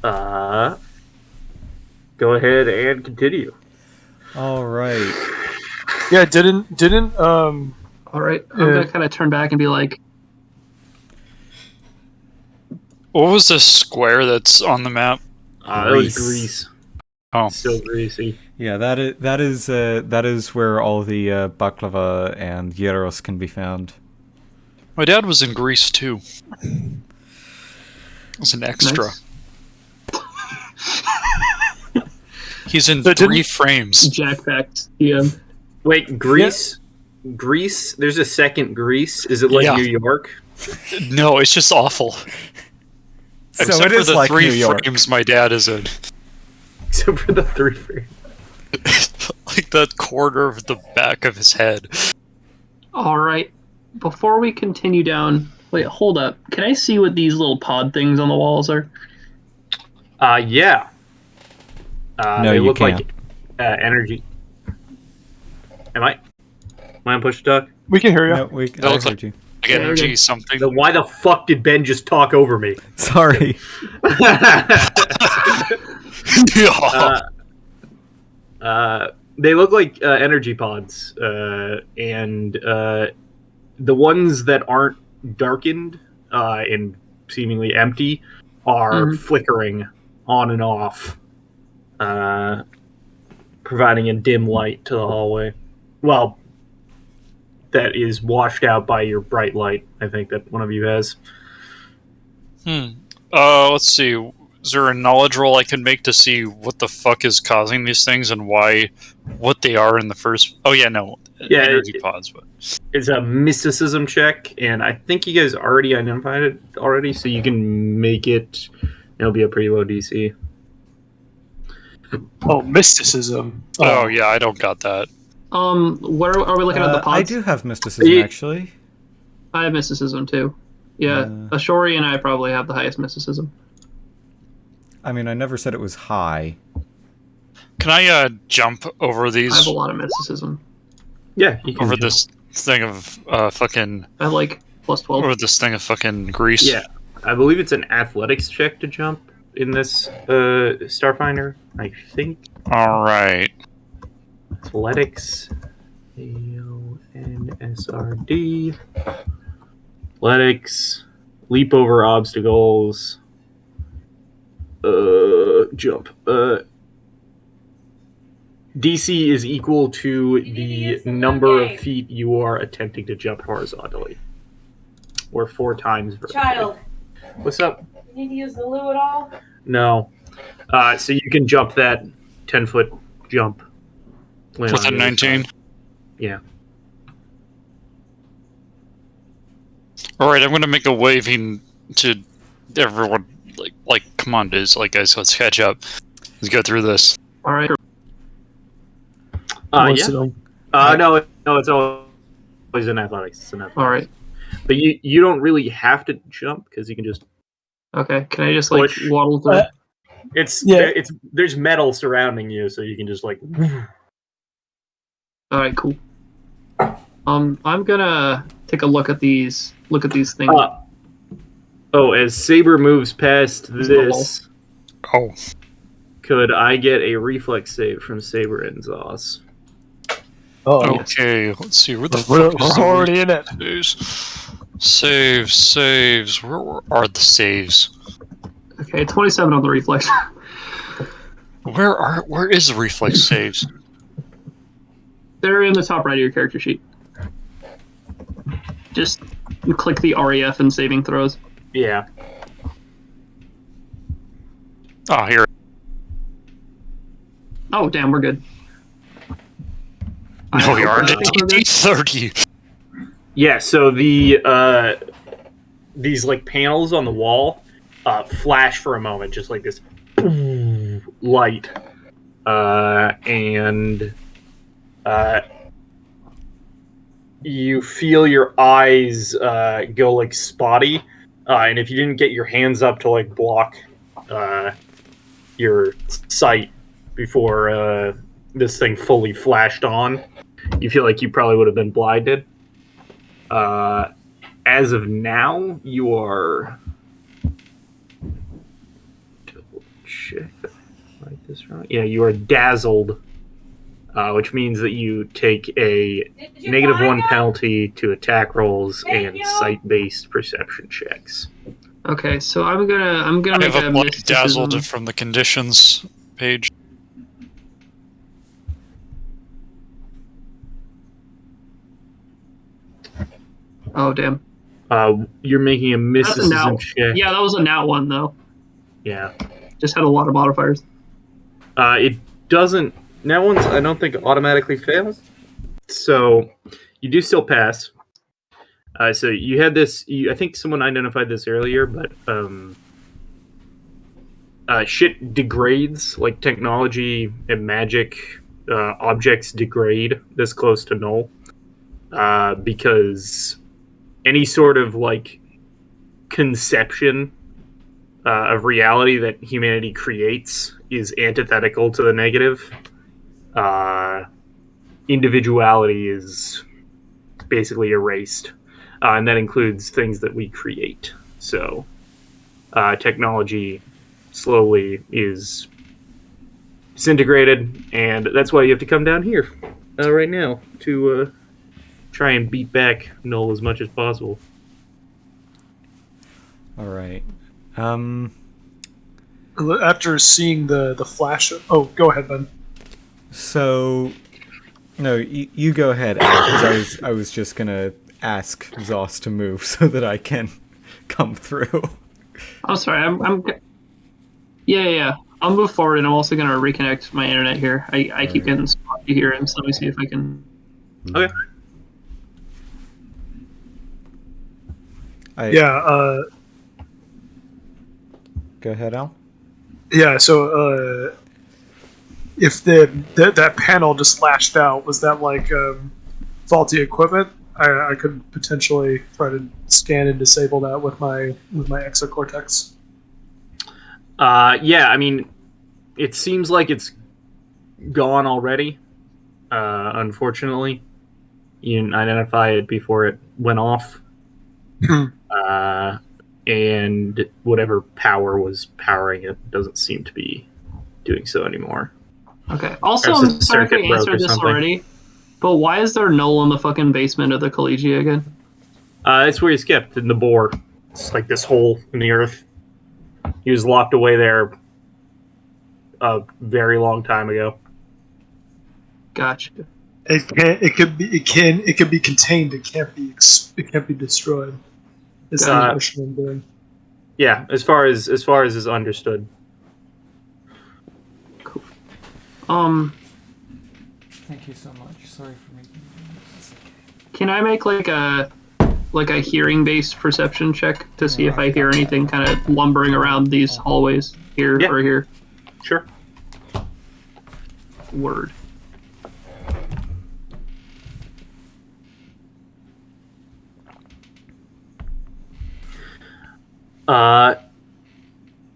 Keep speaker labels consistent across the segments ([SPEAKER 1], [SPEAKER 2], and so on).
[SPEAKER 1] Uh, go ahead and continue.
[SPEAKER 2] All right.
[SPEAKER 3] Yeah, didn't
[SPEAKER 4] All right, I'm gonna kind of turn back and be like,
[SPEAKER 5] What was this square that's on the map?
[SPEAKER 1] That was Greece.
[SPEAKER 5] Oh,
[SPEAKER 1] Still greasy.
[SPEAKER 2] Yeah, that is where all the baklava and gyros can be found.
[SPEAKER 5] my dad was in Greece too. As an extra.
[SPEAKER 4] nice.
[SPEAKER 5] He's in
[SPEAKER 3] So
[SPEAKER 5] 3 frames.
[SPEAKER 4] Jackpacked. Yeah.
[SPEAKER 1] Wait, Greece? Greece? There's a second Greece? Is it like
[SPEAKER 5] Yeah.
[SPEAKER 1] New York?
[SPEAKER 5] No, it's just awful.
[SPEAKER 2] So
[SPEAKER 5] Except
[SPEAKER 2] it
[SPEAKER 5] for
[SPEAKER 2] is
[SPEAKER 5] the
[SPEAKER 2] like
[SPEAKER 5] 3
[SPEAKER 2] New York.
[SPEAKER 5] frames my dad is in.
[SPEAKER 1] Except for the 3 frames.
[SPEAKER 5] Like the corner of the back of his head.
[SPEAKER 4] All right. Before we continue down, wait, hold up. Can I see what these little pod things on the walls are?
[SPEAKER 1] Yeah.
[SPEAKER 2] No,
[SPEAKER 1] they
[SPEAKER 2] you
[SPEAKER 1] look
[SPEAKER 2] can't.
[SPEAKER 1] like energy. Am I on push to talk?
[SPEAKER 3] we can hear you.
[SPEAKER 2] No, I
[SPEAKER 5] looks
[SPEAKER 2] heard
[SPEAKER 5] like-
[SPEAKER 2] you.
[SPEAKER 5] Like energy something.
[SPEAKER 1] Then why the fuck did Ben just talk over me?
[SPEAKER 2] Sorry.
[SPEAKER 5] Yeah.
[SPEAKER 1] They look like energy pods, and the ones that aren't darkened and seemingly empty are flickering on and off, providing a dim light to the hallway. Well, that is washed out by your bright light, I think, that one of you has.
[SPEAKER 5] Let's see. Is there a knowledge roll I can make to see what the fuck is causing these things and what they are in the first? Oh yeah, no,
[SPEAKER 1] Yeah,
[SPEAKER 5] energy pods. But
[SPEAKER 1] It's a mysticism check, and I think you guys already identified it already, so you can make it. It'll be a pretty low DC.
[SPEAKER 3] Oh, mysticism.
[SPEAKER 5] oh yeah, I don't got that.
[SPEAKER 4] Where are we looking at the pods?
[SPEAKER 2] I do have mysticism,
[SPEAKER 1] Ye-
[SPEAKER 2] actually.
[SPEAKER 4] I have mysticism too. Yeah, Ashori and I probably have the highest mysticism.
[SPEAKER 2] I mean, I never said it was high.
[SPEAKER 5] Can I jump over
[SPEAKER 4] I have a
[SPEAKER 5] these
[SPEAKER 4] lot of mysticism.
[SPEAKER 1] Yeah, you can
[SPEAKER 5] over
[SPEAKER 1] jump.
[SPEAKER 5] this thing of fucking
[SPEAKER 4] I have like plus 12.
[SPEAKER 5] over this thing of fucking grease?
[SPEAKER 1] Yeah, I believe it's an athletics check to jump in this Starfinder. I think
[SPEAKER 5] All right.
[SPEAKER 1] athletics. AONSRD. Athletics. Leap over obstacles. Jump. DC is equal to the number of feet you are attempting to jump horizontally, or 4 times vertically.
[SPEAKER 6] Child,
[SPEAKER 1] What's up?
[SPEAKER 6] you need to use the loo at all?
[SPEAKER 1] No. So you can jump that 10-foot jump. Land on
[SPEAKER 5] Within
[SPEAKER 1] the other
[SPEAKER 5] 19.
[SPEAKER 1] side. Yeah.
[SPEAKER 5] All right, I'm gonna make a waving to everyone. Like, come on, dudes. Like, guys, let's catch up. Let's go through this.
[SPEAKER 4] All right.
[SPEAKER 1] Yeah.
[SPEAKER 3] Wisdom.
[SPEAKER 1] No, it's always in athletics. It's in athletics.
[SPEAKER 4] All right.
[SPEAKER 1] But you don't really have to jump because you can just.
[SPEAKER 4] Okay. Can I just like
[SPEAKER 1] Push.
[SPEAKER 4] waddle through?
[SPEAKER 1] There's metal surrounding you, so you can just like.
[SPEAKER 4] All right. Cool. I'm gonna take a look at these. Look at these things.
[SPEAKER 1] As Saber moves past this,
[SPEAKER 5] Oh,
[SPEAKER 1] could I get a reflex save from Saber and Zoss?
[SPEAKER 3] Oh,
[SPEAKER 5] okay. Let's see. Where the
[SPEAKER 3] we're
[SPEAKER 5] fuck is the
[SPEAKER 3] already in it.
[SPEAKER 5] saves? Where are the saves?
[SPEAKER 4] Okay. 27 on the reflex.
[SPEAKER 5] Where is the reflex saves?
[SPEAKER 4] They're in the top right of your character sheet. Just click the REF and saving throws.
[SPEAKER 1] Yeah.
[SPEAKER 5] Oh, here.
[SPEAKER 4] Oh, damn, we're good.
[SPEAKER 5] No, we aren't.
[SPEAKER 4] Okay.
[SPEAKER 5] DC-30.
[SPEAKER 1] Yeah. So these like panels on the wall flash for a moment, just like this light, and you feel your eyes go like spotty, and if you didn't get your hands up to like block your sight before this thing fully flashed on, you feel like you probably would have been blinded. As of now, you are check. Like this, right? Yeah, you are dazzled, which means that you take a -1 penalty to attack rolls and sight-based perception checks.
[SPEAKER 4] Okay, so I'm gonna make a mysticism.
[SPEAKER 5] Dazzled from the conditions page.
[SPEAKER 4] Oh damn!
[SPEAKER 1] You're making a mysticism check.
[SPEAKER 4] Yeah, that was a nat 1 though.
[SPEAKER 1] Yeah.
[SPEAKER 4] Just had a lot of modifiers.
[SPEAKER 1] It doesn't. Nat ones, I don't think automatically fails. So you do still pass. So you had this. I think someone identified this earlier, but shit degrades, like technology and magic objects degrade this close to null, because any sort of like conception of reality that humanity creates is antithetical to the negative. Individuality is basically erased, and that includes things that we create. So technology slowly is disintegrated, and that's why you have to come down here right now to try and beat back null as much as possible.
[SPEAKER 2] All right.
[SPEAKER 3] After seeing the flash. Oh, go ahead, Ben.
[SPEAKER 2] So, no, you go ahead, Al, because I was just gonna ask Zos to move so that I can come through.
[SPEAKER 4] I'm sorry. Yeah. I'll move forward, and I'm also gonna reconnect my internet here. I keep getting spotty here, and so let me see if I can.
[SPEAKER 1] Okay.
[SPEAKER 2] Go ahead, Al.
[SPEAKER 3] Yeah. So, if that panel just lashed out, was that like faulty equipment? I could potentially try to scan and disable that with my exocortex.
[SPEAKER 1] Yeah, I mean, it seems like it's gone already. Unfortunately, you didn't identify it before it went off. And whatever power was powering it doesn't seem to be doing so anymore.
[SPEAKER 4] Okay. Also, I'm sorry if I answered this already, but why is there null in the fucking basement of the Collegia again?
[SPEAKER 1] It's where he skipped, in the bore. It's like this hole in the earth. He was locked away there a very long time ago.
[SPEAKER 4] Gotcha.
[SPEAKER 3] It can be contained. It can't be destroyed. Is the impression I'm doing.
[SPEAKER 1] Yeah, as far as is understood.
[SPEAKER 4] Cool.
[SPEAKER 2] Thank you so much. Sorry for making this.
[SPEAKER 4] Can I make like a hearing-based perception check to see if I hear anything kind of lumbering around these hallways here or here?
[SPEAKER 1] Sure.
[SPEAKER 4] Word.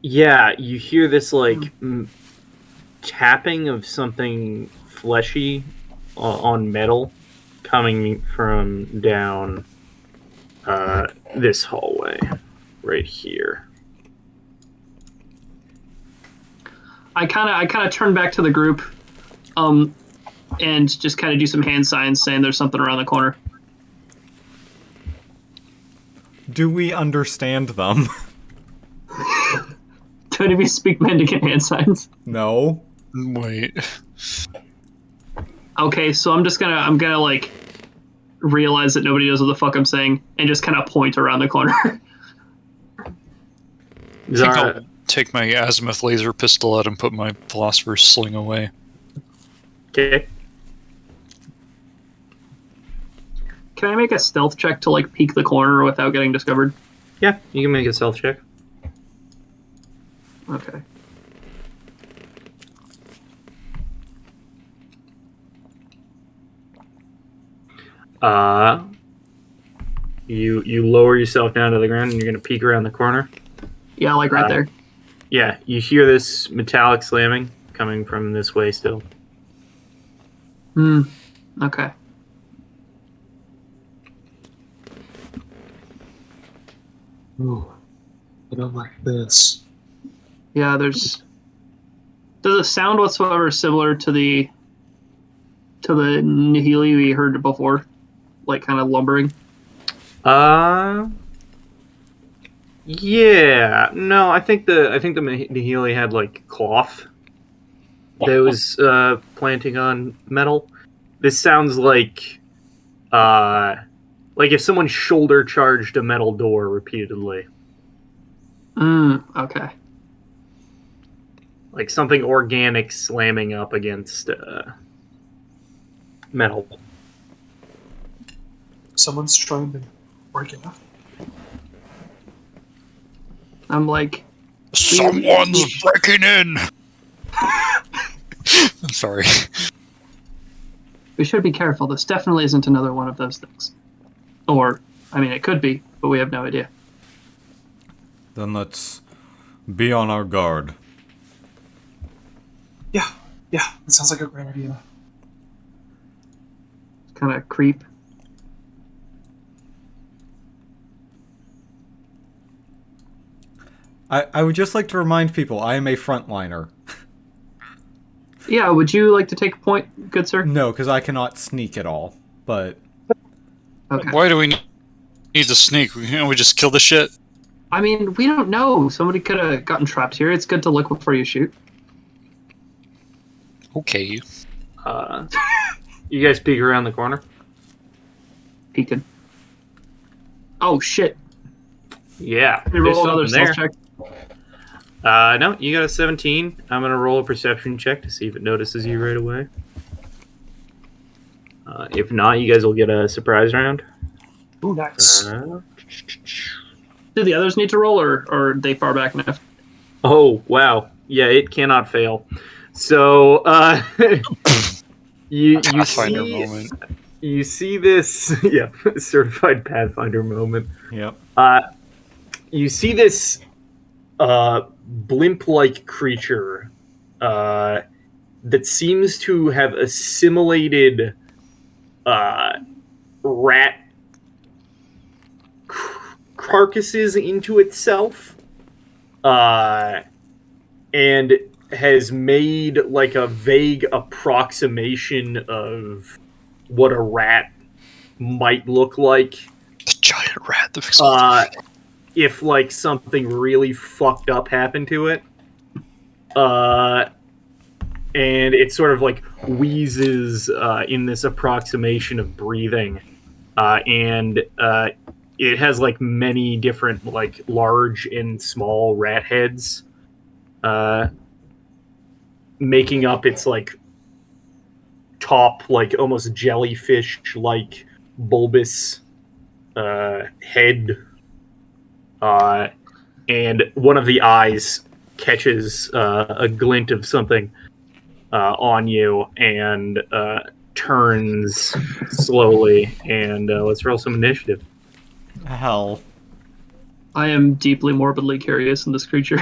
[SPEAKER 1] Yeah, you hear this like tapping of something fleshy on metal coming from down this hallway right here.
[SPEAKER 4] I kind of turn back to the group, and just kind of do some hand signs saying there's something around the corner.
[SPEAKER 2] Do we understand them?
[SPEAKER 4] Do any of you speak mendicant hand signs?
[SPEAKER 2] No.
[SPEAKER 5] Wait.
[SPEAKER 4] Okay, so I'm gonna like realize that nobody knows what the fuck I'm saying and just kind of point around the corner.
[SPEAKER 5] I think I'll take my azimuth laser pistol out and put my philosopher's sling away.
[SPEAKER 1] Okay.
[SPEAKER 4] Can I make a stealth check to like peek the corner without getting discovered?
[SPEAKER 1] Yeah, you can make a stealth check.
[SPEAKER 4] Okay.
[SPEAKER 1] You lower yourself down to the ground and you're gonna peek around the corner.
[SPEAKER 4] Yeah, like right there.
[SPEAKER 1] Yeah, you hear this metallic slamming coming from this way still.
[SPEAKER 4] Okay.
[SPEAKER 3] Ooh, I don't like this.
[SPEAKER 4] Yeah, there's Does it sound whatsoever similar to the Nihili we heard before, like kind of lumbering?
[SPEAKER 1] Yeah. No, I think the Nihili had like cloth that was planting on metal. This sounds like if someone shoulder charged a metal door repeatedly.
[SPEAKER 4] Okay.
[SPEAKER 1] Like something organic slamming up against metal.
[SPEAKER 3] Someone's trying to break it up.
[SPEAKER 4] I'm like,
[SPEAKER 5] Someone's breaking in! I'm sorry.
[SPEAKER 4] we should be careful. This definitely isn't another one of those things. Or, I mean, it could be, but we have no idea.
[SPEAKER 2] Then let's be on our guard.
[SPEAKER 3] Yeah, that sounds like a great idea.
[SPEAKER 4] Kind of creep.
[SPEAKER 2] I would just like to remind people, I am a frontliner.
[SPEAKER 4] Yeah, would you like to take a point, good sir?
[SPEAKER 2] No, because I cannot sneak at all. But
[SPEAKER 4] Okay.
[SPEAKER 5] Why do we need to sneak? Can't we just kill the shit?
[SPEAKER 4] I mean, we don't know. Somebody could have gotten trapped here. It's good to look before you shoot.
[SPEAKER 5] Okay.
[SPEAKER 1] You guys peek around the corner?
[SPEAKER 4] Peeking. Oh, shit.
[SPEAKER 1] Yeah.
[SPEAKER 4] Can we roll another
[SPEAKER 1] something there.
[SPEAKER 4] stealth check?
[SPEAKER 1] No, you got a 17. I'm going to roll a perception check to see if it notices you right away. If not, you guys will get a surprise round.
[SPEAKER 3] Ooh, nice.
[SPEAKER 4] Do the others need to roll, or are they far back enough?
[SPEAKER 1] Oh, wow. Yeah, it cannot fail. So, you
[SPEAKER 5] Pathfinder
[SPEAKER 1] see,
[SPEAKER 5] moment.
[SPEAKER 1] you see this, yeah, certified Pathfinder moment.
[SPEAKER 2] yep.
[SPEAKER 1] You see this blimp-like creature that seems to have assimilated rat carcasses into itself, and has made like a vague approximation of what a rat might look like.
[SPEAKER 5] The giant rat that makes
[SPEAKER 1] If like something really fucked up happened to it. And it sort of like wheezes in this approximation of breathing. And it has like many different like large and small rat heads making up its like top, like almost jellyfish like bulbous head. And one of the eyes catches a glint of something on you and turns slowly. And let's roll some initiative.
[SPEAKER 2] Hell.
[SPEAKER 4] I am deeply morbidly curious in this creature.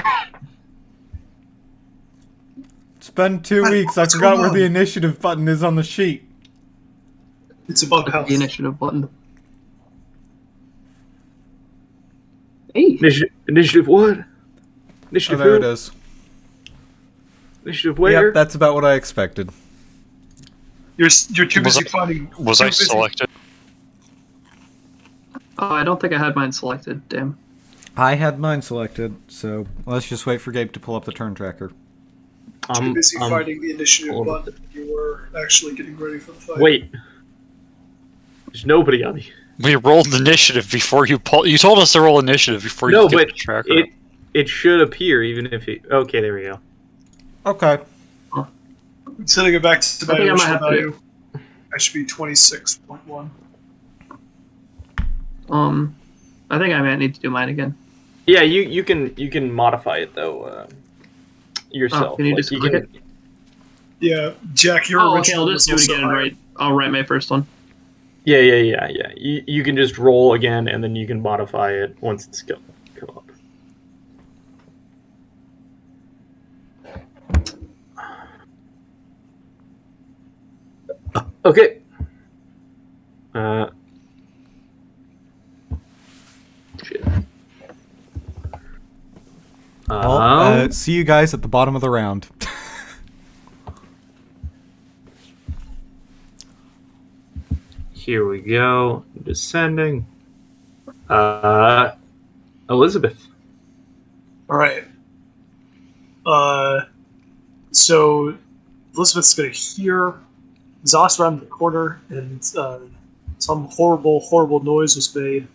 [SPEAKER 2] It's been 2 weeks. I
[SPEAKER 3] What's
[SPEAKER 2] forgot
[SPEAKER 3] going
[SPEAKER 2] where
[SPEAKER 3] on?
[SPEAKER 2] the initiative button is on the sheet.
[SPEAKER 3] It's about health.
[SPEAKER 4] The initiative button. Hey,
[SPEAKER 1] Initiative what?
[SPEAKER 2] Oh,
[SPEAKER 1] Initiative
[SPEAKER 2] there
[SPEAKER 1] who?
[SPEAKER 2] it is.
[SPEAKER 1] Initiative where?
[SPEAKER 2] Yep, that's about what I expected.
[SPEAKER 3] You're too
[SPEAKER 5] Was
[SPEAKER 3] busy
[SPEAKER 5] I-
[SPEAKER 3] finding.
[SPEAKER 5] Was
[SPEAKER 3] too
[SPEAKER 5] I
[SPEAKER 3] busy-
[SPEAKER 5] selected?
[SPEAKER 4] oh, I don't think I had mine selected. Damn.
[SPEAKER 2] I had mine selected, so let's just wait for Gabe to pull up the turn tracker.
[SPEAKER 3] Too busy
[SPEAKER 1] I'm-
[SPEAKER 3] finding the initiative
[SPEAKER 1] hold on.
[SPEAKER 3] button. You were actually getting ready for the fight.
[SPEAKER 1] Wait. There's nobody on me.
[SPEAKER 5] We rolled initiative before you pulled. You told us to roll initiative before
[SPEAKER 1] No,
[SPEAKER 5] you get
[SPEAKER 1] but
[SPEAKER 5] the tracker.
[SPEAKER 1] it should appear even if you... Okay, there we go.
[SPEAKER 2] Okay.
[SPEAKER 3] I'm sending it back to my
[SPEAKER 4] I think I might
[SPEAKER 3] initial
[SPEAKER 4] have to-
[SPEAKER 3] value. I should be 26.1.
[SPEAKER 4] I think I might need to do mine again.
[SPEAKER 1] Yeah, you can modify it though yourself.
[SPEAKER 4] Oh, can you
[SPEAKER 1] Like,
[SPEAKER 4] just click it?
[SPEAKER 3] Yeah, Jack, your
[SPEAKER 4] Oh, okay,
[SPEAKER 3] original
[SPEAKER 4] I'll just do
[SPEAKER 3] was
[SPEAKER 4] it
[SPEAKER 3] also
[SPEAKER 4] again.
[SPEAKER 3] higher.
[SPEAKER 4] Right, I'll write my first one.
[SPEAKER 1] Yeah. You can just roll again, and then you can modify it once it's come up. Okay. Shit.
[SPEAKER 2] Well, see you guys at the bottom of the round.
[SPEAKER 1] here we go. Descending. Elizabeth.
[SPEAKER 3] All right. So Elizabeth's gonna hear Zoss around the corner, and some horrible noise was made.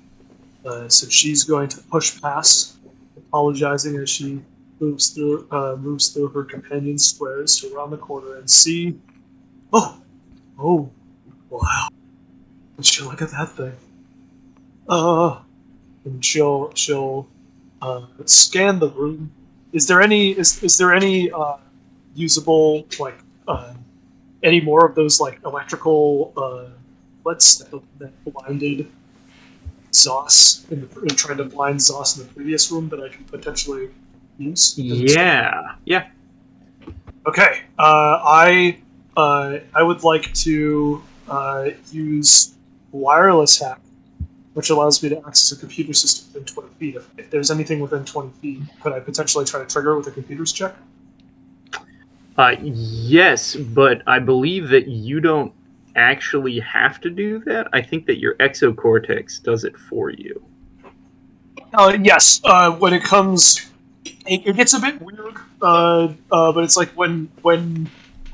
[SPEAKER 3] So she's going to push past, apologizing as she moves through her companion's squares to around the corner and see. Oh, wow! Would you look at that thing? And she'll scan the room. Is there any usable any more of those electrical that blinded Zoss in trying to blind Zoss in the previous room that I can potentially use?
[SPEAKER 1] Yeah.
[SPEAKER 3] Okay. I would like to use wireless hack, which allows me to access a computer system within 20 feet. If there's anything within 20 feet, could I potentially try to trigger it with a computer's check?
[SPEAKER 1] Yes, but I believe that you don't actually have to do that. I think that your exocortex does it for you.
[SPEAKER 3] Yes. When it comes, it gets a bit weird. But it's like when I'm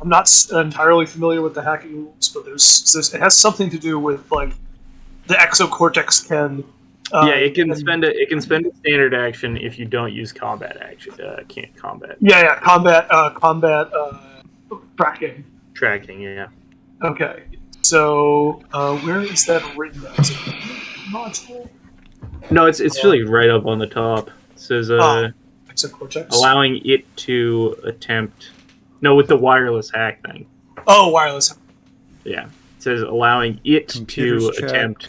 [SPEAKER 3] not entirely familiar with the hacking rules, but there's it has something to do with the exocortex can.
[SPEAKER 1] It can spend a standard action if you don't use combat action. Can't combat.
[SPEAKER 3] Yeah, combat tracking.
[SPEAKER 1] Tracking, yeah.
[SPEAKER 3] Okay, so where is that written? Is it module?
[SPEAKER 1] No, it's really right up on the top. It says
[SPEAKER 3] exocortex.
[SPEAKER 1] allowing it to attempt. No, with the wireless hack thing.
[SPEAKER 3] Oh, wireless.
[SPEAKER 1] Yeah, it says allowing it
[SPEAKER 2] Computer's
[SPEAKER 1] to
[SPEAKER 2] check.
[SPEAKER 1] attempt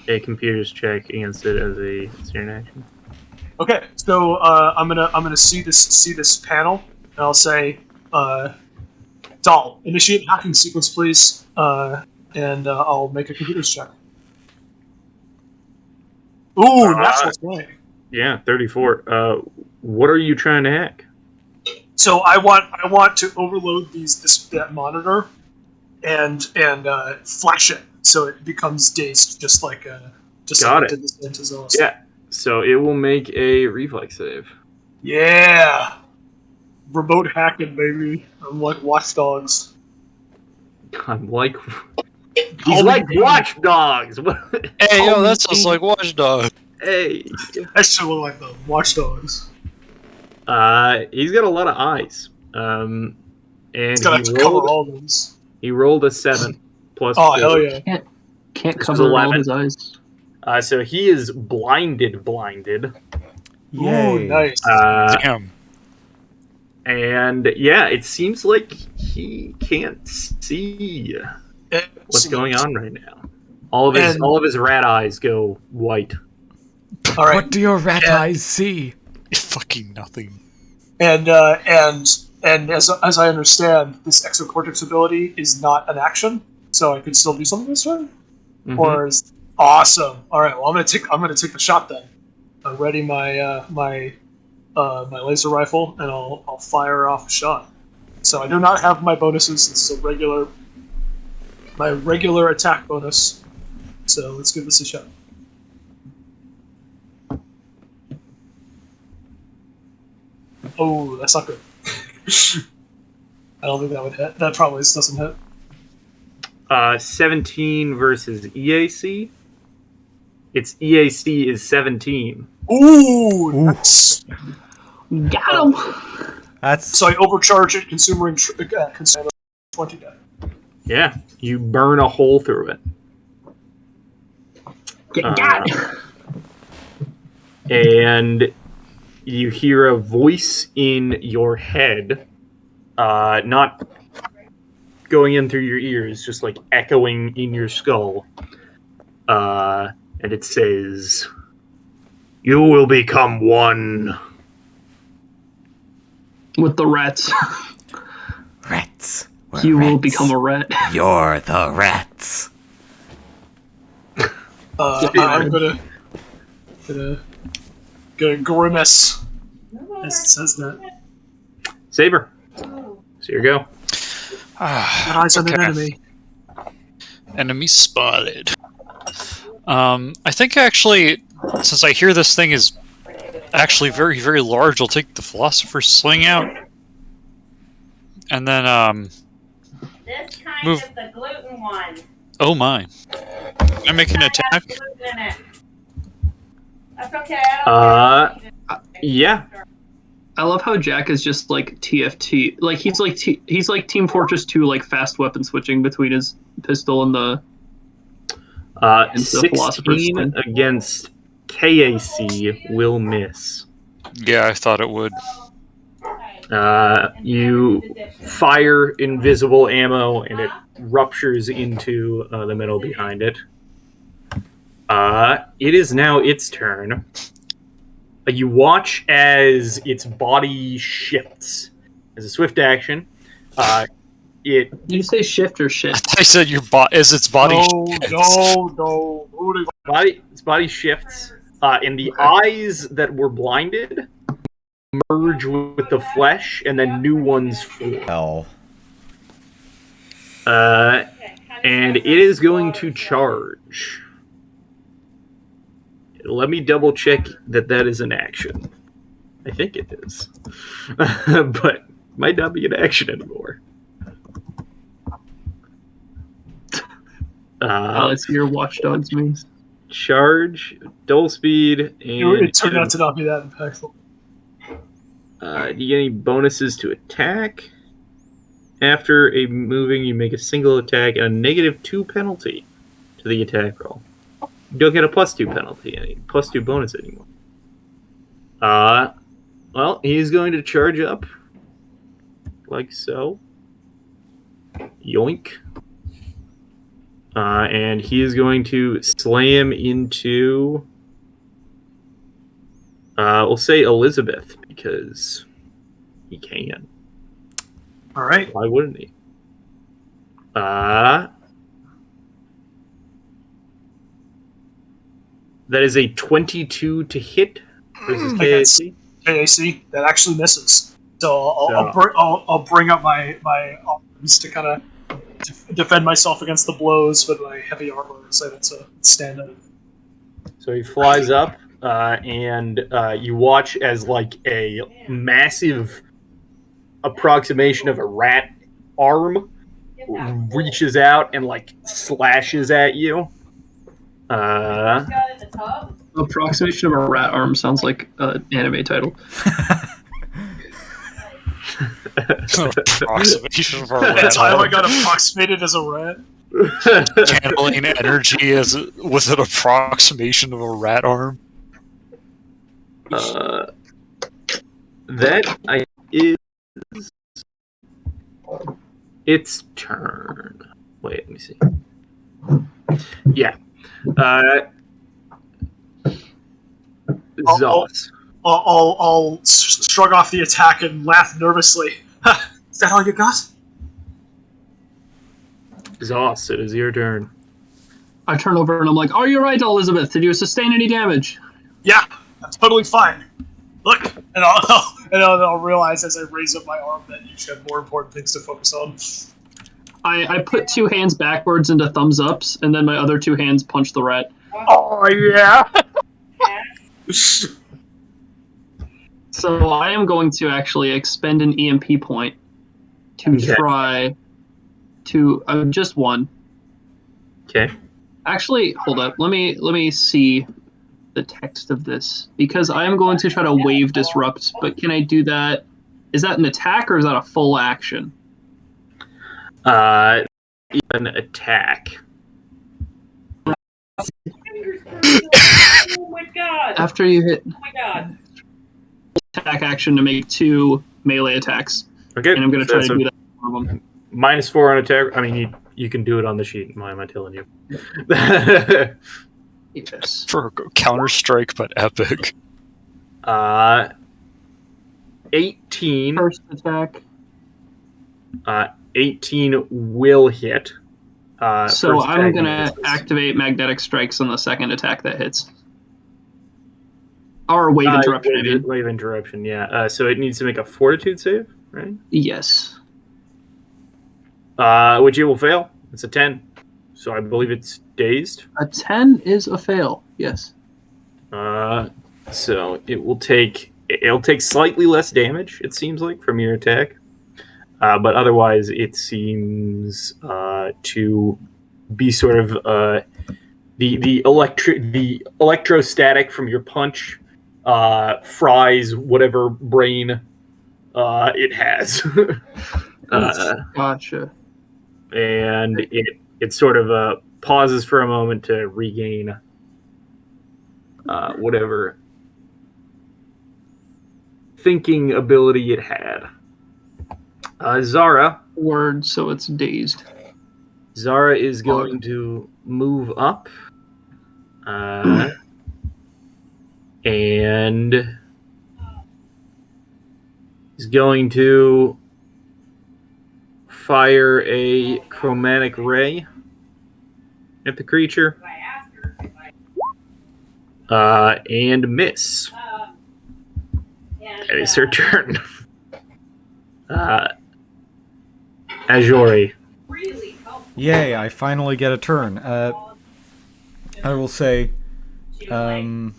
[SPEAKER 1] a computer's check against it as a standard action.
[SPEAKER 3] Okay, so I'm gonna see this panel, and I'll say, Doll, initiate hacking sequence, please, and I'll make a computer's check. Ooh, natural 20.
[SPEAKER 1] Yeah, 34. What are you trying to hack?
[SPEAKER 3] So I want to overload that monitor, and flash it so it becomes dazed, just like I did this into Zoss.
[SPEAKER 1] Yeah. So it will make a reflex save.
[SPEAKER 3] Yeah. Remote hacking, baby. I'm like Watchdogs.
[SPEAKER 1] I'm like, he's like Watchdogs.
[SPEAKER 5] Hey, yo, that sounds like Watchdog.
[SPEAKER 1] Hey.
[SPEAKER 3] That should look like the Watchdogs.
[SPEAKER 1] He's got a lot of eyes. And
[SPEAKER 3] It's gonna have to cover all those.
[SPEAKER 1] He rolled a 7 plus.
[SPEAKER 3] Oh
[SPEAKER 1] 4.
[SPEAKER 3] hell yeah!
[SPEAKER 4] Can't cover all
[SPEAKER 1] 11.
[SPEAKER 4] his eyes.
[SPEAKER 1] So he is blinded.
[SPEAKER 2] Yay.
[SPEAKER 3] Ooh, nice.
[SPEAKER 5] Damn.
[SPEAKER 1] And yeah, it seems like he can't see what's going on right now. All of his rat eyes go white.
[SPEAKER 3] All right.
[SPEAKER 2] What do your rat eyes see?
[SPEAKER 5] Fucking nothing.
[SPEAKER 3] And as I understand, this exocortex ability is not an action, so I can still do something this turn.
[SPEAKER 1] Mm-hmm.
[SPEAKER 3] Or is awesome. All right. Well, I'm gonna take the shot then. I'm ready my my laser rifle, and I'll fire off a shot. So I do not have my bonuses. It's my regular attack bonus. So let's give this a shot. Oh, that's not good. I don't think that would hit. That probably doesn't hit.
[SPEAKER 1] 17 versus EAC. Its EAC is 17.
[SPEAKER 3] Ooh, nice.
[SPEAKER 4] Got him!
[SPEAKER 2] That's
[SPEAKER 3] So I overcharge it, consuming 20 die.
[SPEAKER 1] Yeah, you burn a hole through it.
[SPEAKER 4] Got it!
[SPEAKER 1] And you hear a voice in your head, not going in through your ears, just like echoing in your skull. And it says, "You will become one."
[SPEAKER 4] With the rats.
[SPEAKER 2] rats.
[SPEAKER 4] You will become a rat.
[SPEAKER 2] You're the rats.
[SPEAKER 3] I'm gonna grimace as it says that.
[SPEAKER 1] Saber. So you go.
[SPEAKER 3] Got eyes on an enemy.
[SPEAKER 5] Enemy spotted. I think actually, since I hear this thing is actually very, very large, I'll take the Philosopher's Sling out. And then,
[SPEAKER 6] This kind
[SPEAKER 5] move.
[SPEAKER 6] is the gluten one.
[SPEAKER 5] Oh my. Can I make an
[SPEAKER 6] It
[SPEAKER 5] attack?
[SPEAKER 6] has gluten in it. That's okay. I don't care.
[SPEAKER 1] Yeah.
[SPEAKER 4] I love how Jack is just like TFT. Like he's like Team Fortress 2, like fast weapon switching between his pistol and the. And the Philosopher's
[SPEAKER 1] 16
[SPEAKER 4] Sling.
[SPEAKER 1] against KAC will miss.
[SPEAKER 5] Yeah, I thought it would.
[SPEAKER 1] You fire invisible ammo and it ruptures into the metal behind it. It is now its turn. You watch as its body shifts. As a swift action, it
[SPEAKER 4] Did you say shift or shit?
[SPEAKER 5] I said as its body shifts.
[SPEAKER 3] No.
[SPEAKER 1] its body shifts, and the eyes that were blinded merge with the flesh, and then new ones form.
[SPEAKER 2] Hell.
[SPEAKER 1] And it is going to charge. Let me double check that is an action. I think it is. But might not be an action anymore.
[SPEAKER 4] Let's see your Watchdogs means.
[SPEAKER 1] Charge, dull speed, and
[SPEAKER 3] It turned out to not be that impactful.
[SPEAKER 1] do you get any bonuses to attack? After a moving, you make a single attack and a -2 penalty to the attack roll. You don't get a +2 penalty, +2 bonus anymore. Well, he's going to charge up. Like so. Yoink. And he is going to slam into... we'll say Elizabeth, because he can.
[SPEAKER 3] All right.
[SPEAKER 1] Why wouldn't he? That is a 22 to hit versus KAC.
[SPEAKER 3] KAC, that actually misses. So I'll bring up my arms to kind of defend myself against the blows with my heavy armor, so that's a stand up.
[SPEAKER 1] So he flies up, and you watch as like a massive approximation of a rat arm reaches out and like slashes at you.
[SPEAKER 4] Approximation of a rat arm sounds like an anime title.
[SPEAKER 5] Approximation of a rat
[SPEAKER 3] That's how I
[SPEAKER 5] arm.
[SPEAKER 3] got approximated as a rat.
[SPEAKER 5] Channeling energy with an approximation of a rat arm.
[SPEAKER 1] That is its turn. Wait, let me see. Yeah. Zos.
[SPEAKER 3] I'll shrug off the attack and laugh nervously. Is that all you got?
[SPEAKER 1] Zos, it is your turn.
[SPEAKER 4] I turn over and I'm like, "Are you right, Elizabeth? Did you sustain any damage?"
[SPEAKER 3] Yeah, I'm totally fine. Look, and I'll realize as I raise up my arm that you should have more important things to focus on.
[SPEAKER 4] I put 2 hands backwards into thumbs ups, and then my other 2 hands punch the rat.
[SPEAKER 3] Oh yeah.
[SPEAKER 4] So I am going to actually expend an EMP point to try to just one.
[SPEAKER 1] Okay.
[SPEAKER 4] Actually, hold up. Let me see the text of this, because I am going to try to wave disrupt. But can I do that? Is that an attack or is that a full action?
[SPEAKER 1] An attack.
[SPEAKER 6] Oh my god!
[SPEAKER 4] After you hit
[SPEAKER 6] Oh my god!
[SPEAKER 4] attack action to make 2 melee attacks.
[SPEAKER 1] Okay.
[SPEAKER 4] And I'm going to try to do that for one of them.
[SPEAKER 1] -4 on attack. I mean, you can do it on the sheet. Why am I telling you?
[SPEAKER 4] Yes.
[SPEAKER 5] For Counter-Strike, but epic.
[SPEAKER 1] 18.
[SPEAKER 4] First attack.
[SPEAKER 1] 18 will hit.
[SPEAKER 4] So
[SPEAKER 1] first
[SPEAKER 4] I'm
[SPEAKER 1] attack
[SPEAKER 4] going to
[SPEAKER 1] misses.
[SPEAKER 4] activate magnetic strikes on the second attack that hits. Or wave interruption. I mean.
[SPEAKER 1] Wave interruption, yeah. So it needs to make a fortitude save, right?
[SPEAKER 4] Yes.
[SPEAKER 1] Which it will fail. It's a 10. so I believe it's dazed.
[SPEAKER 4] A 10 is a fail. Yes.
[SPEAKER 1] So it'll take slightly less damage, it seems like, from your attack. But otherwise, it seems to be sort of the electrostatic from your punch fries whatever brain it has.
[SPEAKER 4] Gotcha.
[SPEAKER 1] And it sort of pauses for a moment to regain whatever thinking ability it had. Zara.
[SPEAKER 4] Word, so it's dazed.
[SPEAKER 1] Zara is going to move up. And is going to fire a chromatic ray at the creature. And miss. That is her turn. Ajori.
[SPEAKER 2] Yay, I finally get a turn. I will say, I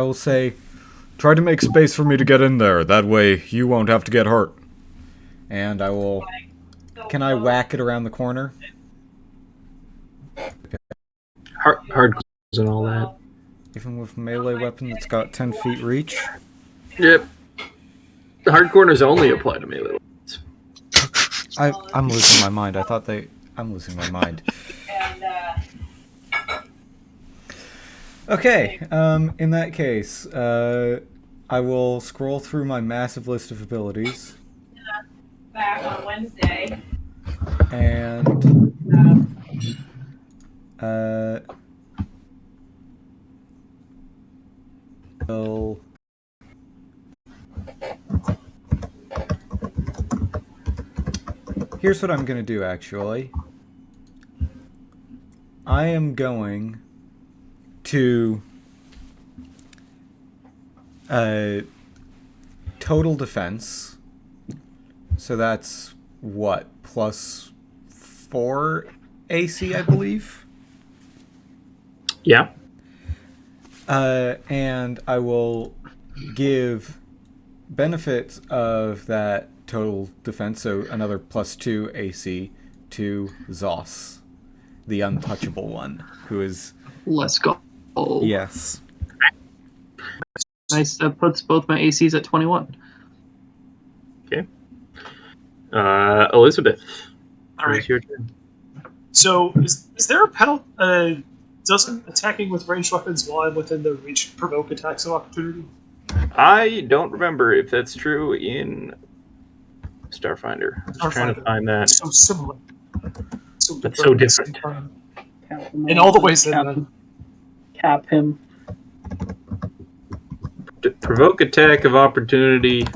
[SPEAKER 2] will say, try to make space for me to get in there. That way you won't have to get hurt. And I will... Can I whack it around the corner?
[SPEAKER 1] Hard and all that.
[SPEAKER 2] Even with melee weapon that's got 10 feet reach?
[SPEAKER 1] Yep. The hard corners only apply to melee weapons.
[SPEAKER 2] I'm losing my mind. I'm losing my mind. Okay, in that case, I will scroll through my massive list of abilities.
[SPEAKER 6] Back on Wednesday.
[SPEAKER 2] And will here's what I'm gonna do actually. I am going to total defense. So that's what, +4 AC, I believe?
[SPEAKER 1] Yeah.
[SPEAKER 2] And I will give benefits of that total defense, so another +2 AC to Zos, the untouchable one, who is...
[SPEAKER 4] Let's go.
[SPEAKER 2] Yes.
[SPEAKER 4] Nice. That puts both my ACs at 21.
[SPEAKER 1] Okay. Elizabeth.
[SPEAKER 3] All right.
[SPEAKER 1] It's your turn.
[SPEAKER 3] So, is there a penalty? Doesn't attacking with ranged weapons while I'm within the reach provoke attacks of opportunity?
[SPEAKER 1] I don't remember if that's true in Starfinder. I was trying to find that.
[SPEAKER 3] It's so similar.
[SPEAKER 1] That's so different.
[SPEAKER 3] In all the ways that
[SPEAKER 4] Cap him.
[SPEAKER 1] Provoke attack of opportunity.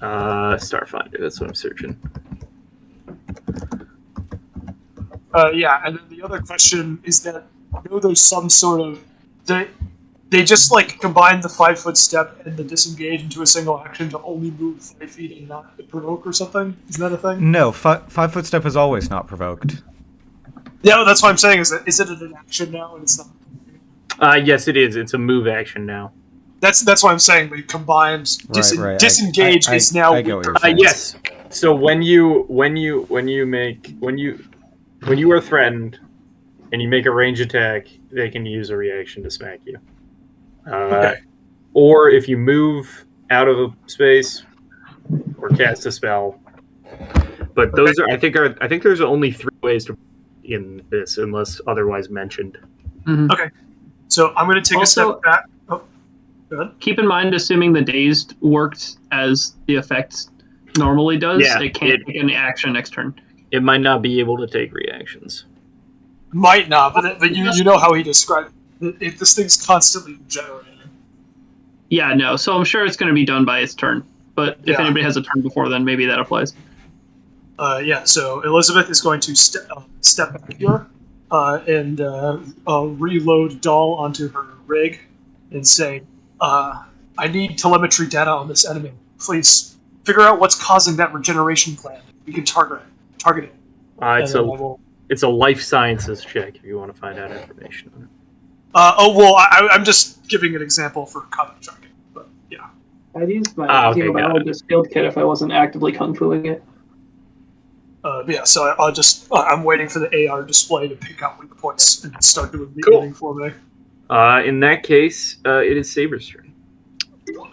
[SPEAKER 1] Starfinder, that's what I'm searching.
[SPEAKER 3] Yeah, and then the other question is that I know there's some sort of they just like combine the 5-foot step and the disengage into a single action to only move 5 feet and not provoke or something. Isn't that a thing?
[SPEAKER 2] No, 5-foot step is always not provoked.
[SPEAKER 3] Yeah, that's what I'm saying. Is it an action now and it's not?
[SPEAKER 1] Yes, it is. It's a move action now.
[SPEAKER 3] That's what I'm saying. They combined
[SPEAKER 2] Right.
[SPEAKER 3] disengage is now.
[SPEAKER 2] I get what you're saying.
[SPEAKER 1] Yes. So when you are threatened and you make a range attack, they can use a reaction to smack you.
[SPEAKER 3] Okay.
[SPEAKER 1] Or if you move out of a space or cast a spell. But those are I think there's only 3 ways to in this unless otherwise mentioned.
[SPEAKER 4] Mm-hmm.
[SPEAKER 3] Okay. So I'm going to take a step back. Oh, go ahead.
[SPEAKER 4] Keep in mind, assuming the dazed worked as the effect normally does, it can't take any action next turn.
[SPEAKER 1] It might not be able to take reactions.
[SPEAKER 3] Might not, but you know how he described it. This thing's constantly regenerating.
[SPEAKER 4] Yeah, no. So I'm sure it's going to be done by its turn. But if anybody has a turn before, then maybe that applies.
[SPEAKER 3] Yeah. So Elizabeth is going to step back here and reload Doll onto her rig and say, "I need telemetry data on this enemy. please figure out what's causing that regeneration gland. We can target it.
[SPEAKER 1] It's a life sciences check if you want to find out information on it.
[SPEAKER 3] I'm just giving an example for combat jargon, but yeah.
[SPEAKER 4] I'd use my hemobiologist field kit if I wasn't actively kung fuing it.
[SPEAKER 3] So I'm waiting for the AR display to pick out weak points and start doing the editing for me.
[SPEAKER 1] In that case, it is Saber's turn.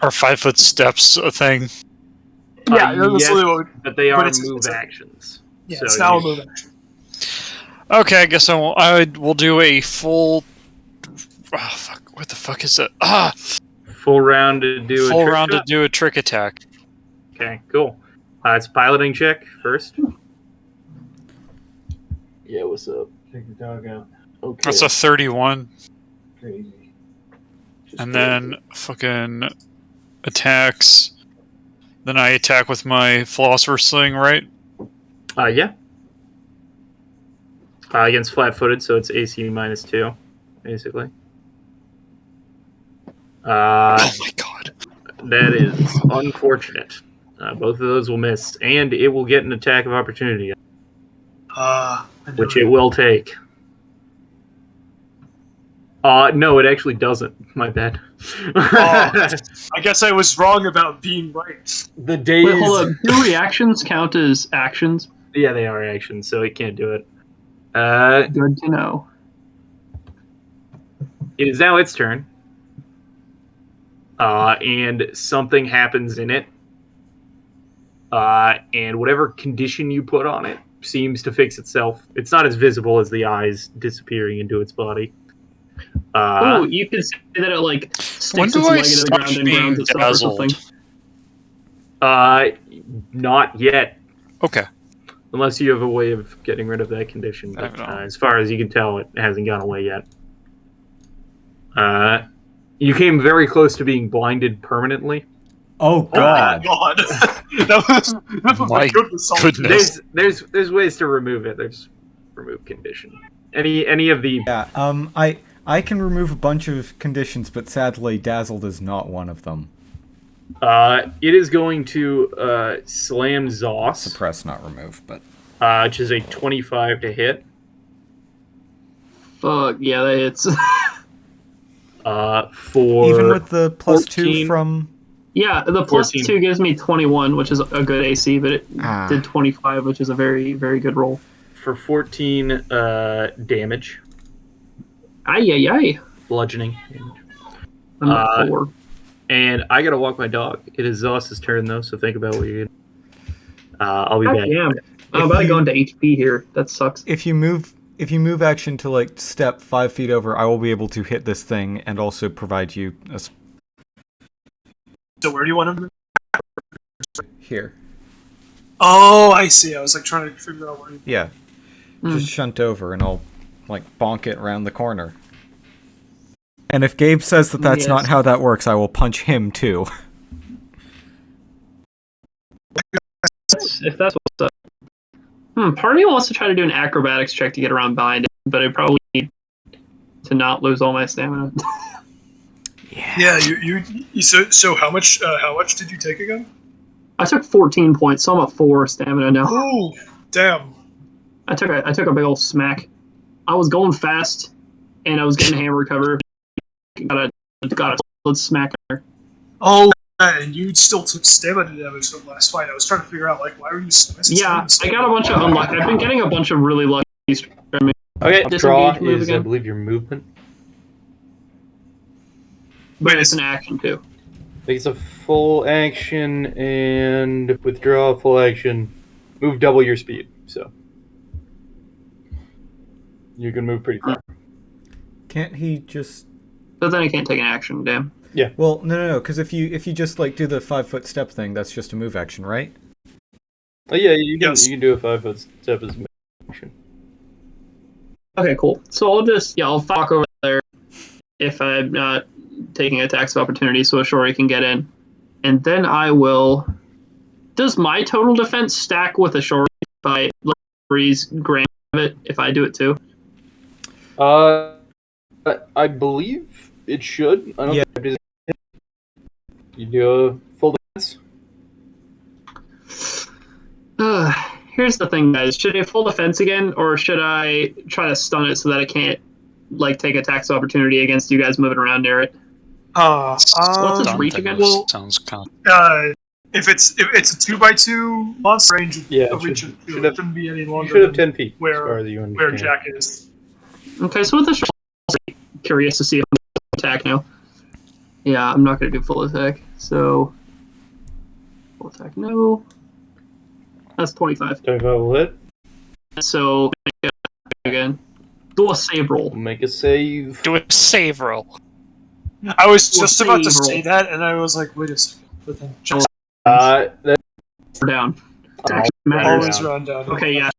[SPEAKER 5] Are 5 foot steps a thing?
[SPEAKER 3] Yeah,
[SPEAKER 1] yes, but they are move actions.
[SPEAKER 3] Yeah, so it's now a move action.
[SPEAKER 5] Okay, I guess we'll do a full. Oh, fuck! What the fuck is it?
[SPEAKER 1] Full round to do
[SPEAKER 5] a trick attack.
[SPEAKER 1] Okay, cool. It's a piloting check first. Yeah, what's up? Check the dog out. Okay.
[SPEAKER 5] That's a 31.
[SPEAKER 1] Crazy.
[SPEAKER 5] And then fucking attacks. Then I attack with my philosopher's sling, right?
[SPEAKER 1] Yeah. Against flat-footed, so it's AC -2, basically.
[SPEAKER 5] Oh my god.
[SPEAKER 1] That is unfortunate. Both of those will miss, and it will get an attack of opportunity. Which it will take. No, it actually doesn't. My bad.
[SPEAKER 3] I guess I was wrong about being right.
[SPEAKER 1] The days.
[SPEAKER 4] Wait, hold up. Do reactions count as actions?
[SPEAKER 1] Yeah, they are actions, so it can't do it.
[SPEAKER 4] Good to know.
[SPEAKER 1] It is now its turn. And something happens in it. And whatever condition you put on it seems to fix itself. It's not as visible as the eyes disappearing into its body.
[SPEAKER 4] You could say that it like sticks its leg into the ground and grounds itself or something.
[SPEAKER 1] Not yet.
[SPEAKER 5] Okay.
[SPEAKER 1] Unless you have a way of getting rid of that condition. But, as far as you can tell, it hasn't gone away yet. You came very close to being blinded permanently.
[SPEAKER 2] Oh god!
[SPEAKER 3] That was
[SPEAKER 5] my goodness.
[SPEAKER 1] There's ways to remove it. There's remove condition. Any of the
[SPEAKER 2] I can remove a bunch of conditions, but sadly, dazzled is not one of them.
[SPEAKER 1] It is going to slam Zoss.
[SPEAKER 2] Suppress, not remove, but
[SPEAKER 1] which is a 25 to hit.
[SPEAKER 4] Fuck yeah, that hits.
[SPEAKER 1] For
[SPEAKER 2] even with the plus
[SPEAKER 1] 14,
[SPEAKER 2] 2 from.
[SPEAKER 4] Yeah, the plus
[SPEAKER 1] 14.
[SPEAKER 4] 2 gives me 21, which is a good AC, but it did 25, which is a very, very good roll.
[SPEAKER 1] For 14 damage.
[SPEAKER 4] Aye.
[SPEAKER 1] Bludgeoning damage.
[SPEAKER 4] I'm at 4.
[SPEAKER 1] And I gotta walk my dog. It is Zoss's turn, though, so think about what you're gonna I'll be back.
[SPEAKER 4] Damn. I'm about to go into HP here. That sucks.
[SPEAKER 2] If you move action to like step 5 feet over, I will be able to hit this thing and also provide you a.
[SPEAKER 3] So where do you want him?
[SPEAKER 2] Here.
[SPEAKER 3] Oh, I see. I was like trying to figure out where.
[SPEAKER 2] Yeah. Just shunt over, and I'll like bonk it around the corner. And if Gabe says that that's not how that works, I will punch him too.
[SPEAKER 4] If that's what's up. Part of me wants to try to do an acrobatics check to get around behind it, but I probably need to not lose all my stamina.
[SPEAKER 3] Yeah, you so how much did you take again?
[SPEAKER 4] I took 14 points, so I'm at 4 stamina now.
[SPEAKER 3] Oh, damn.
[SPEAKER 4] I took a big old smack. I was going fast, and I was getting hammer cover. Got a solid smack there.
[SPEAKER 3] Oh, and you still took stamina damage from last fight. I was trying to figure out, like, why were you...
[SPEAKER 4] Yeah, I got a bunch of unlucky. I've been getting a bunch of really lucky...
[SPEAKER 1] Okay, draw is, I believe, your movement.
[SPEAKER 4] But it's an action, too.
[SPEAKER 1] I think it's a full action, and withdraw full action. Move double your speed, so... You can move pretty far.
[SPEAKER 2] Can't he just...
[SPEAKER 4] But then he can't take an action, damn.
[SPEAKER 1] Yeah.
[SPEAKER 2] Well, no, because if you just like do the 5 foot step thing, that's just a move action, right?
[SPEAKER 1] Oh yeah, you can do a 5 foot step as a move action.
[SPEAKER 4] Okay, cool. So I'll walk over there if I'm not taking attacks of opportunity, so Ashori can get in. And then I will... Does my total defense stack with Ashori by Ashori's grant of it if I do it too?
[SPEAKER 1] I believe it should. I don't think you do a full defense.
[SPEAKER 4] Here's the thing, guys. Should I full defense again, or should I try to stun it so that it can't take attacks of opportunity against you guys moving around near it? What's its reach again?
[SPEAKER 5] Sounds kind of...
[SPEAKER 3] If it's a 2x2 monster range, reach shouldn't be any longer.
[SPEAKER 1] You should have 10 feet.
[SPEAKER 3] Where Jack is.
[SPEAKER 4] Okay, so with this, I'm curious to see if I'm going to attack now. Yeah, I'm not going to do full attack. So full attack, no. That's 25.
[SPEAKER 1] 25 will hit.
[SPEAKER 4] So make it again. Do a save roll.
[SPEAKER 1] Make a save.
[SPEAKER 5] Do a save roll.
[SPEAKER 3] I was just about to say that, and I was like, wait a second. But then
[SPEAKER 4] we're down.
[SPEAKER 3] Always run down.
[SPEAKER 4] Okay, yeah.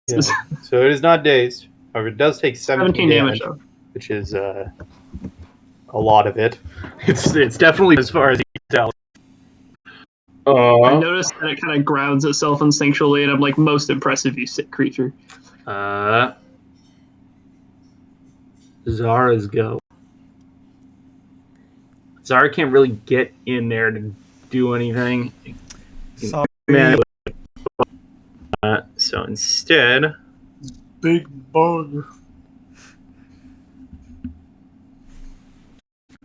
[SPEAKER 1] Yeah. So it is not dazed. However, it does take 17 damage,
[SPEAKER 4] though.
[SPEAKER 1] which is a lot of it. It's definitely as far as you can tell.
[SPEAKER 4] I noticed that it kind of grounds itself instinctually, and I'm like, most impressive, you sick creature.
[SPEAKER 1] Zara's go. Zara can't really get in there to do anything.
[SPEAKER 2] Sorry.
[SPEAKER 1] So instead,
[SPEAKER 3] big bug.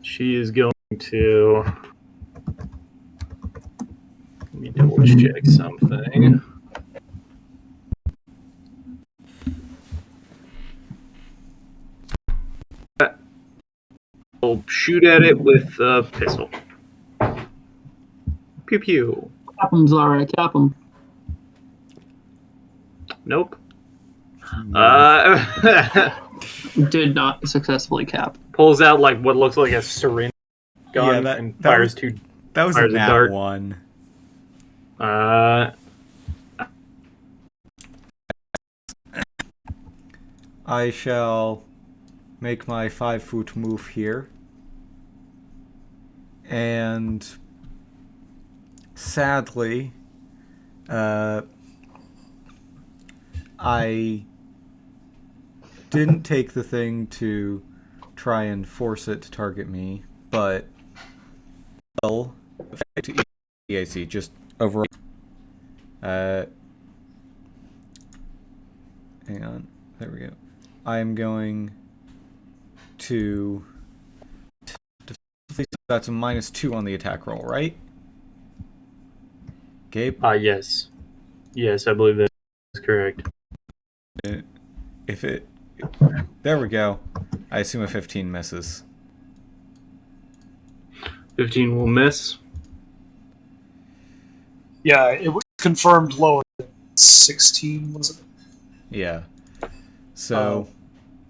[SPEAKER 1] She is going to. Let me double check something. I'll shoot at it with a pistol. Pew pew.
[SPEAKER 4] Cap him, Zara, cap him.
[SPEAKER 1] Nope.
[SPEAKER 4] Did not successfully cap.
[SPEAKER 1] Pulls out like what looks like a syringe gun and fires two.
[SPEAKER 2] That was a nat 1. I shall make my 5-foot move here. And sadly, I didn't take the thing to try and force it to target me, but will affect EAC just overall. Hang on, there we go. I am going to. That's a -2 on the attack roll, right? Gabe?
[SPEAKER 1] Yes. Yes, I believe that is correct.
[SPEAKER 2] If it... There we go. I assume a 15 misses.
[SPEAKER 1] 15 will miss.
[SPEAKER 3] Yeah, it was confirmed lower than 16, was it?
[SPEAKER 2] Yeah. So...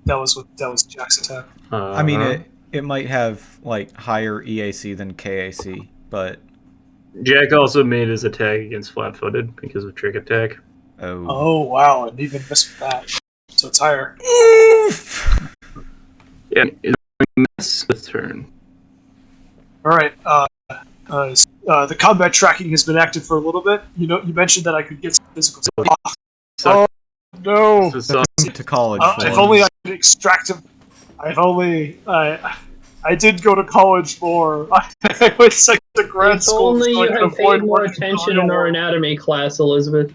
[SPEAKER 3] that was Jack's attack.
[SPEAKER 2] I mean, it might have, like, higher EAC than KAC, but...
[SPEAKER 1] Jack also made his attack against flat-footed because of trick attack.
[SPEAKER 3] Oh, wow, and even missed with that. So it's higher.
[SPEAKER 2] Oof!
[SPEAKER 1] Yeah, it's miss this turn.
[SPEAKER 3] Alright, the combat tracking has been active for a little bit. You mentioned that I could get some physical stuff. Oh, no!
[SPEAKER 2] To college.
[SPEAKER 3] If only I could extract him. I did go to college more. I went to grad school.
[SPEAKER 4] Only you had paid more attention in our anatomy class, Elizabeth.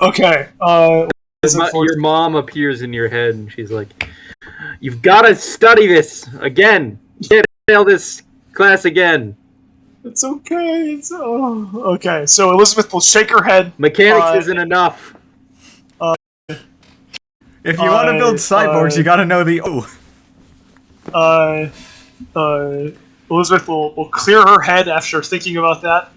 [SPEAKER 3] Okay.
[SPEAKER 1] Your mom appears in your head and she's like, "You've got to study this again. You can't fail this class again."
[SPEAKER 3] It's okay. Okay. So Elizabeth will shake her head.
[SPEAKER 1] Mechanics isn't enough.
[SPEAKER 2] If you want to build cyborgs, you gotta know the
[SPEAKER 3] Elizabeth will clear her head after thinking about that,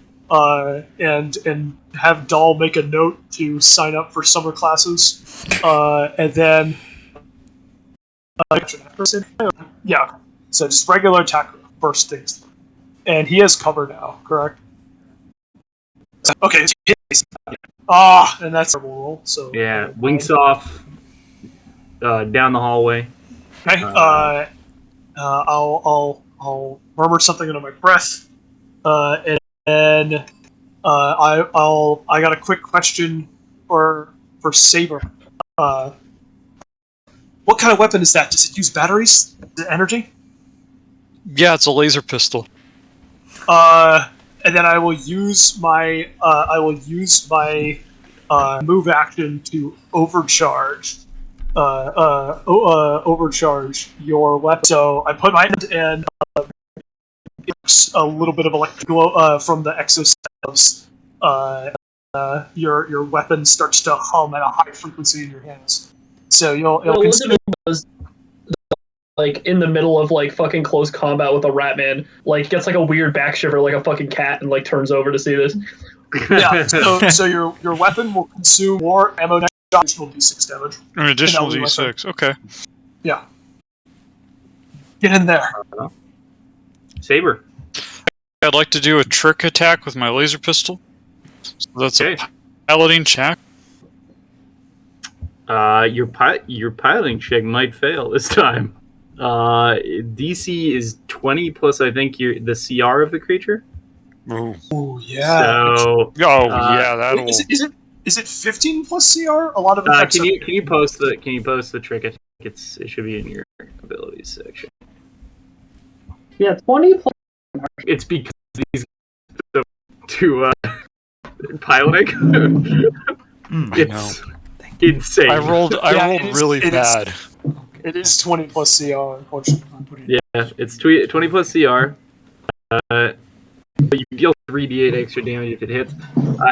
[SPEAKER 3] and have Dahl make a note to sign up for summer classes, and then yeah, so just regular attack burst things, and he has cover now, correct? Okay, and that's a roll. So
[SPEAKER 1] yeah, winks off. Down the hallway.
[SPEAKER 3] Okay. I'll murmur something under my breath, and then I got a quick question for Saber. What kind of weapon is that? Does it use batteries? Is it energy?
[SPEAKER 5] Yeah, it's a laser pistol.
[SPEAKER 3] and then I will use my move action to overcharge overcharge your weapon. So I put my hand and a little bit of electric glow from the exocells. Your weapon starts to hum at a high frequency in your hands. So you'll
[SPEAKER 4] like in the middle of like fucking close combat with a rat man, like gets like a weird back shiver like a fucking cat and like turns over to see this.
[SPEAKER 3] Yeah, so your weapon will consume more ammo next additional d6 damage.
[SPEAKER 5] An additional d6, okay.
[SPEAKER 3] Yeah. Get in there.
[SPEAKER 1] Saber.
[SPEAKER 5] I'd like to do a trick attack with my laser pistol. So that's a piloting check.
[SPEAKER 1] Your piloting check might fail this time. DC is 20 plus, I think, the CR of the creature.
[SPEAKER 3] Oh yeah.
[SPEAKER 1] So,
[SPEAKER 5] that'll.
[SPEAKER 3] Is it 15 plus CR? A lot of effects.
[SPEAKER 1] Can you post the trick attack? It should be in your abilities section.
[SPEAKER 4] Yeah, 20 plus.
[SPEAKER 1] It's because these to piloting. It's insane.
[SPEAKER 5] I rolled really bad.
[SPEAKER 3] It is 20 plus CR, unfortunately.
[SPEAKER 1] Yeah, it's 20 plus CR. But you deal 3d8 extra damage if it hits.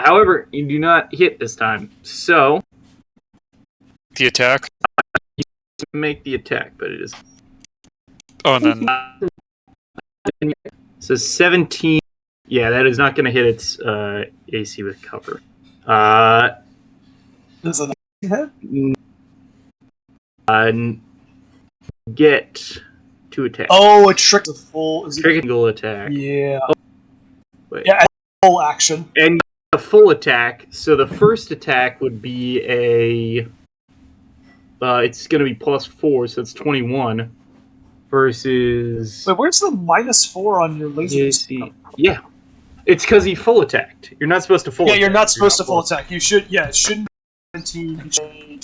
[SPEAKER 1] However, you do not hit this time. So
[SPEAKER 5] The attack.
[SPEAKER 1] to make the attack, but it is.
[SPEAKER 5] Oh, and then
[SPEAKER 1] So 17. Yeah, that is not going to hit its AC with cover.
[SPEAKER 3] Does it hit?
[SPEAKER 1] Get 2 attacks.
[SPEAKER 3] Oh, a trick with full. Is it?
[SPEAKER 1] Triangle attack.
[SPEAKER 3] Yeah.
[SPEAKER 1] Oh, wait.
[SPEAKER 3] Yeah, full action.
[SPEAKER 1] And a full attack. So the first attack would be a. It's going to be +4, so it's 21. Versus.
[SPEAKER 3] Wait, where's the -4 on your laser?
[SPEAKER 1] Yeah. It's because he full attacked. You're not supposed to full attack.
[SPEAKER 3] Yeah, you're not supposed to full attack. You should. Yeah, it shouldn't be 17.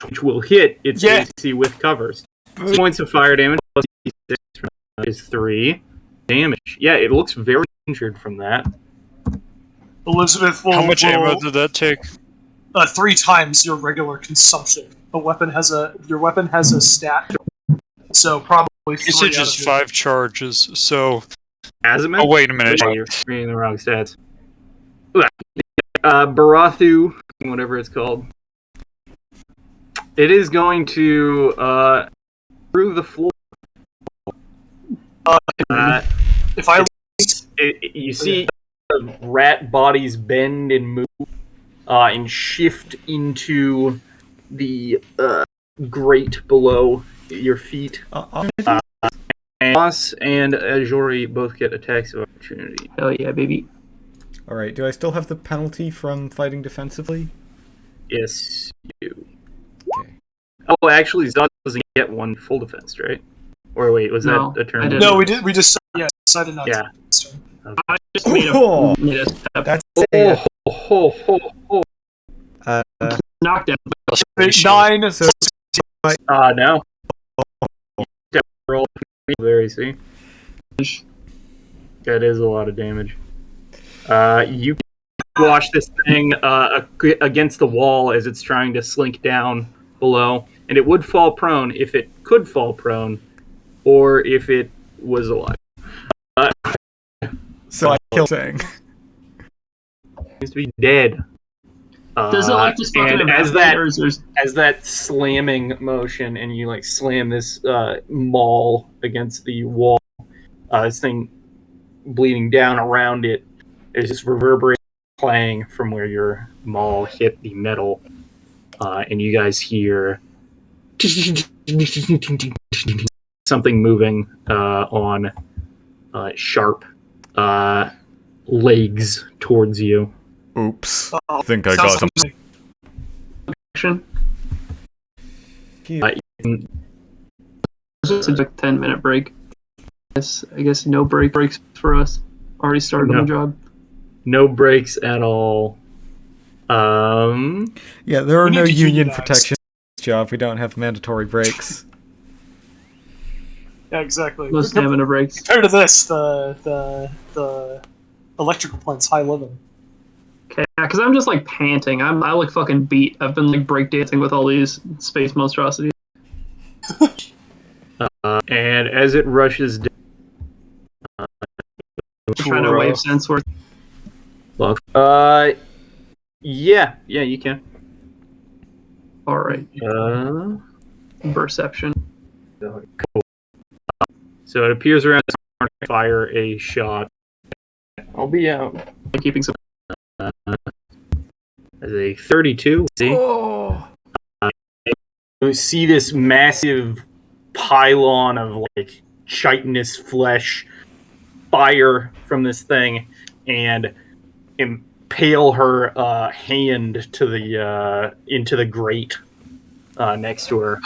[SPEAKER 1] Which will hit its AC with covers. 2 points of fire damage plus D6 is 3 damage. Yeah, it looks very injured from that.
[SPEAKER 3] Elizabeth will.
[SPEAKER 5] how much ammo did that take?
[SPEAKER 3] 3 times your regular consumption. Your weapon has a stat, so probably.
[SPEAKER 5] Usage is 5 charges, so.
[SPEAKER 1] Azimuth?
[SPEAKER 5] Oh, wait a minute.
[SPEAKER 1] You're reading the wrong stats. Barathu, whatever it's called. It is going to through the floor.
[SPEAKER 3] If I
[SPEAKER 1] you see rat bodies bend and move and shift into the grate below your feet. And Ross and Ajori both get attacks of opportunity.
[SPEAKER 4] Hell yeah, baby.
[SPEAKER 2] Alright, do I still have the penalty from fighting defensively?
[SPEAKER 1] Yes, you.
[SPEAKER 2] Okay.
[SPEAKER 1] Oh, actually, Zod doesn't get 1 full defense, right? Or wait, was
[SPEAKER 4] No,
[SPEAKER 1] that a turn?
[SPEAKER 4] I didn't.
[SPEAKER 3] no, we did. We just decided not to.
[SPEAKER 4] I just made
[SPEAKER 2] Oh,
[SPEAKER 4] a
[SPEAKER 2] that's
[SPEAKER 4] knockdown.
[SPEAKER 3] 9.
[SPEAKER 2] So,
[SPEAKER 1] No. Roll very see. That is a lot of damage. You squash this thing against the wall as it's trying to slink down below, and it would fall prone if it could fall prone, or if it was alive.
[SPEAKER 2] so I killed thing.
[SPEAKER 1] Seems to be dead.
[SPEAKER 4] Does it like just fucking
[SPEAKER 1] and as that slamming motion, and you like slam this maul against the wall, this thing bleeding down around it, there's this reverberating clang from where your maul hit the metal, and you guys hear something moving on sharp legs towards you.
[SPEAKER 2] Oops. I think I got something.
[SPEAKER 4] Action.
[SPEAKER 2] Yeah.
[SPEAKER 4] It's a 10-minute break. I guess no breaks for us. Already started on the job.
[SPEAKER 1] No breaks at all.
[SPEAKER 2] Yeah, there are no union protections in this job. We don't have mandatory breaks.
[SPEAKER 3] Yeah, exactly.
[SPEAKER 4] No stamina breaks.
[SPEAKER 3] Compared to this, the electrical plant's high living.
[SPEAKER 4] Okay, yeah, because I'm just like panting. I look fucking beat. I've been like breakdancing with all these space monstrosities.
[SPEAKER 1] And as it rushes down,
[SPEAKER 4] Trying to wave sense worth.
[SPEAKER 1] yeah, you can.
[SPEAKER 4] All right. Perception.
[SPEAKER 1] Cool. So it appears around this corner, fire a shot. I'll be out.
[SPEAKER 4] I'm keeping some.
[SPEAKER 1] As a 32. See?
[SPEAKER 2] Oh.
[SPEAKER 1] You see this massive pylon of like chitinous flesh fire from this thing and impale her hand to the into the grate next to her.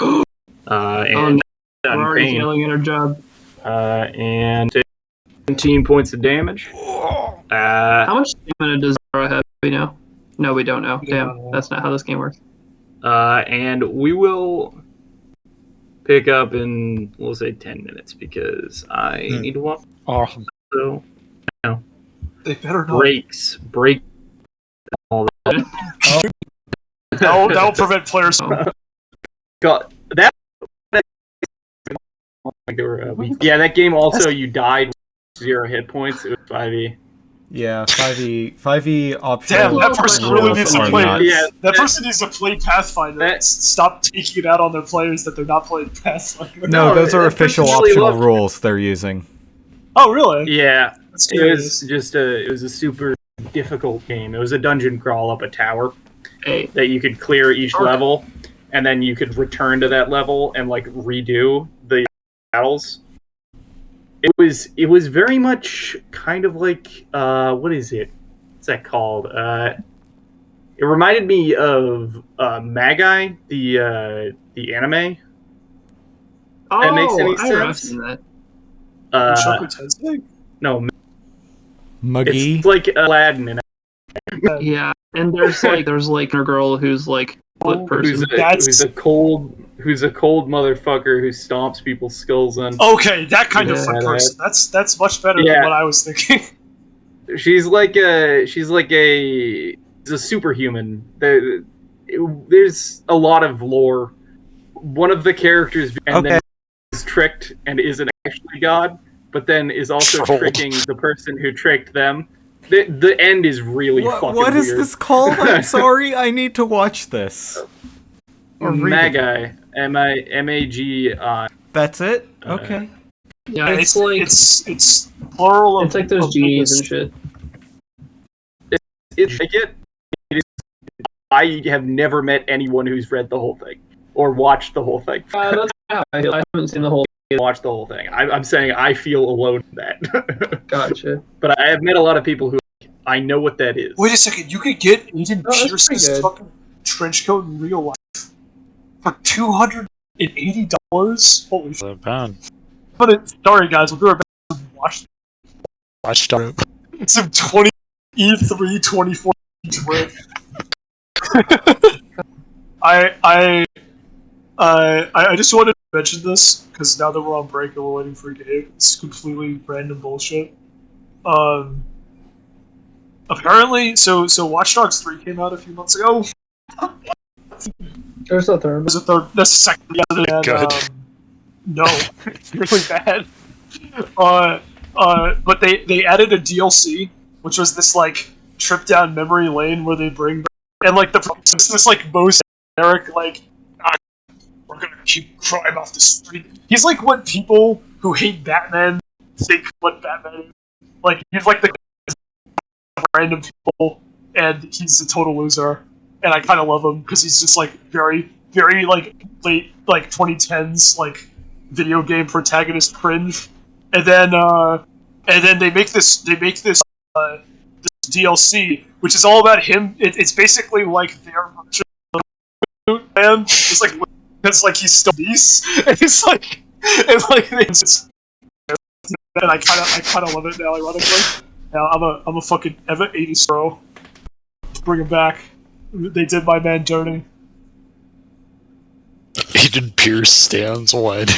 [SPEAKER 1] And
[SPEAKER 4] we're already failing at our job.
[SPEAKER 1] And 17 points of damage.
[SPEAKER 4] How much stamina does Zara have? Do we know? No, we don't know. Damn, that's not how this game works.
[SPEAKER 1] And we will pick up in, we'll say 10 minutes because I need to walk.
[SPEAKER 5] Awesome.
[SPEAKER 1] So,
[SPEAKER 3] They better not.
[SPEAKER 1] Break. All that.
[SPEAKER 3] That'll prevent players from.
[SPEAKER 1] God, that. Yeah, that game also you died with 0 hit points. It was 5e.
[SPEAKER 2] Yeah, 5e optional.
[SPEAKER 3] Damn, that person really needs to play.
[SPEAKER 1] Yeah,
[SPEAKER 3] that person needs to play Pathfinder. Stop taking it out on their players that they're not playing Pathfinder.
[SPEAKER 2] No, those are official optional rules they're using.
[SPEAKER 3] Oh, really?
[SPEAKER 1] Yeah, it was just it was a super difficult game. It was a dungeon crawl up a tower that you could clear each level, and then you could return to that level and like redo the battles. It was very much kind of like what is it? What's that called? It reminded me of Magi, the anime.
[SPEAKER 4] Oh,
[SPEAKER 1] that makes any
[SPEAKER 4] I've
[SPEAKER 1] sense?
[SPEAKER 4] seen that.
[SPEAKER 1] No,
[SPEAKER 2] Muggy.
[SPEAKER 1] it's like Aladdin. And
[SPEAKER 4] Yeah, and there's like a girl who's like split person.
[SPEAKER 1] who's a cold motherfucker who stomps people's skulls in.
[SPEAKER 3] Okay, that kind of fun person. That's much better than what I was thinking.
[SPEAKER 1] She's a superhuman. There's a lot of lore. One of the characters then is tricked and isn't actually God, but then is also tricking the person who tricked them. The end is really fucking weird.
[SPEAKER 2] What is this called? I'm sorry, I need to watch this.
[SPEAKER 1] Magi. M-A-G-I.
[SPEAKER 2] That's it? Okay.
[SPEAKER 4] Yeah,
[SPEAKER 3] it's plural of.
[SPEAKER 4] It's like those genies and shit.
[SPEAKER 1] I have never met anyone who's read the whole thing or watched the whole thing.
[SPEAKER 4] That's how I feel. I haven't seen the whole.
[SPEAKER 1] Watched the whole thing. I'm saying I feel alone in that.
[SPEAKER 4] Gotcha.
[SPEAKER 1] But I have met a lot of people who I know what that is.
[SPEAKER 3] Wait a second, you could get Aiden Pearson's fucking trench coat in real life for $280. Holy shit! But sorry guys, we'll do our best to watch some 20 E3 24 drip. I just wanted to mention this because now that we're on break and we're waiting for Gabe, it's completely random bullshit. Apparently, so Watch Dogs 3 came out a few months ago.
[SPEAKER 4] There's a third.
[SPEAKER 3] There's a third. That's the second. Yeah,
[SPEAKER 5] Good.
[SPEAKER 3] No, it's really bad. But they added a DLC, which was this like trip down memory lane where they bring back, and like this like most generic like we're gonna keep crime off the street. He's like what people who hate Batman think what Batman is. Like he's like the random people, and he's a total loser. And I kind of love him because he's just like very, very like late like 2010s like video game protagonist cringe. And then they make this this DLC which is all about him. It's basically like their version of man. It's like he's still beast. And it's like it's just, and I kind of love it now. Ironically, now I'm a fucking 80s bro. Bring him back. They did my man dirty.
[SPEAKER 5] Aiden Pierce stands wide.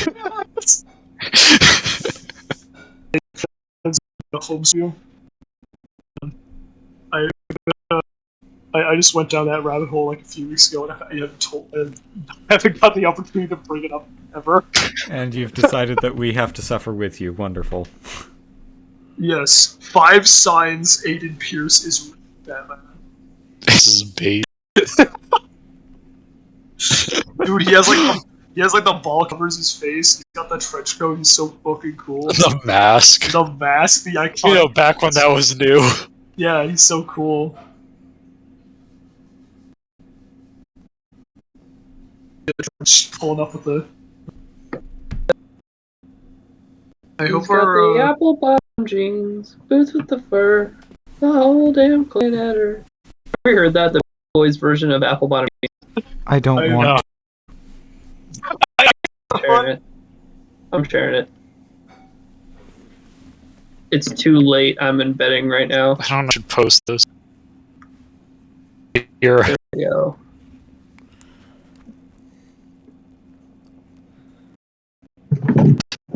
[SPEAKER 3] Homes view. I just went down that rabbit hole like a few weeks ago, and I haven't got the opportunity to bring it up ever.
[SPEAKER 2] And you've decided that we have to suffer with you. Wonderful.
[SPEAKER 3] Yes, 5 signs Aiden Pierce is Batman.
[SPEAKER 5] This is bait.
[SPEAKER 3] Dude, he has like the ball covers his face. He's got that trench coat. He's so fucking cool.
[SPEAKER 5] The mask.
[SPEAKER 3] The mask, the iconic.
[SPEAKER 5] You know, back when that was new.
[SPEAKER 3] Yeah, he's so cool. Pulling up with the. I hope
[SPEAKER 4] He's got the
[SPEAKER 3] our.
[SPEAKER 4] apple bottom jeans, boots with the fur, the whole damn clean at her. Have you heard that? The boys' version of apple bottom jeans.
[SPEAKER 2] I don't want.
[SPEAKER 4] I'm sharing it. I'm sharing it. It's too late. I'm in bedding right now.
[SPEAKER 5] I don't know if I should post this. Here.
[SPEAKER 4] There we go.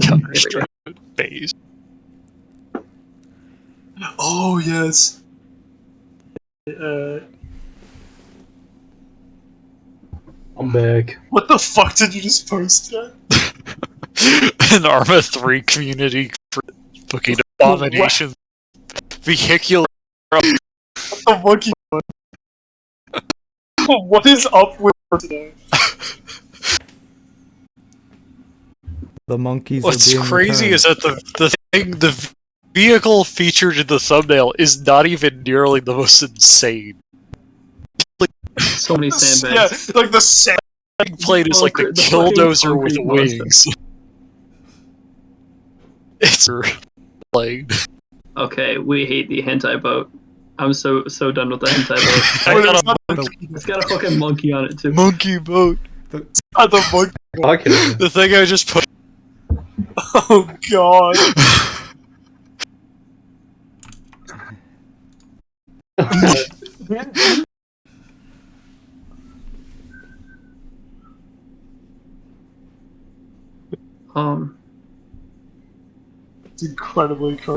[SPEAKER 5] Counter-Strike phase.
[SPEAKER 3] Oh yes.
[SPEAKER 1] I'm back.
[SPEAKER 3] What the fuck did you just post that?
[SPEAKER 5] An Arma 3 community for fucking abomination. Vehicular.
[SPEAKER 3] The monkey one. What is up with her today?
[SPEAKER 2] The monkeys
[SPEAKER 5] What's
[SPEAKER 2] are being
[SPEAKER 5] crazy
[SPEAKER 2] returned.
[SPEAKER 5] is that the vehicle featured in the thumbnail is not even nearly the most insane.
[SPEAKER 4] So many sandbags.
[SPEAKER 3] Yeah, like the sand.
[SPEAKER 5] Plate is like the
[SPEAKER 4] The fucking
[SPEAKER 5] killdozer with
[SPEAKER 4] concrete monster.
[SPEAKER 5] wings. It's like
[SPEAKER 4] Okay, we hate the hentai boat. I'm so done with the hentai boat.
[SPEAKER 5] I got
[SPEAKER 4] It's got a fucking monkey on it too.
[SPEAKER 5] monkey boat.
[SPEAKER 3] The monkey.
[SPEAKER 1] Okay.
[SPEAKER 5] The thing I just put.
[SPEAKER 3] Oh god. It's incredibly cool.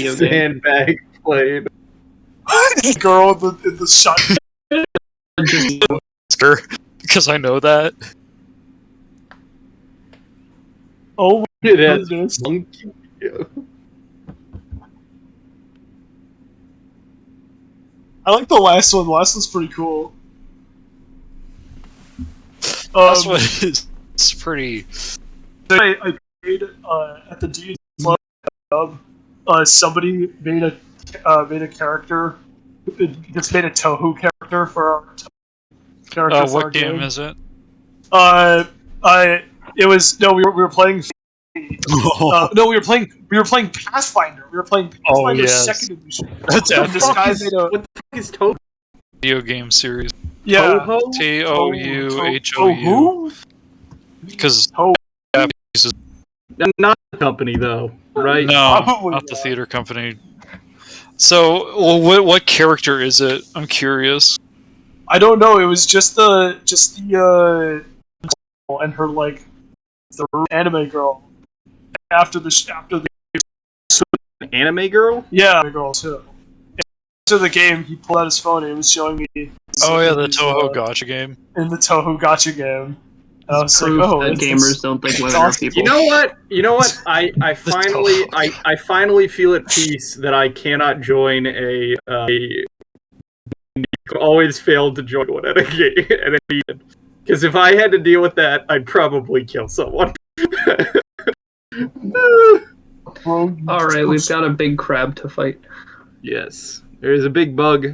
[SPEAKER 1] Sandbag played.
[SPEAKER 3] Girl in the shot.
[SPEAKER 5] Because I know that.
[SPEAKER 3] Oh my
[SPEAKER 1] It has
[SPEAKER 3] goodness.
[SPEAKER 1] monkey.
[SPEAKER 3] I like the last one. The last one's pretty cool.
[SPEAKER 5] That's what it is. It's pretty.
[SPEAKER 3] I played at the D Club. Somebody made a character. Just made a Toho character for our character. For our
[SPEAKER 5] What game is it?
[SPEAKER 3] It was we were playing. No, we were playing Pathfinder. We were playing Pathfinder
[SPEAKER 5] yes.
[SPEAKER 3] 2nd edition.
[SPEAKER 5] That's
[SPEAKER 3] And this guy made a
[SPEAKER 1] What the fuck is Toho?
[SPEAKER 5] video game series.
[SPEAKER 3] yeah.
[SPEAKER 1] Toho?
[SPEAKER 5] TOUHOU. Because
[SPEAKER 3] Toho.
[SPEAKER 1] Not the company though, right?
[SPEAKER 5] no,
[SPEAKER 3] Probably
[SPEAKER 5] not the
[SPEAKER 3] not.
[SPEAKER 5] theater company. So, well, what character is it? I'm curious.
[SPEAKER 3] I don't know. It was just the and her like the anime girl after the
[SPEAKER 1] An anime girl?
[SPEAKER 3] yeah anime girl too. And after the game, he pulled out his phone and it was showing me.
[SPEAKER 5] Oh yeah, the Toho Gacha game.
[SPEAKER 3] In the Toho Gacha game. And I was like,
[SPEAKER 4] Proof
[SPEAKER 3] oh,
[SPEAKER 4] that
[SPEAKER 3] it's-
[SPEAKER 4] gamers don't think women are people.
[SPEAKER 1] You know what? I finally feel at peace that I cannot join a always failed to join one at a game because if I had to deal with that, I'd probably kill someone.
[SPEAKER 4] Alright, we've got a big crab to fight.
[SPEAKER 1] Yes, there is a big bug.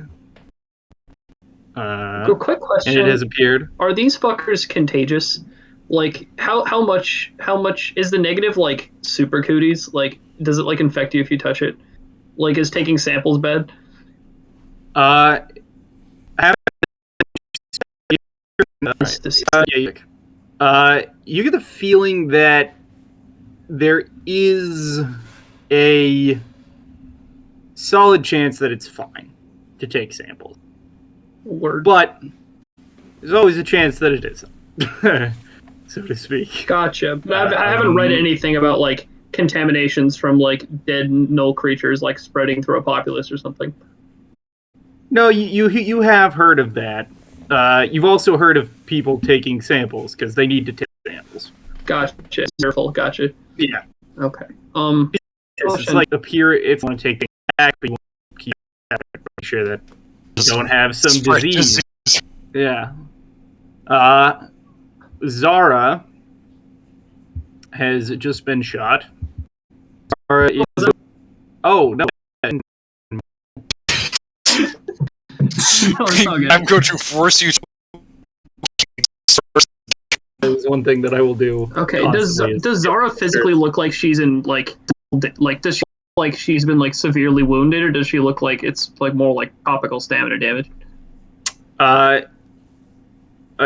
[SPEAKER 4] A quick question.
[SPEAKER 1] And it has appeared.
[SPEAKER 4] Are these fuckers contagious? Like, how much is the negative, like, super cooties? Like, does it, like, infect you if you touch it? Like, is taking samples bad?
[SPEAKER 1] I haven't. You get the feeling that there is a solid chance that it's fine to take samples.
[SPEAKER 4] Word.
[SPEAKER 1] But there's always a chance that it isn't, so to speak.
[SPEAKER 4] Gotcha. But I haven't read anything about, like, contaminations from, like, dead null creatures, like, spreading through a populace or something.
[SPEAKER 1] No, you have heard of that. You've also heard of people taking samples because they need to take samples.
[SPEAKER 4] Gotcha. Careful. Gotcha.
[SPEAKER 1] Yeah.
[SPEAKER 4] Okay.
[SPEAKER 1] It's like it's want to take things back, but you want to keep make sure that you don't have some disease. Yeah. Zara has just been shot. Zara is. Oh no.
[SPEAKER 5] I'm going to force you to.
[SPEAKER 1] That is one thing that I will do.
[SPEAKER 4] Okay. Does Zara physically look like she's in like does she look like she's been like severely wounded, or does she look like it's like more like topical stamina damage?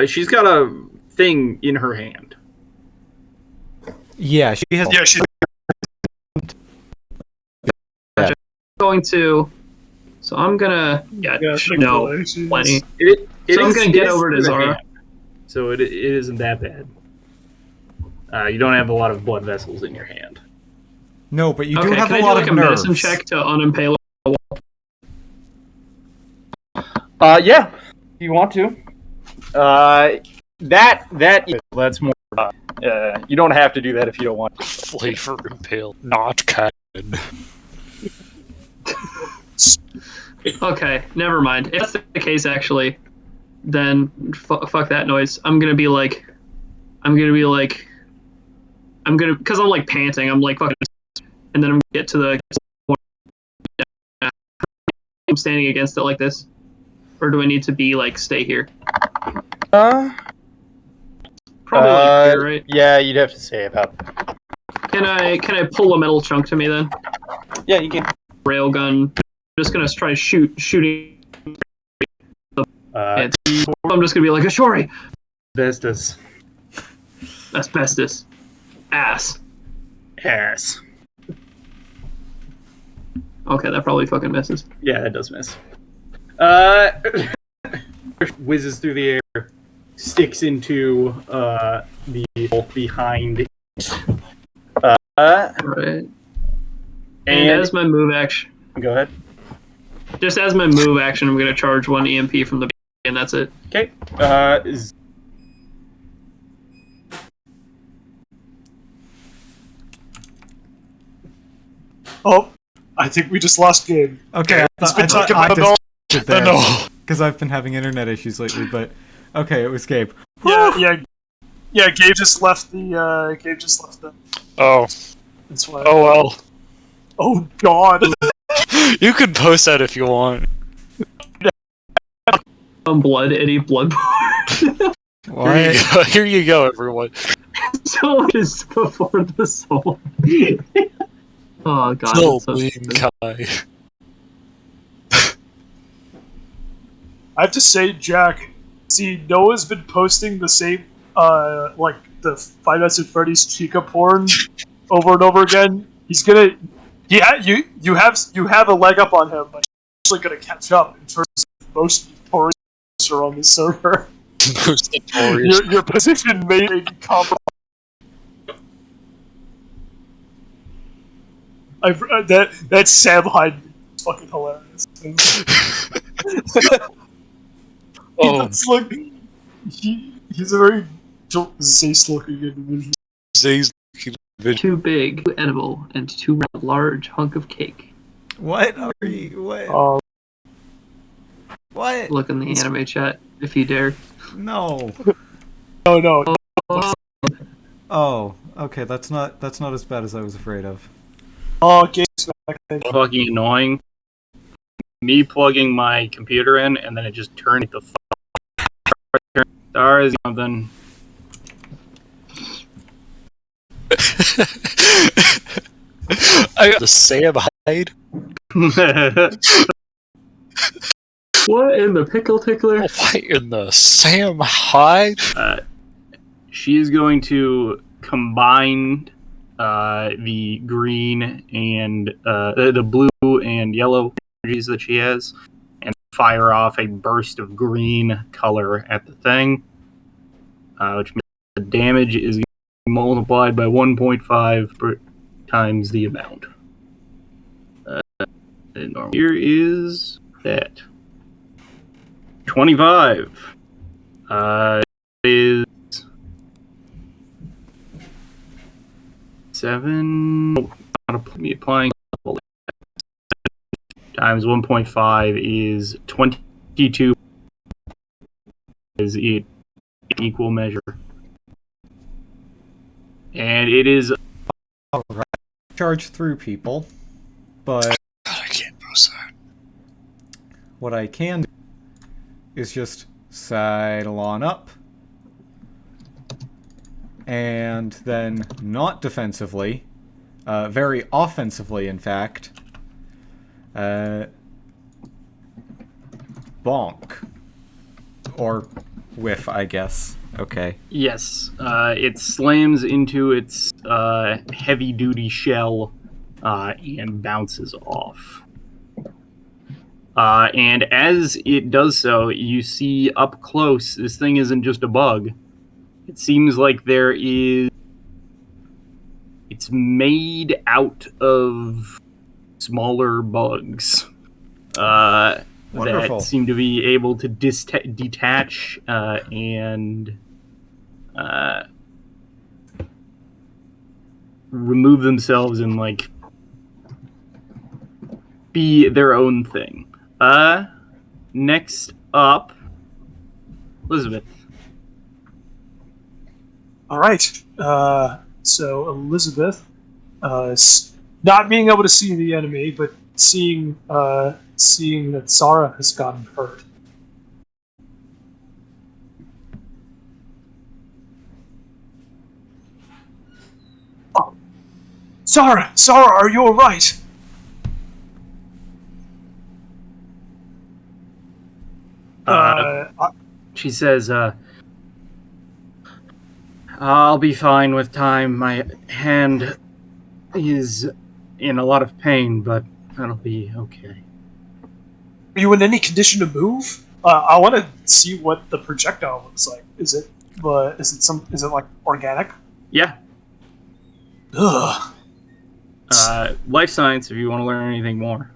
[SPEAKER 1] She's got a thing in her hand.
[SPEAKER 2] Yeah, she has.
[SPEAKER 3] Yeah, she's
[SPEAKER 4] Going to. So I'm gonna. Yeah. No. Plenty. So I'm gonna get over to Zara.
[SPEAKER 1] Hand. So it isn't that bad. You don't have a lot of blood vessels in your hand.
[SPEAKER 2] No, but you do have
[SPEAKER 4] can
[SPEAKER 2] a lot
[SPEAKER 4] I do, like,
[SPEAKER 2] of
[SPEAKER 4] a
[SPEAKER 2] nerves.
[SPEAKER 4] medicine check to unimpale?
[SPEAKER 1] Yeah, if you want to. That's more. You don't have to do that if you don't want to.
[SPEAKER 5] Flavor impale, not canon.
[SPEAKER 4] Okay, never mind. If that's the case, actually, then fuck that noise. I'm gonna be like, because I'm like panting. I'm like fucking, and then I'm gonna get to the. I'm standing against it like this, or do I need to be like stay here? Probably like here, right?
[SPEAKER 1] Yeah, you'd have to say about.
[SPEAKER 4] Can I pull a metal chunk to me then?
[SPEAKER 1] Yeah, you can.
[SPEAKER 4] Railgun. I'm just gonna try shooting. I'm just gonna be like Ashori. Asbestos. Ass. Okay, that probably fucking misses.
[SPEAKER 1] Yeah, that does miss. Whizzes through the air, sticks into the hole behind it.
[SPEAKER 4] Right. And as my move action,
[SPEAKER 1] go ahead.
[SPEAKER 4] Just as my move action, I'm gonna charge one EMP from the and that's it.
[SPEAKER 1] Okay.
[SPEAKER 3] Oh, I think we just lost game.
[SPEAKER 2] Okay,
[SPEAKER 3] It's been talking
[SPEAKER 2] I
[SPEAKER 3] about
[SPEAKER 2] just there because I've been having internet issues lately. But okay, it was Gabe.
[SPEAKER 3] Yeah. Gabe just left the.
[SPEAKER 5] Oh.
[SPEAKER 3] That's why.
[SPEAKER 5] Oh well.
[SPEAKER 3] Oh God.
[SPEAKER 5] You can post that if you want.
[SPEAKER 4] Blood, any blood.
[SPEAKER 2] What?
[SPEAKER 5] Here you go, everyone.
[SPEAKER 4] So just before the soul. Oh God.
[SPEAKER 5] Still
[SPEAKER 4] that's so
[SPEAKER 5] bleeding
[SPEAKER 4] stupid.
[SPEAKER 5] Kai.
[SPEAKER 3] I have to say, Jack. See, Noah's been posting the same, like the Five Nights at Freddy's Chica porn over and over again. He's gonna. Yeah, you have a leg up on him, but he's actually gonna catch up in terms of most notorious on the server.
[SPEAKER 5] Most notorious.
[SPEAKER 3] Your position may be compromised. That Sam Hyde is fucking hilarious.
[SPEAKER 5] Oh,
[SPEAKER 3] He's a very Zace-looking individual.
[SPEAKER 5] Zay's
[SPEAKER 4] Too big, too edible, and too large hunk of cake.
[SPEAKER 2] What are you? What? What?
[SPEAKER 4] Look in the anime chat if you dare.
[SPEAKER 2] No.
[SPEAKER 3] No.
[SPEAKER 2] Oh, okay. That's not as bad as I was afraid of.
[SPEAKER 3] Oh, Gabe's back.
[SPEAKER 1] Fucking annoying. Me plugging my computer in and then it just turned the stars something.
[SPEAKER 5] I got the Sam Hyde.
[SPEAKER 4] What in the pickle tickler?
[SPEAKER 5] What in the Sam Hyde?
[SPEAKER 1] She's going to combine the green and the blue and yellow energies that she has and fire off a burst of green color at the thing, which means the damage is multiplied by 1.5 times the amount. Here is that. 25. Is 7. Me applying times 1.5 is 22. Is it equal measure? And it is.
[SPEAKER 2] All right. Charge through people, but
[SPEAKER 5] God, I can't post that.
[SPEAKER 2] what I can do is just sidle on up, and then not defensively, very offensively, in fact, bonk. Or whiff, I guess. Okay.
[SPEAKER 1] Yes, it slams into its heavy-duty shell and bounces off. And as it does so, you see up close, this thing isn't just a bug. It seems like it's made out of smaller bugs that
[SPEAKER 2] Wonderful.
[SPEAKER 1] seem to be able to detach and remove themselves and like be their own thing. Next up, Elizabeth.
[SPEAKER 3] All right. So Elizabeth, not being able to see the enemy, but seeing that Sarah has gotten hurt. Oh. Sarah, are you all right?
[SPEAKER 1] She says, I'll be fine with time. My hand is in a lot of pain, but that'll be okay.
[SPEAKER 3] Are you in any condition to move? I want to see what the projectile looks like. Is it like organic?
[SPEAKER 1] Yeah.
[SPEAKER 3] Ugh.
[SPEAKER 1] Life science, if you want to learn anything more.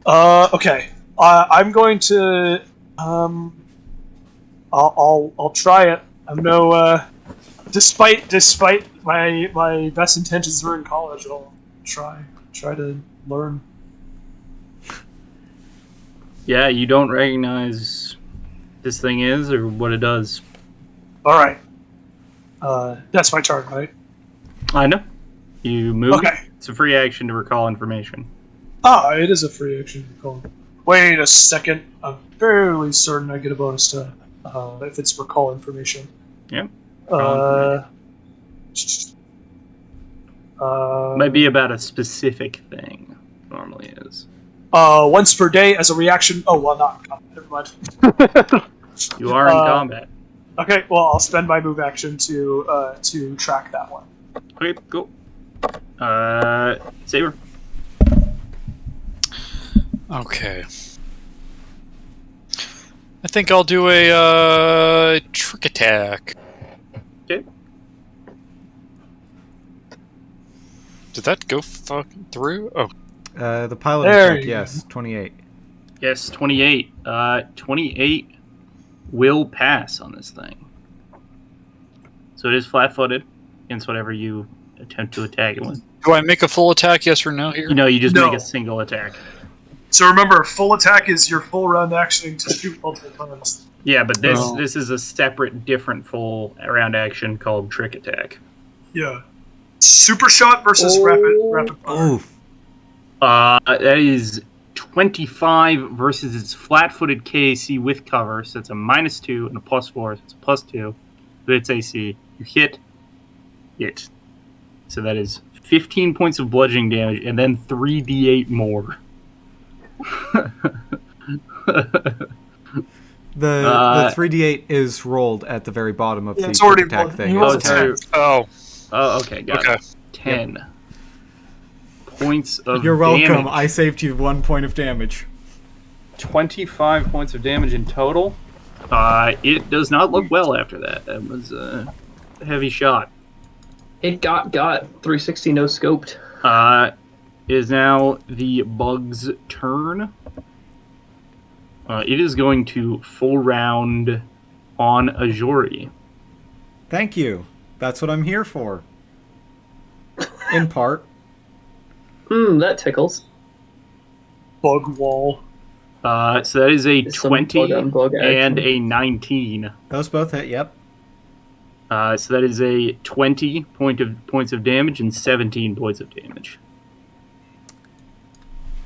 [SPEAKER 3] Okay. I'm going to. I'll try it. I'm no. Despite my best intentions during college, I'll try to learn.
[SPEAKER 1] Yeah, you don't recognize this thing is or what it does.
[SPEAKER 3] All right. That's my turn, right?
[SPEAKER 1] I know. You move.
[SPEAKER 3] Okay.
[SPEAKER 1] It's a free action to recall information.
[SPEAKER 3] Ah, it is a free action to recall. Wait a second. I'm fairly certain I get a bonus to if it's recall information.
[SPEAKER 1] Yep. Might be about a specific thing. Normally is.
[SPEAKER 3] Once per day as a reaction. Oh well, not in combat. Never mind.
[SPEAKER 1] You are in combat.
[SPEAKER 3] Okay, well I'll spend my move action to track that one.
[SPEAKER 1] Okay, cool. Saber.
[SPEAKER 5] Okay. I think I'll do a trick attack.
[SPEAKER 1] Okay.
[SPEAKER 5] Did that go fucking through? Oh.
[SPEAKER 2] The pilot
[SPEAKER 3] There
[SPEAKER 2] check,
[SPEAKER 3] you
[SPEAKER 2] yes, 28.
[SPEAKER 1] Yes, 28. 28 will pass on this thing. So it is flat-footed against whatever you attempt to attack it with.
[SPEAKER 5] Do I make a full attack, yes or no here?
[SPEAKER 1] You just
[SPEAKER 3] No.
[SPEAKER 1] make a single attack.
[SPEAKER 3] So remember, full attack is your full round action to shoot multiple times.
[SPEAKER 1] Yeah, but this is a separate, different full round action called trick attack.
[SPEAKER 3] Yeah. Super shot versus rapid fire.
[SPEAKER 2] Oof.
[SPEAKER 1] That is 25 versus its flat-footed KAC with cover, so it's a -2 and a +4, so it's a +2. But it's AC. You hit it. So that is 15 points of bludgeoning damage, and then 3d8 more.
[SPEAKER 2] The 3d8 is rolled at the very bottom of the
[SPEAKER 3] it's already
[SPEAKER 2] attack
[SPEAKER 3] rolled.
[SPEAKER 2] thing.
[SPEAKER 3] You rolled
[SPEAKER 1] It's
[SPEAKER 3] a 10.
[SPEAKER 5] Oh.
[SPEAKER 1] Oh, okay, got
[SPEAKER 5] Okay.
[SPEAKER 1] it. 10 points of
[SPEAKER 2] You're welcome.
[SPEAKER 1] damage.
[SPEAKER 2] I saved you 1 point of damage.
[SPEAKER 1] 25 points of damage in total. It does not look well after that. That was a heavy shot.
[SPEAKER 4] It got 360 no scoped.
[SPEAKER 1] It is now the bug's turn. It is going to full round on Ajori.
[SPEAKER 2] Thank you. That's what I'm here for. In part.
[SPEAKER 4] That tickles.
[SPEAKER 3] Bug wall.
[SPEAKER 1] So that is a
[SPEAKER 4] It's some
[SPEAKER 1] 20
[SPEAKER 4] bug-on-bug
[SPEAKER 1] and
[SPEAKER 4] action.
[SPEAKER 1] a 19.
[SPEAKER 2] Those both hit, yep.
[SPEAKER 1] So that is a 20 points of damage and 17 points of damage.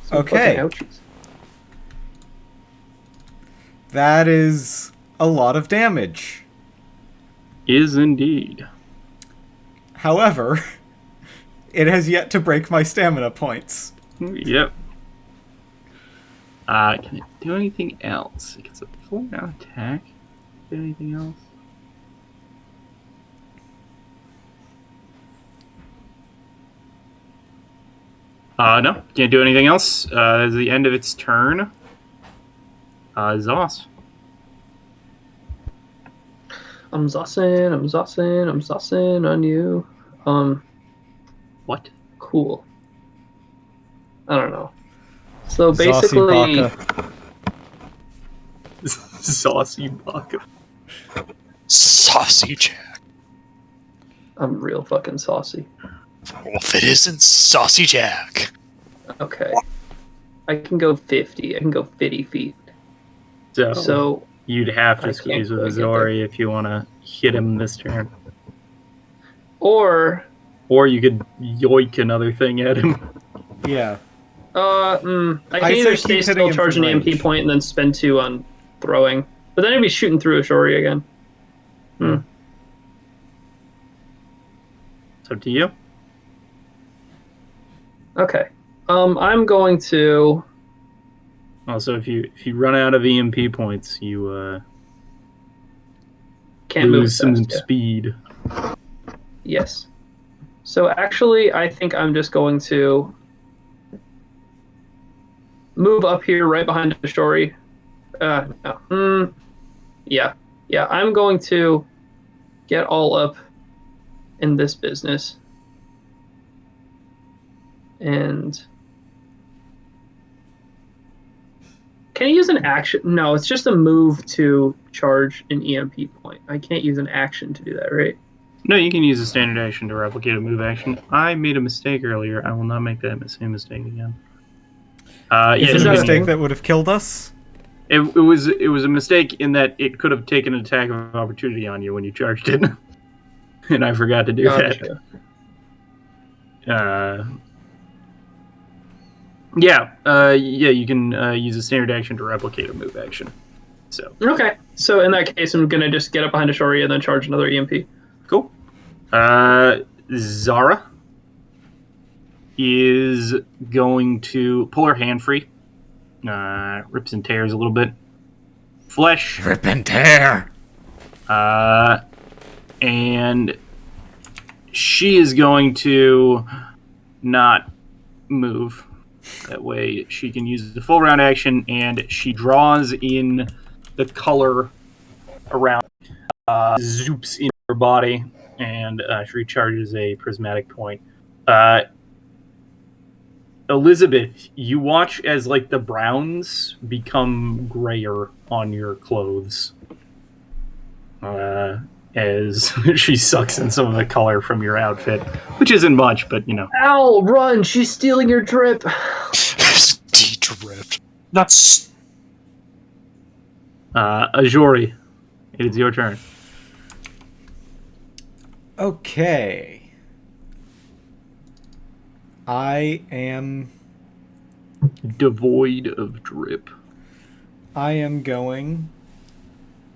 [SPEAKER 4] Some
[SPEAKER 2] Okay.
[SPEAKER 4] fucking ouchies.
[SPEAKER 2] That is a lot of damage.
[SPEAKER 1] Is indeed.
[SPEAKER 2] However, it has yet to break my stamina points.
[SPEAKER 1] Yep. Can it do anything else? It gets a full round attack. Do anything else? No, can't do anything else. At the end of its turn. Zos.
[SPEAKER 4] I'm zossing on you.
[SPEAKER 1] What?
[SPEAKER 4] Cool. I don't know. So
[SPEAKER 2] Zossie
[SPEAKER 4] basically,
[SPEAKER 2] Baka.
[SPEAKER 1] Saucy Baka.
[SPEAKER 5] Saucy Jack.
[SPEAKER 4] I'm real fucking saucy.
[SPEAKER 5] Well, if it isn't Saucy Jack.
[SPEAKER 4] Okay. I can go 50. I can go 50 feet. So
[SPEAKER 1] you'd have
[SPEAKER 4] I
[SPEAKER 1] to squeeze
[SPEAKER 4] can't
[SPEAKER 1] with
[SPEAKER 4] quite get
[SPEAKER 1] Azori if you want to hit him this turn.
[SPEAKER 4] or
[SPEAKER 1] Or you could yoink another thing at him.
[SPEAKER 2] Yeah.
[SPEAKER 4] I can
[SPEAKER 2] I say
[SPEAKER 4] either
[SPEAKER 2] keep
[SPEAKER 4] stay
[SPEAKER 2] hitting
[SPEAKER 4] still,
[SPEAKER 2] him
[SPEAKER 4] charge
[SPEAKER 2] from
[SPEAKER 4] an EMP
[SPEAKER 2] range.
[SPEAKER 4] point, and then spend 2 on throwing. But then I'd be shooting through a Shori again.
[SPEAKER 1] It's up to you.
[SPEAKER 4] Okay. I'm going to.
[SPEAKER 1] Also, if you run out of EMP points, you
[SPEAKER 4] Can't move
[SPEAKER 1] lose
[SPEAKER 4] as
[SPEAKER 1] some
[SPEAKER 4] fast, yeah.
[SPEAKER 1] speed.
[SPEAKER 4] Yes. So actually, I think I'm just going to move up here right behind the Shori. No. Yeah. I'm going to get all up in this business. And can I use an action? No, it's just a move to charge an EMP point. I can't use an action to do that, right?
[SPEAKER 1] No, you can use a standard action to replicate a move action. I made a mistake earlier. I will not make that same mistake again.
[SPEAKER 2] Is
[SPEAKER 1] yeah,
[SPEAKER 2] it
[SPEAKER 1] you
[SPEAKER 2] a
[SPEAKER 1] can-
[SPEAKER 2] mistake that would have killed us?
[SPEAKER 1] It was a mistake in that it could have taken an attack of opportunity on you when you charged it, and I forgot to do
[SPEAKER 4] Gotcha.
[SPEAKER 1] that. Yeah, you can use a standard action to replicate a move action. So
[SPEAKER 4] Okay. So in that case, I'm gonna just get up behind a Shori and then charge another EMP.
[SPEAKER 1] cool. Zara is going to pull her hand free. Rips and tears a little bit. Flesh.
[SPEAKER 2] Rip and tear!
[SPEAKER 1] And she is going to not move. That way she can use the full round action, and she draws in the color around, zoops into her body, and she recharges a prismatic point. Elizabeth, you watch as like the browns become grayer on your clothes. As she sucks in some of the color from your outfit, which isn't much, but you know.
[SPEAKER 4] Ow! Run! She's stealing your drip.
[SPEAKER 5] Dripped.
[SPEAKER 3] That's
[SPEAKER 1] Ajori, it is your turn.
[SPEAKER 2] Okay. I am
[SPEAKER 1] Devoid of drip.
[SPEAKER 2] going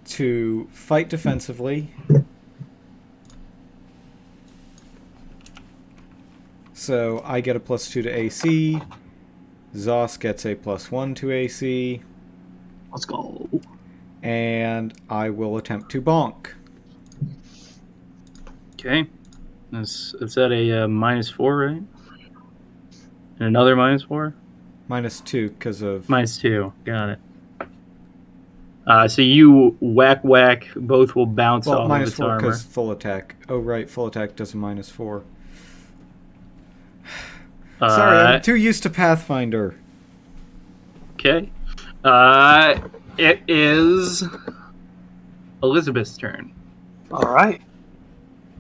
[SPEAKER 2] to fight defensively. So I get a +2 to AC. Zos gets a +1 to AC.
[SPEAKER 4] Let's go.
[SPEAKER 2] And I will attempt to bonk.
[SPEAKER 1] Okay. It's at a -4, right? And another -4?
[SPEAKER 2] -2 because of...
[SPEAKER 1] -2. Got it. So you whack. Both will bounce
[SPEAKER 2] Well,
[SPEAKER 1] off of its
[SPEAKER 2] -4
[SPEAKER 1] armor.
[SPEAKER 2] because full attack. Oh, right. Full attack does a -4. Sorry, I'm too used to Pathfinder.
[SPEAKER 1] Okay. It is Elizabeth's turn.
[SPEAKER 3] All right.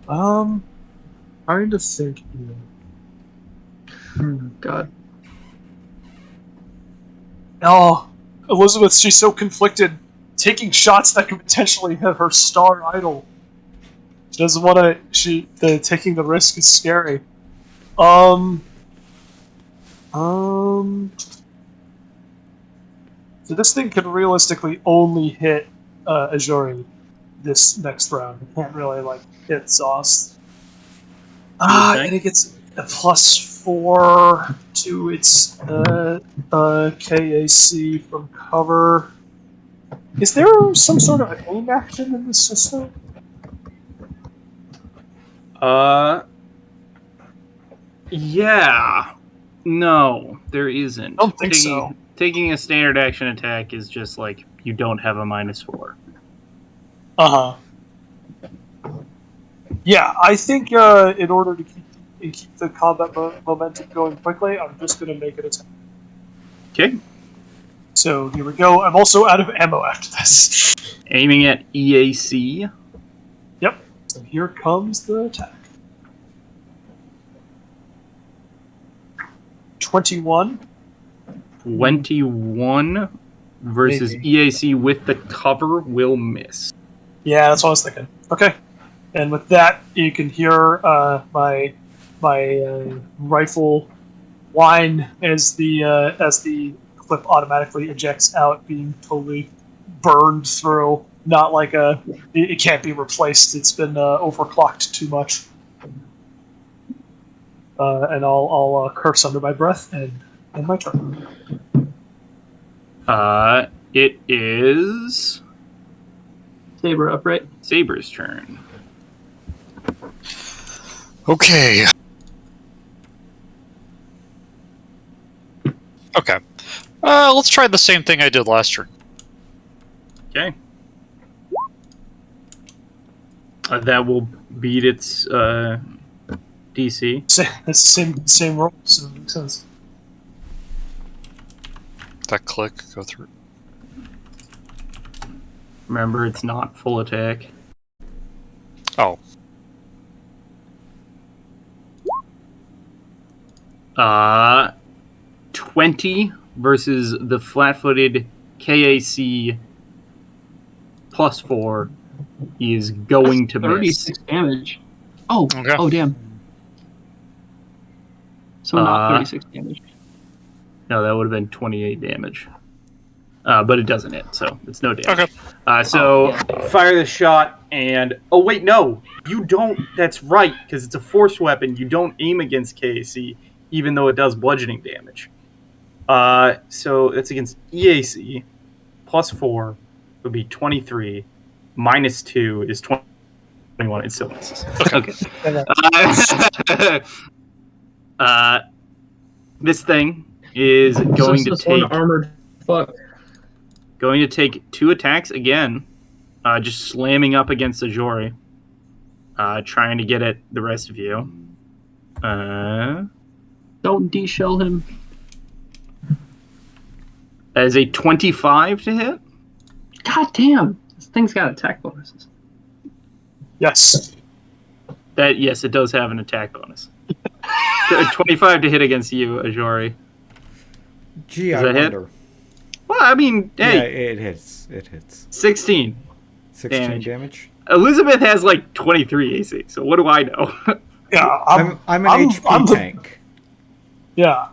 [SPEAKER 3] Trying to think.
[SPEAKER 4] God.
[SPEAKER 3] Oh, Elizabeth, she's so conflicted. Taking shots that could potentially hit her star idol. She doesn't want to. Taking the risk is scary. So this thing could realistically only hit Azuri this next round. It can't really hit Zoss. And it gets a +4 to its KAC from cover. Is there some sort of aim action in this system?
[SPEAKER 1] Yeah. No, there isn't.
[SPEAKER 3] I don't think so.
[SPEAKER 1] Taking a standard action attack is just like you don't have a -4.
[SPEAKER 3] Uh-huh. Yeah, I think in order to keep the combat momentum going quickly, I'm just going to make it attack.
[SPEAKER 1] Okay.
[SPEAKER 3] So here we go. I'm also out of ammo after this.
[SPEAKER 1] Aiming at EAC.
[SPEAKER 3] Yep. So here comes the attack. 21.
[SPEAKER 1] 21 versus
[SPEAKER 3] Maybe.
[SPEAKER 1] EAC with the cover will miss.
[SPEAKER 3] Yeah, that's what I was thinking. Okay. And with that, you can hear my rifle whine as the clip automatically ejects out, being totally burned through. Not like it can't be replaced. It's been overclocked too much. And I'll curse under my breath and end my turn.
[SPEAKER 1] It is
[SPEAKER 4] Saber up, right?
[SPEAKER 1] Saber's turn.
[SPEAKER 5] Okay. Okay. Let's try the same thing I did last turn.
[SPEAKER 1] Okay. That will beat its DC.
[SPEAKER 3] It's the same roll, so it makes sense.
[SPEAKER 5] That click, go through.
[SPEAKER 1] Remember, it's not full attack.
[SPEAKER 5] Oh.
[SPEAKER 1] 20 versus the flat-footed KAC +4 is going to miss.
[SPEAKER 4] 36 damage. Oh,
[SPEAKER 5] Okay.
[SPEAKER 4] oh damn. So not 36 damage.
[SPEAKER 1] No, that would have been 28 damage. But it doesn't hit, so it's no damage.
[SPEAKER 5] Okay.
[SPEAKER 1] Fire the shot, and... Oh, wait, no! You don't... That's right, because it's a force weapon. You don't aim against KAC, even though it does bludgeoning damage. So that's against EAC. +4 would be 23. -2 is 21. It still misses. Okay. This thing is going to take...
[SPEAKER 4] one armored fuck.
[SPEAKER 1] Going to take 2 attacks again. Just slamming up against Ajori. Trying to get at the rest of you.
[SPEAKER 4] Don't de-shell him.
[SPEAKER 1] As a 25 to hit.
[SPEAKER 4] God damn. This thing's got attack bonuses.
[SPEAKER 3] Yes.
[SPEAKER 1] Yes, it does have an attack bonus. 25 to hit against you, Ajori.
[SPEAKER 2] Gee,
[SPEAKER 1] Does
[SPEAKER 2] I
[SPEAKER 1] that hit?
[SPEAKER 2] wonder.
[SPEAKER 1] Well, I mean, hey.
[SPEAKER 2] Yeah, it hits. It hits.
[SPEAKER 1] 16.
[SPEAKER 2] 16 damage.
[SPEAKER 1] Elizabeth has like 23 AC, so what do I know?
[SPEAKER 3] Yeah,
[SPEAKER 2] I'm an HP tank.
[SPEAKER 3] Yeah.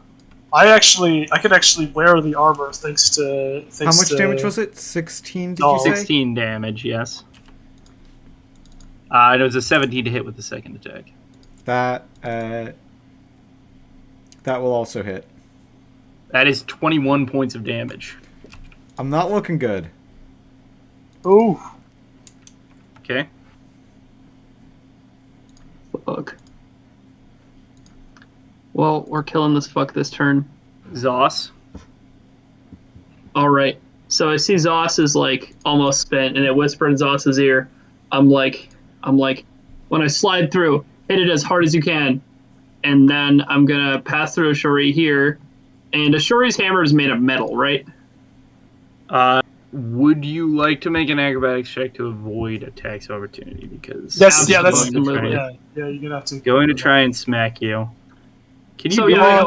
[SPEAKER 3] I could actually wear the armor thanks to...
[SPEAKER 2] How much damage was it? 16, did you say?
[SPEAKER 1] 16 damage, yes. It was a 17 to hit with the second attack.
[SPEAKER 2] That will also hit.
[SPEAKER 1] That is 21 points of damage.
[SPEAKER 2] I'm not looking good.
[SPEAKER 3] Ooh.
[SPEAKER 1] Okay.
[SPEAKER 4] Fuck. Well, we're killing this fuck this turn.
[SPEAKER 1] Zoss.
[SPEAKER 4] Alright. So I see Zoss is like almost spent, and it whispered in Zoss's ear. I'm like, when I slide through, hit it as hard as you can. And then I'm gonna pass through Ashori here. And Ashori's hammer is made of metal, right?
[SPEAKER 1] would you like to make an acrobatics check to avoid attacks of opportunity? Because
[SPEAKER 3] That's
[SPEAKER 1] you're
[SPEAKER 3] gonna have to
[SPEAKER 1] going to try and smack you. Can you
[SPEAKER 4] So
[SPEAKER 1] do
[SPEAKER 4] yeah, I
[SPEAKER 1] it?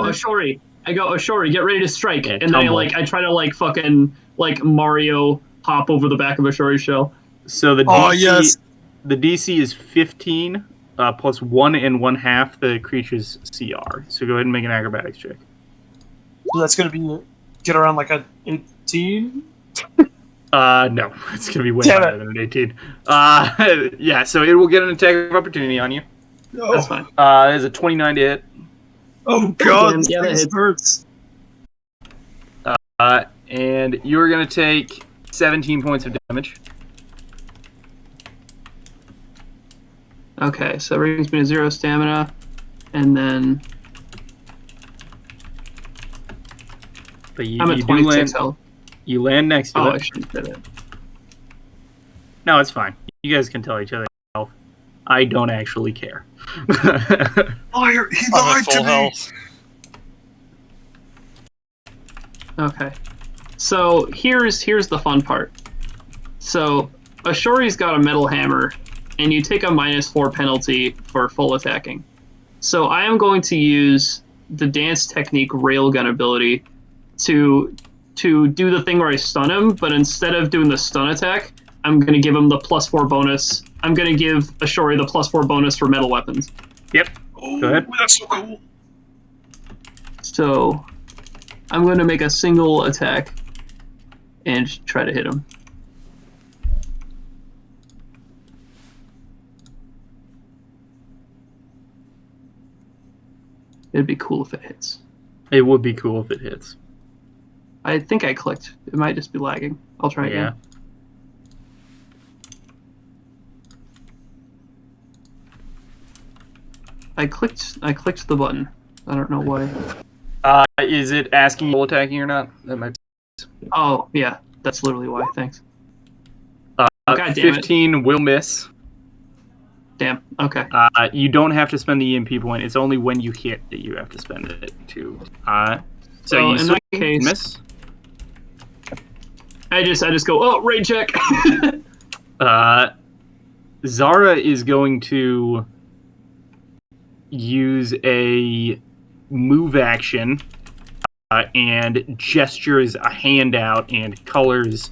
[SPEAKER 4] go Ashori. Get ready to strike,
[SPEAKER 1] Yeah,
[SPEAKER 4] and then I try to fucking Mario hop over the back of Ashori's shell.
[SPEAKER 1] So the DC is 15 plus 1 and 1/2 the creature's CR. So go ahead and make an acrobatics check.
[SPEAKER 3] So that's gonna be get around like an 18.
[SPEAKER 1] No, it's gonna be way higher than an 18. Yeah, so it will get an attack of opportunity on you.
[SPEAKER 3] No.
[SPEAKER 4] That's fine.
[SPEAKER 1] There's a 29 to hit.
[SPEAKER 3] Oh god,
[SPEAKER 4] yeah, that
[SPEAKER 3] hurts.
[SPEAKER 1] And you're gonna take 17 points of damage.
[SPEAKER 4] Okay, so it brings me to 0 stamina, and then
[SPEAKER 1] But
[SPEAKER 4] I'm at 26 health.
[SPEAKER 1] You land next to it.
[SPEAKER 4] I shouldn't have it.
[SPEAKER 1] No, it's fine. You guys can tell each other health. I don't actually care.
[SPEAKER 3] Liar! He lied to me!
[SPEAKER 4] Okay. So here's the fun part. So Ashori's got a metal hammer, and you take a -4 penalty for full attacking. So I am going to use the dance technique railgun ability to do the thing where I stun him, but instead of doing the stun attack, I'm going to give him the +4 bonus. I'm going to give Ashori the +4 bonus for metal weapons.
[SPEAKER 1] Yep.
[SPEAKER 3] Oh,
[SPEAKER 1] go ahead.
[SPEAKER 3] That's so cool.
[SPEAKER 4] So I'm going to make a single attack and try to hit him. It'd be cool if it hits.
[SPEAKER 1] It would be cool if it hits.
[SPEAKER 4] I think I clicked. It might just be lagging. I'll try again. I clicked the button. I don't know why.
[SPEAKER 1] Is it asking you attacking or not? That might.
[SPEAKER 4] Oh yeah, that's literally why. Thanks. God damn
[SPEAKER 1] 15 will miss.
[SPEAKER 4] Damn. Okay.
[SPEAKER 1] You don't have to spend the EMP point. It's only when you hit that you have to spend it to. So you
[SPEAKER 4] in that case,
[SPEAKER 1] miss.
[SPEAKER 4] I just go. Oh, raid check.
[SPEAKER 1] Zara is going to use a move action and gestures a hand out, and colors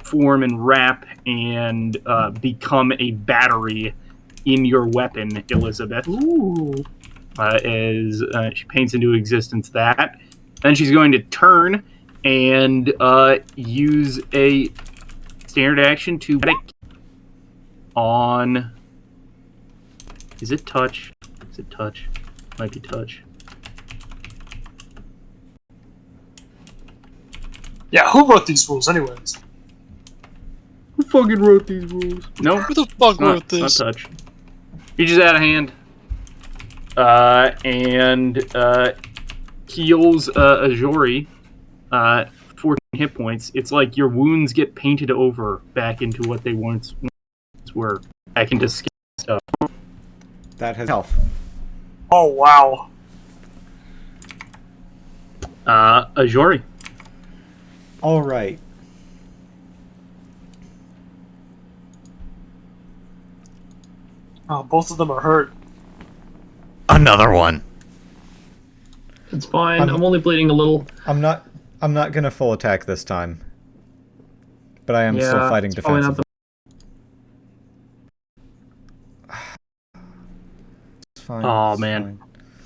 [SPEAKER 1] form and wrap and become a battery in your weapon, Elizabeth.
[SPEAKER 4] Ooh.
[SPEAKER 1] As she paints into existence that. Then she's going to turn and use a standard action to on. Is it touch? Is it touch? Might be touch.
[SPEAKER 3] Yeah, who wrote these rules, anyways?
[SPEAKER 1] Who fucking wrote these rules? No.
[SPEAKER 5] Who the fuck wrote this?
[SPEAKER 1] It's not touch. Reaches out a hand. And heals Ajori 14 hit points. It's like your wounds get painted over back into what they once were. Back into skin stuff.
[SPEAKER 2] That has health.
[SPEAKER 3] Oh, wow.
[SPEAKER 1] Ajori.
[SPEAKER 2] All right.
[SPEAKER 3] Oh, both of them are hurt.
[SPEAKER 7] Another one.
[SPEAKER 4] It's fine. I'm only bleeding a little.
[SPEAKER 2] I'm not gonna full attack this time. But I am still fighting defensively. It's fine.
[SPEAKER 1] Oh
[SPEAKER 2] it's
[SPEAKER 1] man,
[SPEAKER 2] fine.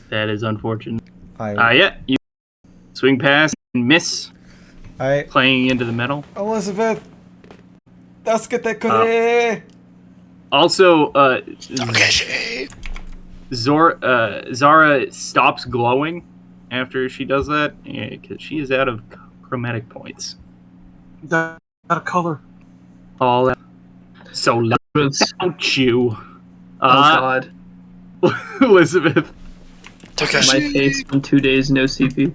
[SPEAKER 1] that is unfortunate.
[SPEAKER 2] I
[SPEAKER 1] you swing past and miss. Playing into the metal.
[SPEAKER 2] Elizabeth, Daskete kore.
[SPEAKER 1] Also, Zara stops glowing after she does that because she is out of chromatic points.
[SPEAKER 3] Out of color.
[SPEAKER 1] All that. So don't you?
[SPEAKER 4] Oh God.
[SPEAKER 1] Elizabeth.
[SPEAKER 4] My face in 2 days, no CP.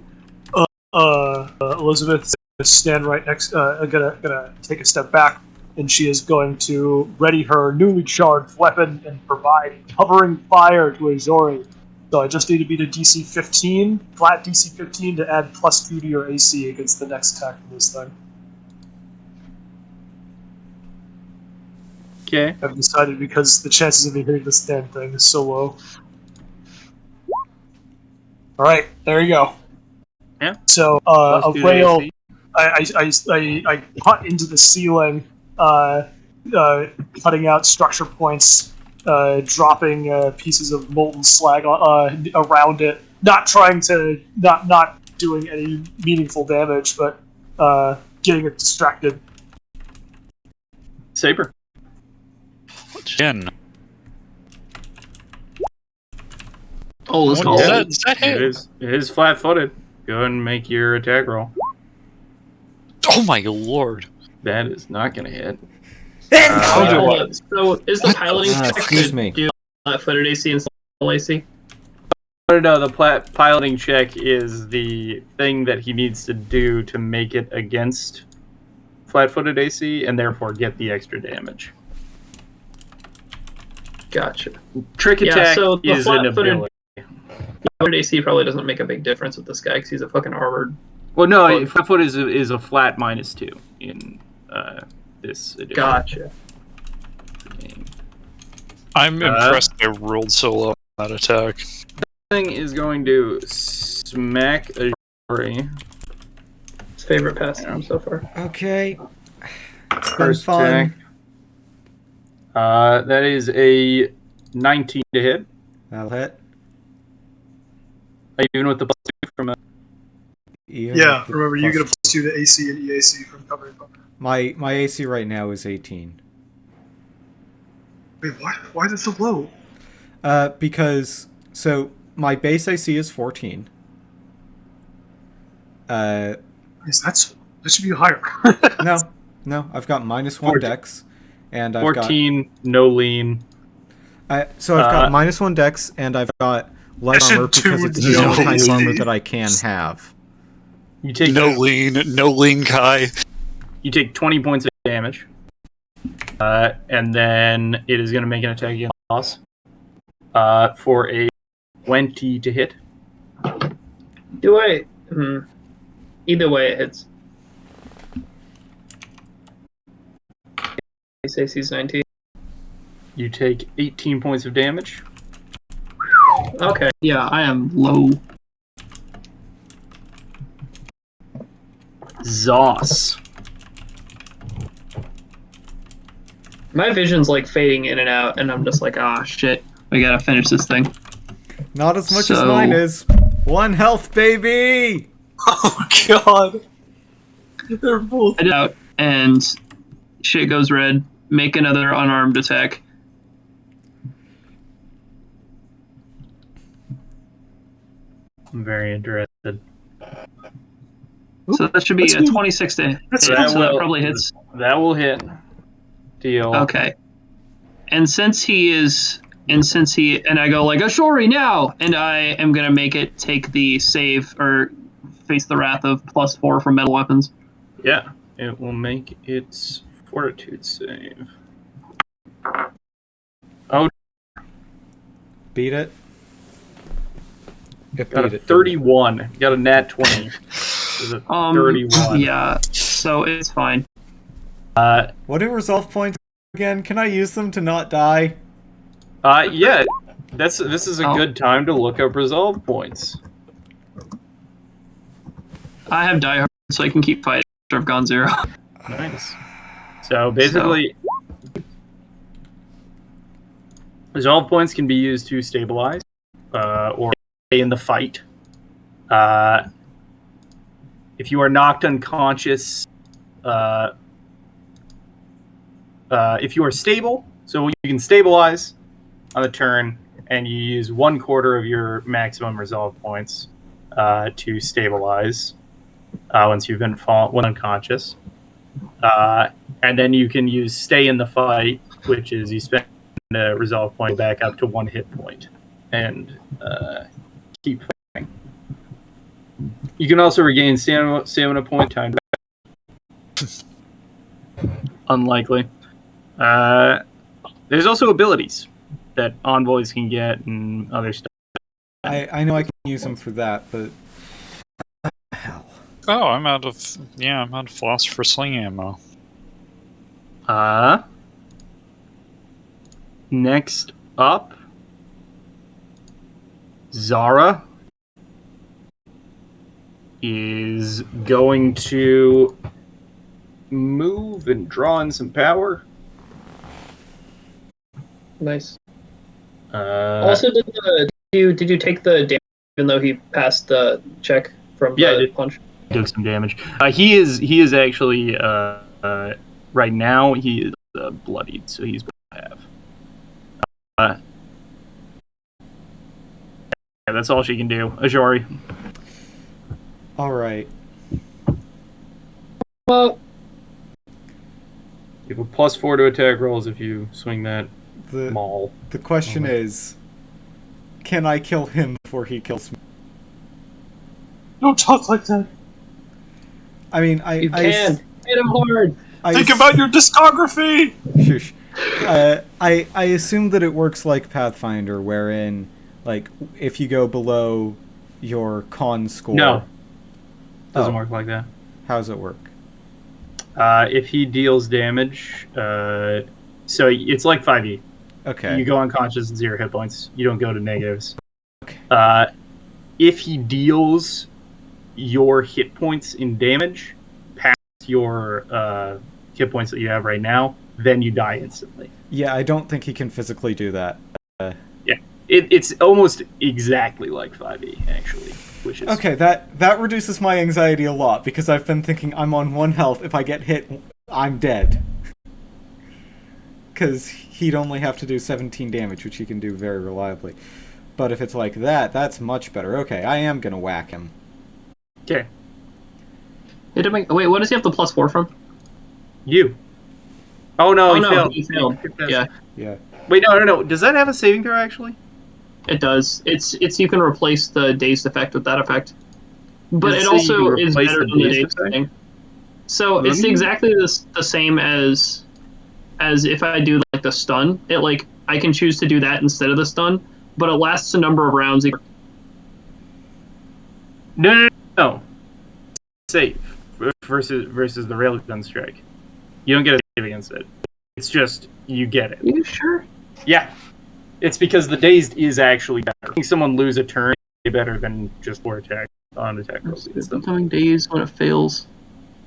[SPEAKER 3] Elizabeth stand right next. Gonna take a step back, and she is going to ready her newly charged weapon and provide covering fire to Ajori. So I just need to beat a DC 15, flat DC 15, to add +2 to your AC against the next attack of this thing.
[SPEAKER 1] Okay.
[SPEAKER 3] I've decided because the chances of me hitting this damn thing is so low. Alright, there you go.
[SPEAKER 1] Yeah.
[SPEAKER 3] So,
[SPEAKER 1] Plus
[SPEAKER 3] a
[SPEAKER 1] 2 to
[SPEAKER 3] rail,
[SPEAKER 1] AC.
[SPEAKER 3] I cut into the ceiling, cutting out structure points, dropping pieces of molten slag around it. Not trying to, not doing any meaningful damage, but getting it distracted.
[SPEAKER 1] Saber.
[SPEAKER 5] Again.
[SPEAKER 4] Oh, let's
[SPEAKER 5] What
[SPEAKER 4] go.
[SPEAKER 5] is that? Is that
[SPEAKER 1] It
[SPEAKER 5] hit?
[SPEAKER 1] is flat-footed. Go ahead and make your attack roll.
[SPEAKER 5] Oh my lord.
[SPEAKER 1] That is not going to hit.
[SPEAKER 4] Hold on. So, is the piloting check
[SPEAKER 2] excuse
[SPEAKER 4] to
[SPEAKER 2] me.
[SPEAKER 4] do flat-footed AC and small AC?
[SPEAKER 1] No, the piloting check is the thing that he needs to do to make it against flat-footed AC, and therefore get the extra damage.
[SPEAKER 4] Gotcha.
[SPEAKER 1] Trick
[SPEAKER 4] Yeah,
[SPEAKER 1] attack
[SPEAKER 4] so the
[SPEAKER 1] is an
[SPEAKER 4] flat-footed-
[SPEAKER 1] ability.
[SPEAKER 4] Flat-footed AC probably doesn't make a big difference with this guy because he's a fucking armored.
[SPEAKER 1] Well, no, flat-foot is a flat -2 in this edition.
[SPEAKER 4] Gotcha.
[SPEAKER 5] I'm impressed I rolled so low on that attack.
[SPEAKER 1] Thing is going to smack a Jory.
[SPEAKER 4] His favorite pastime so far.
[SPEAKER 2] Okay. It's been
[SPEAKER 1] First
[SPEAKER 2] fun.
[SPEAKER 1] attack. That is a 19 to hit.
[SPEAKER 2] That'll hit.
[SPEAKER 1] Even with the +2 from a...
[SPEAKER 3] Yeah, remember, you get a +2 to AC and EAC from covering fire.
[SPEAKER 2] My AC right now is 18.
[SPEAKER 3] Wait, why is it so low?
[SPEAKER 2] Because, so, my base AC is 14.
[SPEAKER 3] That should be higher.
[SPEAKER 2] No, I've got -1
[SPEAKER 1] 14.
[SPEAKER 2] dex, and I've
[SPEAKER 1] 14, no lean.
[SPEAKER 2] so I've got -1 dex, and I've got light
[SPEAKER 3] I
[SPEAKER 2] armor
[SPEAKER 3] should
[SPEAKER 2] because
[SPEAKER 3] do
[SPEAKER 2] it's the only
[SPEAKER 3] no
[SPEAKER 2] kind of
[SPEAKER 3] AC.
[SPEAKER 2] armor that I can have.
[SPEAKER 1] You take
[SPEAKER 5] No lean, Kai.
[SPEAKER 1] You take 20 points of damage. And then it is going to make an attack against boss. For a 20 to hit.
[SPEAKER 4] Do I? Either way, it hits. Base AC's 19.
[SPEAKER 1] You take 18 points of damage.
[SPEAKER 4] Okay, yeah, I am low.
[SPEAKER 1] Zos.
[SPEAKER 4] My vision's like fading in and out, and I'm just like, ah, shit, we gotta finish this thing.
[SPEAKER 2] Not as much as
[SPEAKER 4] So-
[SPEAKER 2] mine is. 1 health, baby!
[SPEAKER 3] Oh god. They're both.
[SPEAKER 4] I did out, and shit goes red. Make another unarmed attack.
[SPEAKER 1] I'm very interested.
[SPEAKER 4] So that should be a 26 to hit,
[SPEAKER 3] That's
[SPEAKER 4] so
[SPEAKER 1] That
[SPEAKER 4] that
[SPEAKER 1] will-
[SPEAKER 4] probably hits.
[SPEAKER 1] That will hit. Deal.
[SPEAKER 4] Okay. And since he and I go like Ashori now, and I am gonna make it take the save or face the wrath of +4 from metal weapons.
[SPEAKER 1] Yeah. It will make its fortitude save. Oh,
[SPEAKER 2] Beat it. It
[SPEAKER 1] got
[SPEAKER 2] beat
[SPEAKER 1] a
[SPEAKER 2] it.
[SPEAKER 1] 31. Got a nat 20. There's a 31.
[SPEAKER 4] Yeah, so it's fine.
[SPEAKER 2] What do resolve points again? Can I use them to not die?
[SPEAKER 1] Yeah. This is a
[SPEAKER 4] Oh.
[SPEAKER 1] good time to look up resolve points.
[SPEAKER 4] I have die hard, so I can keep fighting after I've gone 0.
[SPEAKER 1] Nice. So basically, resolve points can be used to stabilize or stay in the fight. If you are knocked unconscious, if you are stable, so you can stabilize on the turn, and you use 1/4 of your maximum resolve points to stabilize once you've been unconscious. And then you can use stay in the fight, which is you spend a resolve point back up to 1 hit point and keep fighting. You can also regain stamina point time. Unlikely. There's also abilities that envoys can get and other stuff.
[SPEAKER 2] I know I can use them for that, but hell.
[SPEAKER 5] Oh, I'm out of philosopher sling ammo.
[SPEAKER 1] Next up, Zara is going to move and draw in some power.
[SPEAKER 4] Nice.
[SPEAKER 1] Also,
[SPEAKER 4] did you take the damage even though he passed the check from the punch?
[SPEAKER 1] Took some damage. He is actually right now he is bloodied, so he's going to have. Yeah, that's all she can do. Ajori.
[SPEAKER 2] All right.
[SPEAKER 4] Well,
[SPEAKER 1] you have a +4 to attack rolls if you swing that maul.
[SPEAKER 2] The question is, can I kill him before he kills me?
[SPEAKER 3] Don't talk like that.
[SPEAKER 2] I mean,
[SPEAKER 4] you can hit him hard.
[SPEAKER 3] Think about your discography.
[SPEAKER 2] Shush. I assume that it works like Pathfinder, wherein, like, if you go below your con score.
[SPEAKER 1] No. Doesn't work like that.
[SPEAKER 2] How does it work?
[SPEAKER 1] If he deals damage, so it's like 5e.
[SPEAKER 2] Okay.
[SPEAKER 1] You go unconscious at 0 hit points. You don't go to negatives.
[SPEAKER 2] Okay.
[SPEAKER 1] If he deals your hit points in damage past your hit points that you have right now, then you die instantly.
[SPEAKER 2] Yeah, I don't think he can physically do that.
[SPEAKER 1] Yeah, it's almost exactly like 5e, actually. Which is
[SPEAKER 2] okay, that reduces my anxiety a lot, because I've been thinking I'm on 1 health. If I get hit, I'm dead. Because he'd only have to do 17 damage, which he can do very reliably. But if it's like that, that's much better. Okay, I am going to whack him.
[SPEAKER 1] Okay.
[SPEAKER 4] Wait, what does he have the +4 from?
[SPEAKER 1] You. Oh no, he failed.
[SPEAKER 4] Yeah.
[SPEAKER 2] Yeah.
[SPEAKER 1] Wait, no. Does that have a saving throw, actually?
[SPEAKER 4] It does. It's you can replace the dazed effect with that effect. But
[SPEAKER 1] Does
[SPEAKER 4] it
[SPEAKER 1] it say
[SPEAKER 4] also
[SPEAKER 1] you can
[SPEAKER 4] is
[SPEAKER 1] replace
[SPEAKER 4] better
[SPEAKER 1] the
[SPEAKER 4] than the
[SPEAKER 1] dazed
[SPEAKER 4] dazed
[SPEAKER 1] effect?
[SPEAKER 4] thing. So it's exactly the same as if I do like the stun. It like I can choose to do that instead of the stun, but it lasts a number of rounds.
[SPEAKER 1] No. Save versus the railgun strike. You don't get a save against it. It's just you get it.
[SPEAKER 4] Are you sure?
[SPEAKER 1] Yeah. It's because the dazed is actually better. I think someone lose a turn is better than just 4 attack on attack rolls.
[SPEAKER 4] Becoming dazed when it fails.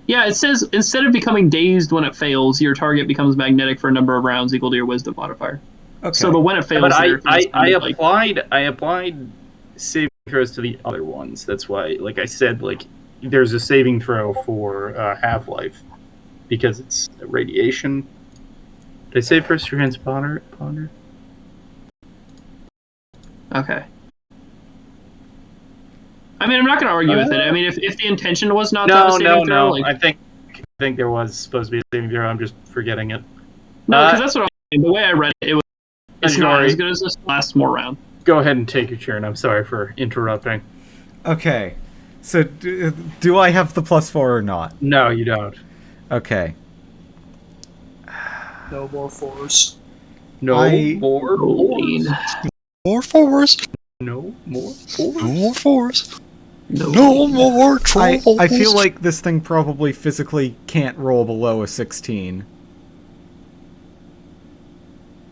[SPEAKER 4] Yeah, it says instead of becoming dazed when it fails, your target becomes magnetic for a number of rounds equal to your wisdom modifier.
[SPEAKER 2] Okay.
[SPEAKER 4] So the when it fails,
[SPEAKER 1] I applied saving throws to the other ones. That's why, like I said, like there's a saving throw for Half-Life because it's radiation. Did I say first transponder? Ponder?
[SPEAKER 4] Okay. I mean, I'm not going to argue with it. I mean, if the intention was not to have a saving throw, like...
[SPEAKER 1] I think there was supposed to be a saving throw. I'm just forgetting it.
[SPEAKER 4] No, because that's what I'm saying. The way I read it, it's not as good as this last more round.
[SPEAKER 1] Go ahead and take your turn. I'm sorry for interrupting.
[SPEAKER 2] Okay. So, do I have the +4 or not?
[SPEAKER 1] No, you don't.
[SPEAKER 2] Okay.
[SPEAKER 3] No more 4s.
[SPEAKER 1] No more 4s.
[SPEAKER 5] More 4s.
[SPEAKER 1] No more 4s.
[SPEAKER 5] No more 4s. No more trolls.
[SPEAKER 2] I feel like this thing probably physically can't roll below a 16.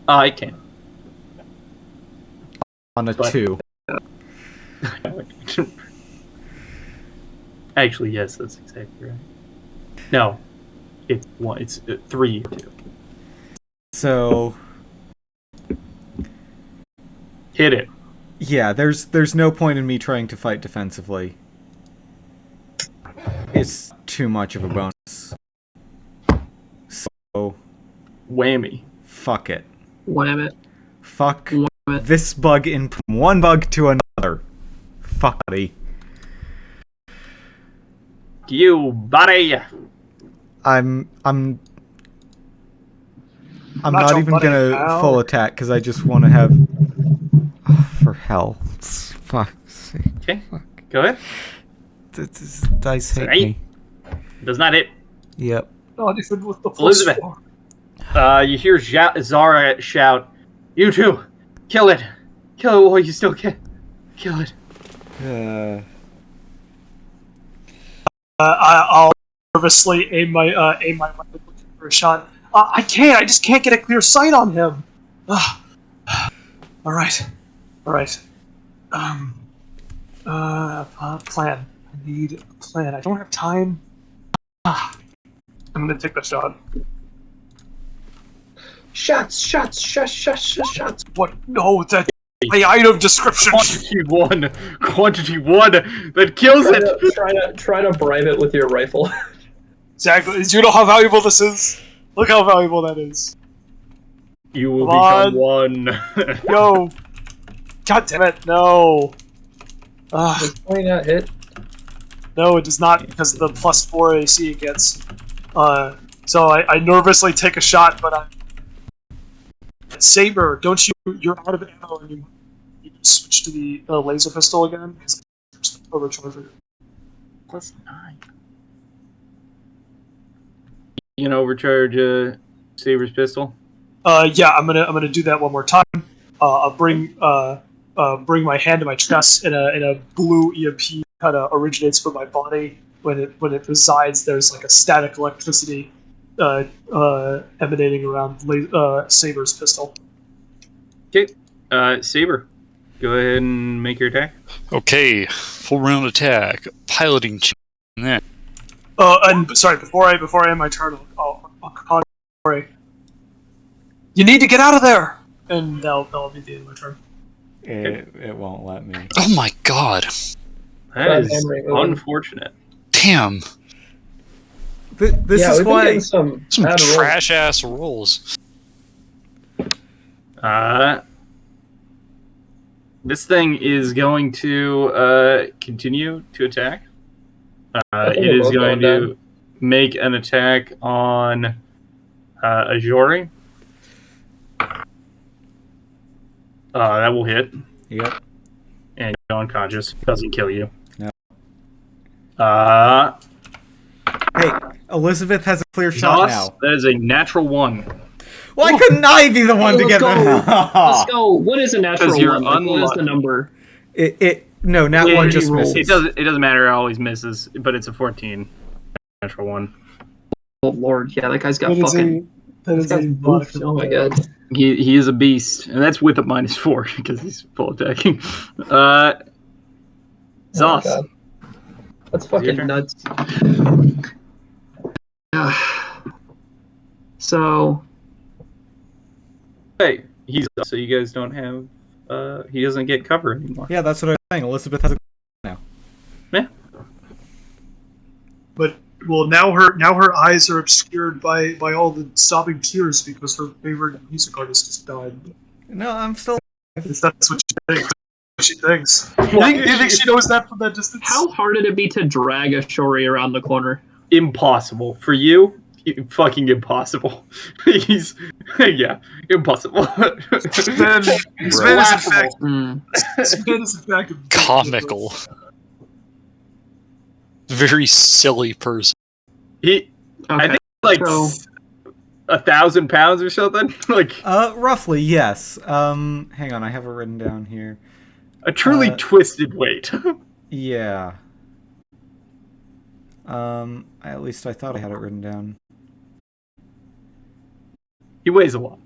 [SPEAKER 1] I can.
[SPEAKER 2] On a 2.
[SPEAKER 1] Actually, yes, that's exactly right. No, it's 1. It's 3 or 2.
[SPEAKER 2] So
[SPEAKER 1] hit it.
[SPEAKER 2] Yeah, there's no point in me trying to fight defensively. It's too much of a bonus. So
[SPEAKER 1] whammy.
[SPEAKER 2] Fuck it.
[SPEAKER 4] Wham it.
[SPEAKER 2] Fuck this bug in one bug to another. Fuck buddy.
[SPEAKER 1] You buddy.
[SPEAKER 2] I'm not even gonna full attack because I just want to have. Oh, for hell's fuck's sake.
[SPEAKER 1] Okay, go ahead.
[SPEAKER 2] This dice hate me.
[SPEAKER 1] Does not hit.
[SPEAKER 2] Yep.
[SPEAKER 3] Not even with the
[SPEAKER 1] Elizabeth. You hear Zara shout, "You two, kill it! Kill it while you still can. Kill it."
[SPEAKER 3] I'll nervously aim my rifle for a shot. I just can't get a clear sight on him. All right. Plan. I need a plan. I don't have time. I'm gonna take the shot.
[SPEAKER 4] Shots.
[SPEAKER 3] What? No, that's my item description.
[SPEAKER 1] Quantity one that kills it.
[SPEAKER 4] Try to bribe it with your rifle.
[SPEAKER 3] Exactly. Do you know how valuable this is? Look how valuable that is.
[SPEAKER 1] You will
[SPEAKER 3] Come
[SPEAKER 1] become one.
[SPEAKER 3] Yo. God damn it, no.
[SPEAKER 4] Does 20 not hit?
[SPEAKER 3] No, it does not, because of the +4 AC it gets. So I nervously take a shot, but Saber, don't you? You're out of ammo, and you switch to the laser pistol again because it's the overcharger.
[SPEAKER 1] +9. You can overcharge Saber's pistol.
[SPEAKER 3] Yeah, I'm gonna do that one more time. I'll bring my hand to my chest, and a blue EMP kind of originates from my body. When it resides, there's like a static electricity emanating around Saber's pistol.
[SPEAKER 1] Okay, Saber, go ahead and make your attack.
[SPEAKER 5] Okay, full round attack, piloting. Then
[SPEAKER 3] And sorry, before I end my turn, I'll call Corey. You need to get out of there, and that'll be the end of my turn.
[SPEAKER 2] It won't let me.
[SPEAKER 5] oh my god,
[SPEAKER 1] That is unfortunate.
[SPEAKER 5] damn,
[SPEAKER 2] This is why
[SPEAKER 5] some trash ass rolls.
[SPEAKER 1] This thing is going to continue to attack. It is going to make an attack on Ajori. That will hit.
[SPEAKER 2] Yep.
[SPEAKER 1] And you're unconscious. Doesn't kill you.
[SPEAKER 2] No.
[SPEAKER 1] Hey,
[SPEAKER 2] Elizabeth has a clear shot now.
[SPEAKER 1] That is a natural 1.
[SPEAKER 2] Why couldn't I be the one to get
[SPEAKER 4] go.
[SPEAKER 2] them?
[SPEAKER 4] Let's go. What is a natural 1?
[SPEAKER 1] Like,
[SPEAKER 4] what is the number?
[SPEAKER 2] No, nat 1 just misses.
[SPEAKER 1] It doesn't matter. It always misses, but it's a 14. Natural 1.
[SPEAKER 4] Oh lord, yeah, that guy's got fucking. Boofed. Oh my god.
[SPEAKER 1] He is a beast, and that's with a -4 because he's full attacking. Zoss.
[SPEAKER 4] Oh that's fucking nuts. So.
[SPEAKER 1] Hey, so you guys don't have. He doesn't get cover anymore.
[SPEAKER 2] Yeah, that's what I was saying. Elizabeth has a now.
[SPEAKER 1] Yeah.
[SPEAKER 3] But now her eyes are obscured by all the sobbing tears because her favorite music artist just died.
[SPEAKER 2] No, I'm still.
[SPEAKER 3] If that's what she thinks. You think she knows that from that distance?
[SPEAKER 4] How hard would it be to drag a Shori around the corner?
[SPEAKER 1] Impossible for you. Fucking impossible. He's impossible.
[SPEAKER 3] Sven is in fact
[SPEAKER 5] comical. Very silly person.
[SPEAKER 1] I think like 1,000 pounds or something. Like
[SPEAKER 2] roughly, yes. Hang on, I have it written down here.
[SPEAKER 1] A truly twisted weight.
[SPEAKER 2] Yeah. At least I thought I had it written down.
[SPEAKER 1] He weighs a lot.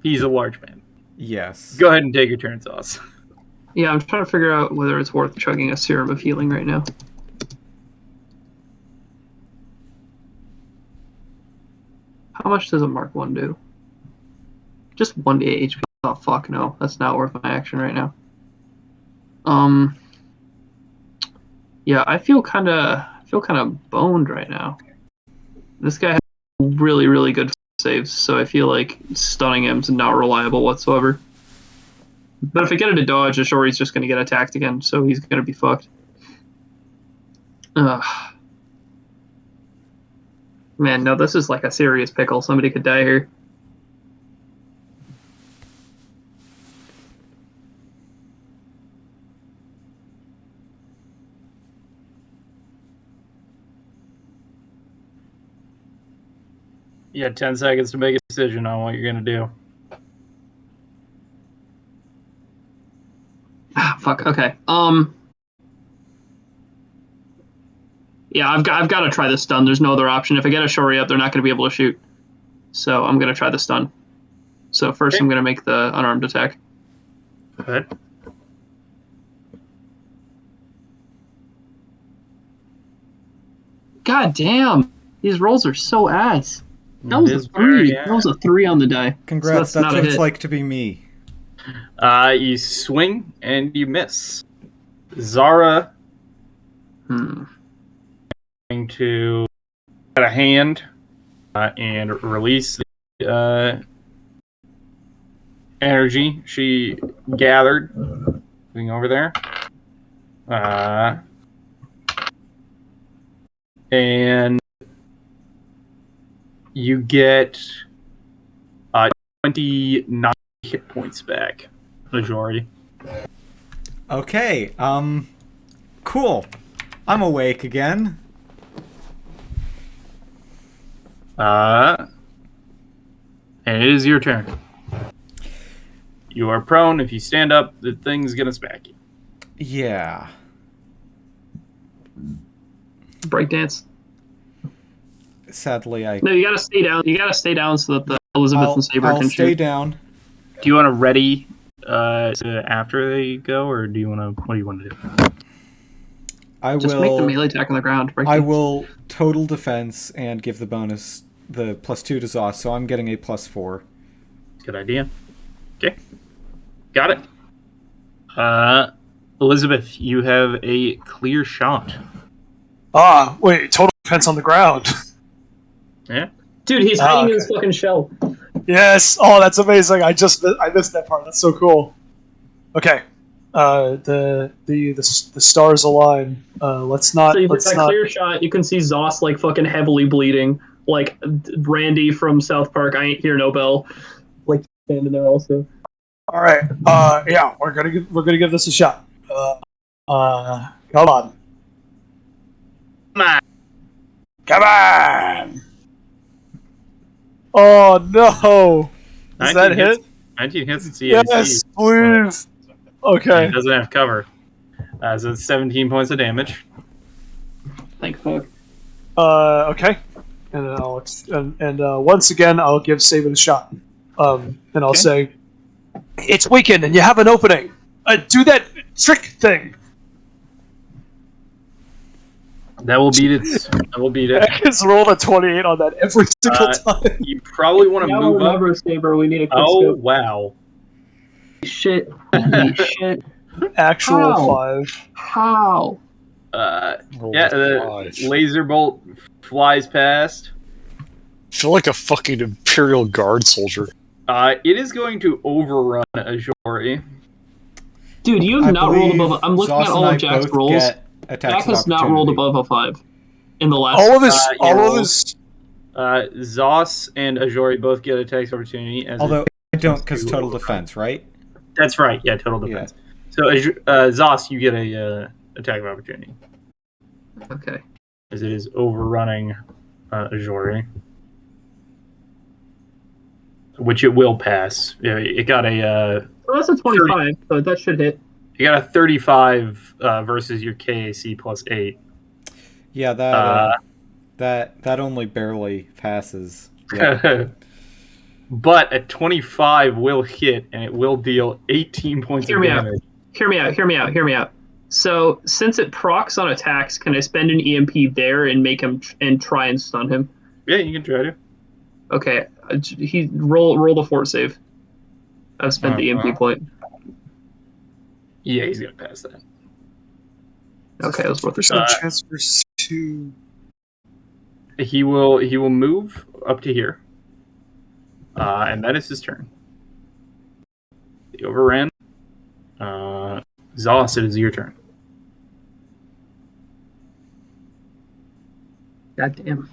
[SPEAKER 1] He's a large man.
[SPEAKER 2] Yes.
[SPEAKER 1] Go ahead and take your turn, Sauce.
[SPEAKER 4] Yeah, I'm trying to figure out whether it's worth chugging a serum of healing right now. How much does a Mark 1 do? Just 1d8 HP. Oh fuck no, that's not worth my action right now. Yeah, I feel kind of boned right now. This guy has really, really good saves, so I feel like stunning him is not reliable whatsoever. But if I get it to dodge, Ashori's just going to get attacked again, so he's going to be fucked. Man, no, this is like a serious pickle. Somebody could die here.
[SPEAKER 1] You had 10 seconds to make a decision on what you're going to do.
[SPEAKER 4] Fuck, okay. Yeah, I've got to try the stun. There's no other option. If I get a Shori up, they're not going to be able to shoot. So I'm going to try the stun. So first I'm going to make the unarmed attack.
[SPEAKER 1] Go ahead.
[SPEAKER 4] God damn! These rolls are so ass. That was a 3. That was a 3 on the die.
[SPEAKER 2] Congrats,
[SPEAKER 4] so
[SPEAKER 2] that's
[SPEAKER 4] not
[SPEAKER 2] what
[SPEAKER 4] a
[SPEAKER 2] it's
[SPEAKER 4] hit.
[SPEAKER 2] like to be me.
[SPEAKER 1] You swing and you miss. Zara going to get a hand and release the energy she gathered. Moving over there. And you get 29 hit points back. Majority.
[SPEAKER 2] Okay, cool. I'm awake again.
[SPEAKER 1] And it is your turn. You are prone. If you stand up, the thing's gonna smack you.
[SPEAKER 2] Yeah.
[SPEAKER 4] Breakdance.
[SPEAKER 2] Sadly,
[SPEAKER 4] No, you gotta stay down. You gotta stay down so that the Elizabeth and Saber
[SPEAKER 2] I'll
[SPEAKER 4] can
[SPEAKER 2] stay
[SPEAKER 4] shoot.
[SPEAKER 2] down.
[SPEAKER 1] Do you want to ready after they go, or do you want to? What do you want to do?
[SPEAKER 4] Just make the melee attack on the ground.
[SPEAKER 2] I will total defense and give the bonus the +2 to Zoss, so I'm getting a +4.
[SPEAKER 1] Good idea. Okay, got it. Elizabeth, you have a clear shot.
[SPEAKER 3] Wait, total defense on the ground.
[SPEAKER 1] Yeah.
[SPEAKER 4] Dude, he's hiding in his fucking shell.
[SPEAKER 3] Yes. Oh, that's amazing. I missed that part. That's so cool. Okay. The stars align. Let's not.
[SPEAKER 4] So you
[SPEAKER 3] let's
[SPEAKER 4] get that
[SPEAKER 3] not.
[SPEAKER 4] clear shot. You can see Zoss like fucking heavily bleeding, like Randy from South Park. I ain't hear no bell. Like standing there also.
[SPEAKER 3] All right. Yeah, we're gonna give this a shot. Come on. Come on. Oh no! Does that hit?
[SPEAKER 1] 19 hits at CAC.
[SPEAKER 3] Yes, please. Okay.
[SPEAKER 1] It doesn't have cover. So it's 17 points of damage.
[SPEAKER 4] Thank fuck.
[SPEAKER 3] Okay. And then once again, I'll give Saban a shot. And I'll say, "It's weekend, and you have an opening. Do that trick thing."
[SPEAKER 1] That will beat it. That will beat it.
[SPEAKER 3] It's rolled a 28 on that every single time.
[SPEAKER 1] You probably want to move up.
[SPEAKER 4] Saber, we need a quick
[SPEAKER 1] Oh
[SPEAKER 4] scope.
[SPEAKER 1] wow!
[SPEAKER 4] Shit! Holy shit!
[SPEAKER 3] Actual
[SPEAKER 4] How?
[SPEAKER 3] 5.
[SPEAKER 4] How?
[SPEAKER 1] The laser bolt flies past.
[SPEAKER 5] I feel like a fucking Imperial Guard soldier.
[SPEAKER 1] It is going to overrun Ajori.
[SPEAKER 4] Dude, you have not rolled above. I'm looking at all of Jack's rolls. Jack has not rolled above a 5 in the last.
[SPEAKER 3] All of his.
[SPEAKER 1] Zoss and Ajori both get attacks of opportunity.
[SPEAKER 2] Although I don't, because total defense, right?
[SPEAKER 1] That's right. Yeah, total defense. Yeah. So Zoss, you get a attack of opportunity.
[SPEAKER 4] Okay.
[SPEAKER 1] As it is overrunning Ajori, which it will pass. Yeah, it got a.
[SPEAKER 4] So that's a 25. So that should hit.
[SPEAKER 1] You got a 35 versus your KAC plus 8.
[SPEAKER 2] Yeah, that only barely passes.
[SPEAKER 1] Yeah. But a 25 will hit, and it will deal 18 points of damage.
[SPEAKER 4] Hear me out. So, since it procs on attacks, can I spend an EMP there and make him and try and stun him?
[SPEAKER 1] Yeah, you can try to.
[SPEAKER 4] Okay, he roll the fort save. I've spent the EMP point.
[SPEAKER 1] Yeah, he's gonna pass that.
[SPEAKER 4] Okay, that's worth a shot.
[SPEAKER 3] Chance for 2.
[SPEAKER 1] He will move up to here, and that is his turn. He overran. Zoss, it is your turn.
[SPEAKER 4] God damn.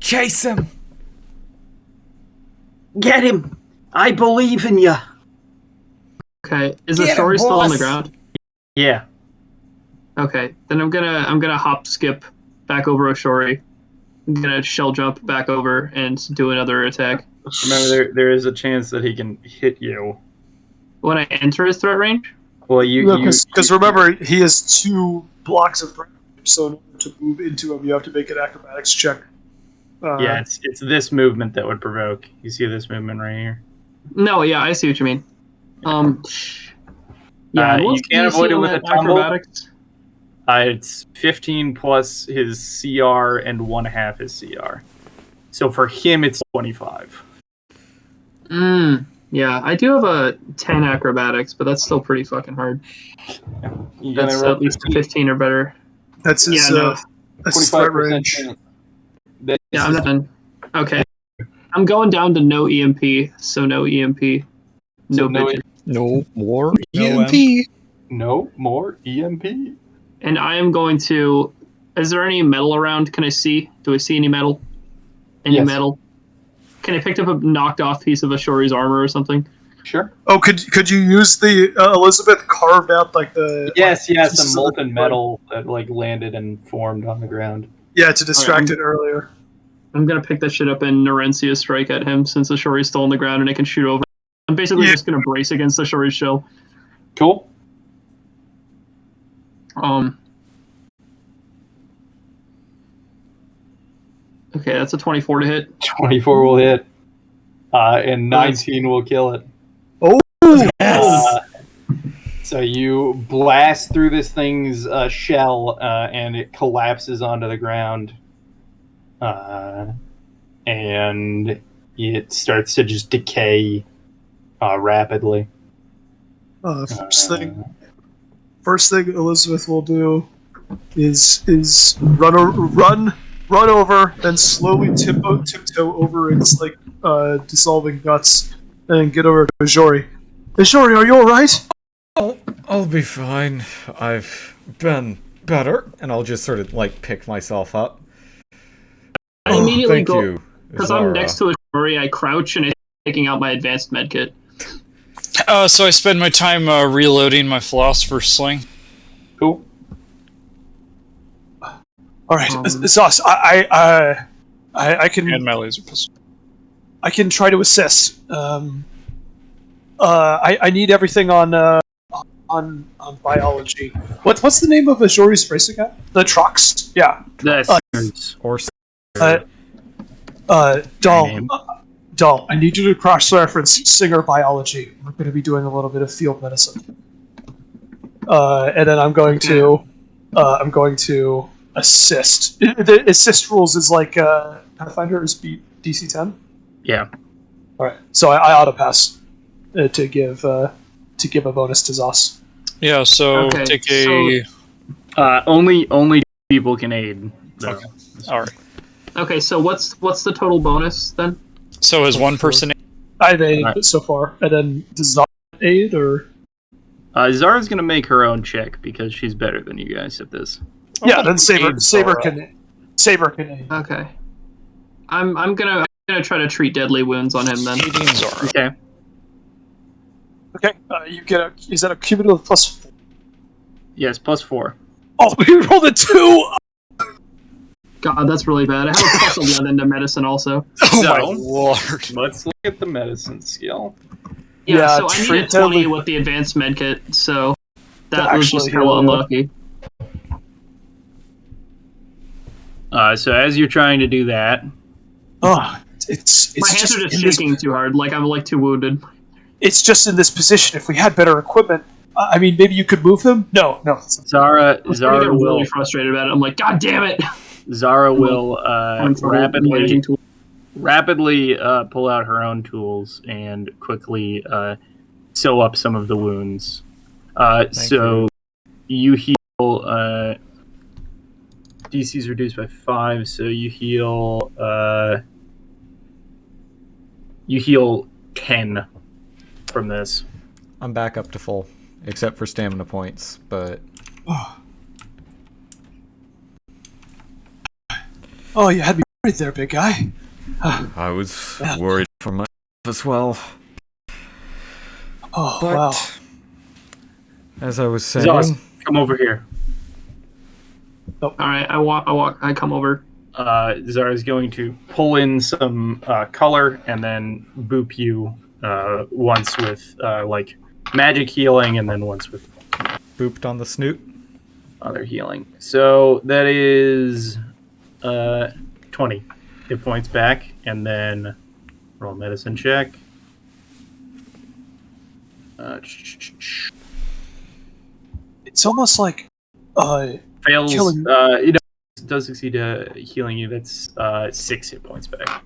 [SPEAKER 2] Chase him!
[SPEAKER 1] Get him! I believe in you.
[SPEAKER 4] Okay, is the story still on the ground?
[SPEAKER 1] Yeah.
[SPEAKER 4] Okay, then I'm gonna hop skip back over Oshori. I'm gonna shell jump back over and do another attack.
[SPEAKER 1] Remember, there is a chance that he can hit you
[SPEAKER 4] when I enter his threat range.
[SPEAKER 1] Well,
[SPEAKER 3] because remember he has 2 blocks of range, so in order to move into him, you have to make an acrobatics check.
[SPEAKER 1] Yeah, it's this movement that would provoke. You see this movement right here?
[SPEAKER 4] No, yeah, I see what you mean. Yeah, and
[SPEAKER 1] you
[SPEAKER 4] what's
[SPEAKER 1] can't
[SPEAKER 4] the
[SPEAKER 1] avoid
[SPEAKER 4] DC
[SPEAKER 1] it
[SPEAKER 4] on
[SPEAKER 1] with a
[SPEAKER 4] that
[SPEAKER 1] tumble.
[SPEAKER 4] acrobatics?
[SPEAKER 1] It's 15 plus his CR and 1/2 his CR. So for him, it's 25.
[SPEAKER 4] Yeah, I do have a 10 acrobatics, but that's still pretty fucking hard.
[SPEAKER 1] You
[SPEAKER 4] That's
[SPEAKER 1] gonna roll
[SPEAKER 4] at least a 15 or better.
[SPEAKER 3] That's his.
[SPEAKER 4] Yeah, no.
[SPEAKER 3] That's his threat range.
[SPEAKER 4] Yeah, I'm not done. Okay. I'm going down to no EMP, so no EMP. No bitches.
[SPEAKER 5] No more
[SPEAKER 2] No
[SPEAKER 5] EMP.
[SPEAKER 1] No more EMP.
[SPEAKER 4] And I am going to. Is there any metal around? Can I see? Do I see any metal? Any
[SPEAKER 1] Yes.
[SPEAKER 4] metal? Can I pick up a knocked off piece of Ashori's armor or something?
[SPEAKER 1] Sure.
[SPEAKER 3] Oh, could you use the Elizabeth carved out like the?
[SPEAKER 1] Yes,
[SPEAKER 3] like,
[SPEAKER 1] some molten metal that like landed and formed on the ground.
[SPEAKER 3] Yeah, to distract it earlier.
[SPEAKER 4] I'm gonna pick that shit up and Norencia strike at him since Ashori's still on the ground and I can shoot over. I'm basically just gonna brace against Ashori's shell.
[SPEAKER 1] Cool.
[SPEAKER 4] Okay, that's a 24 to hit.
[SPEAKER 1] 24 will hit. And 19 will kill it.
[SPEAKER 3] Oh,
[SPEAKER 2] Yes!
[SPEAKER 1] So you blast through this thing's shell, and it collapses onto the ground. And it starts to just decay rapidly.
[SPEAKER 3] First thing Elizabeth will do is run over, then slowly tiptoe over its like dissolving guts, and get over to Ajori. Ajori, are you all right?
[SPEAKER 2] I'll be fine. I've been better, and I'll just sort of like pick myself up.
[SPEAKER 4] I immediately
[SPEAKER 2] Thank
[SPEAKER 4] go
[SPEAKER 2] you,
[SPEAKER 4] because I'm
[SPEAKER 2] Zara.
[SPEAKER 4] next to Ashori. I crouch and I'm taking out my advanced medkit.
[SPEAKER 5] So I spend my time reloading my Philosopher's Sling.
[SPEAKER 1] Cool.
[SPEAKER 3] All right, Zos, I
[SPEAKER 5] And
[SPEAKER 3] can
[SPEAKER 5] my laser pistol.
[SPEAKER 3] I can try to assist. I need everything on biology. What's the name of Ajori's brace again? The Trox? Yeah.
[SPEAKER 1] That's
[SPEAKER 2] Or
[SPEAKER 3] Doll, I need you to cross-reference Singer biology. We're going to be doing a little bit of field medicine. And then I'm going to assist. The assist rules is like Pathfinder is DC 10.
[SPEAKER 1] yeah.
[SPEAKER 3] All right, so I auto pass to give a bonus to Zos.
[SPEAKER 5] Yeah, so
[SPEAKER 4] Okay,
[SPEAKER 5] take a...
[SPEAKER 1] Only people can aid. Though.
[SPEAKER 5] Okay. Alright.
[SPEAKER 4] Okay, so what's the total bonus then?
[SPEAKER 5] So is one person...
[SPEAKER 3] I've aided so far, and then does Zos aid or?
[SPEAKER 1] Zara's gonna make her own check because she's better than you guys at this.
[SPEAKER 3] Yeah, then Saber
[SPEAKER 5] Zara.
[SPEAKER 3] can aid.
[SPEAKER 4] Okay, I'm gonna try to treat deadly wounds on him then.
[SPEAKER 5] Aiding Zara.
[SPEAKER 1] Okay.
[SPEAKER 3] Okay, you get is that a cumulative plus?
[SPEAKER 1] Yes, +4.
[SPEAKER 3] Oh, you rolled a 2.
[SPEAKER 4] God, that's really bad. I have a plus 11 to medicine also.
[SPEAKER 5] Oh
[SPEAKER 1] So,
[SPEAKER 5] my lord.
[SPEAKER 1] Let's look at the medicine skill.
[SPEAKER 4] Yeah,
[SPEAKER 3] Yeah,
[SPEAKER 4] so I need a
[SPEAKER 3] treat
[SPEAKER 4] 20
[SPEAKER 3] deadly-
[SPEAKER 4] with the advanced medkit, so that
[SPEAKER 3] To
[SPEAKER 4] was just
[SPEAKER 3] actually
[SPEAKER 4] hella
[SPEAKER 3] heal you.
[SPEAKER 4] unlucky.
[SPEAKER 1] So as you're trying to do that,
[SPEAKER 3] Oh, it's
[SPEAKER 4] My hands
[SPEAKER 3] just
[SPEAKER 4] are just
[SPEAKER 3] in this-
[SPEAKER 4] shaking too hard, like I'm like too wounded.
[SPEAKER 3] It's just in this position. If we had better equipment, I mean, maybe you could move them. No.
[SPEAKER 1] Zara
[SPEAKER 4] I was starting to get
[SPEAKER 1] will
[SPEAKER 4] really frustrated about it. I'm like, God damn it!
[SPEAKER 3] Oh,
[SPEAKER 1] rapidly pull out her own tools and quickly sew up some of the wounds. So you heal. DC's reduced by 5, so you heal. You heal 10 from this.
[SPEAKER 2] I'm back up to full, except for stamina points, but...
[SPEAKER 3] Oh, you had me worried there, big guy.
[SPEAKER 2] I was worried for myself as well.
[SPEAKER 3] Oh,
[SPEAKER 2] But,
[SPEAKER 3] wow.
[SPEAKER 2] as I was saying...
[SPEAKER 1] Zos, come over here.
[SPEAKER 4] Alright, I come over.
[SPEAKER 1] Zara's going to pull in some color and then boop you once with like magic healing and then once with
[SPEAKER 2] Booped on the snoot.
[SPEAKER 1] other healing. So that is 20. hit points back, and then roll a medicine check.
[SPEAKER 3] It's almost like
[SPEAKER 1] Fails.
[SPEAKER 3] killing.
[SPEAKER 1] Does succeed healing you. That's 6 hit points back.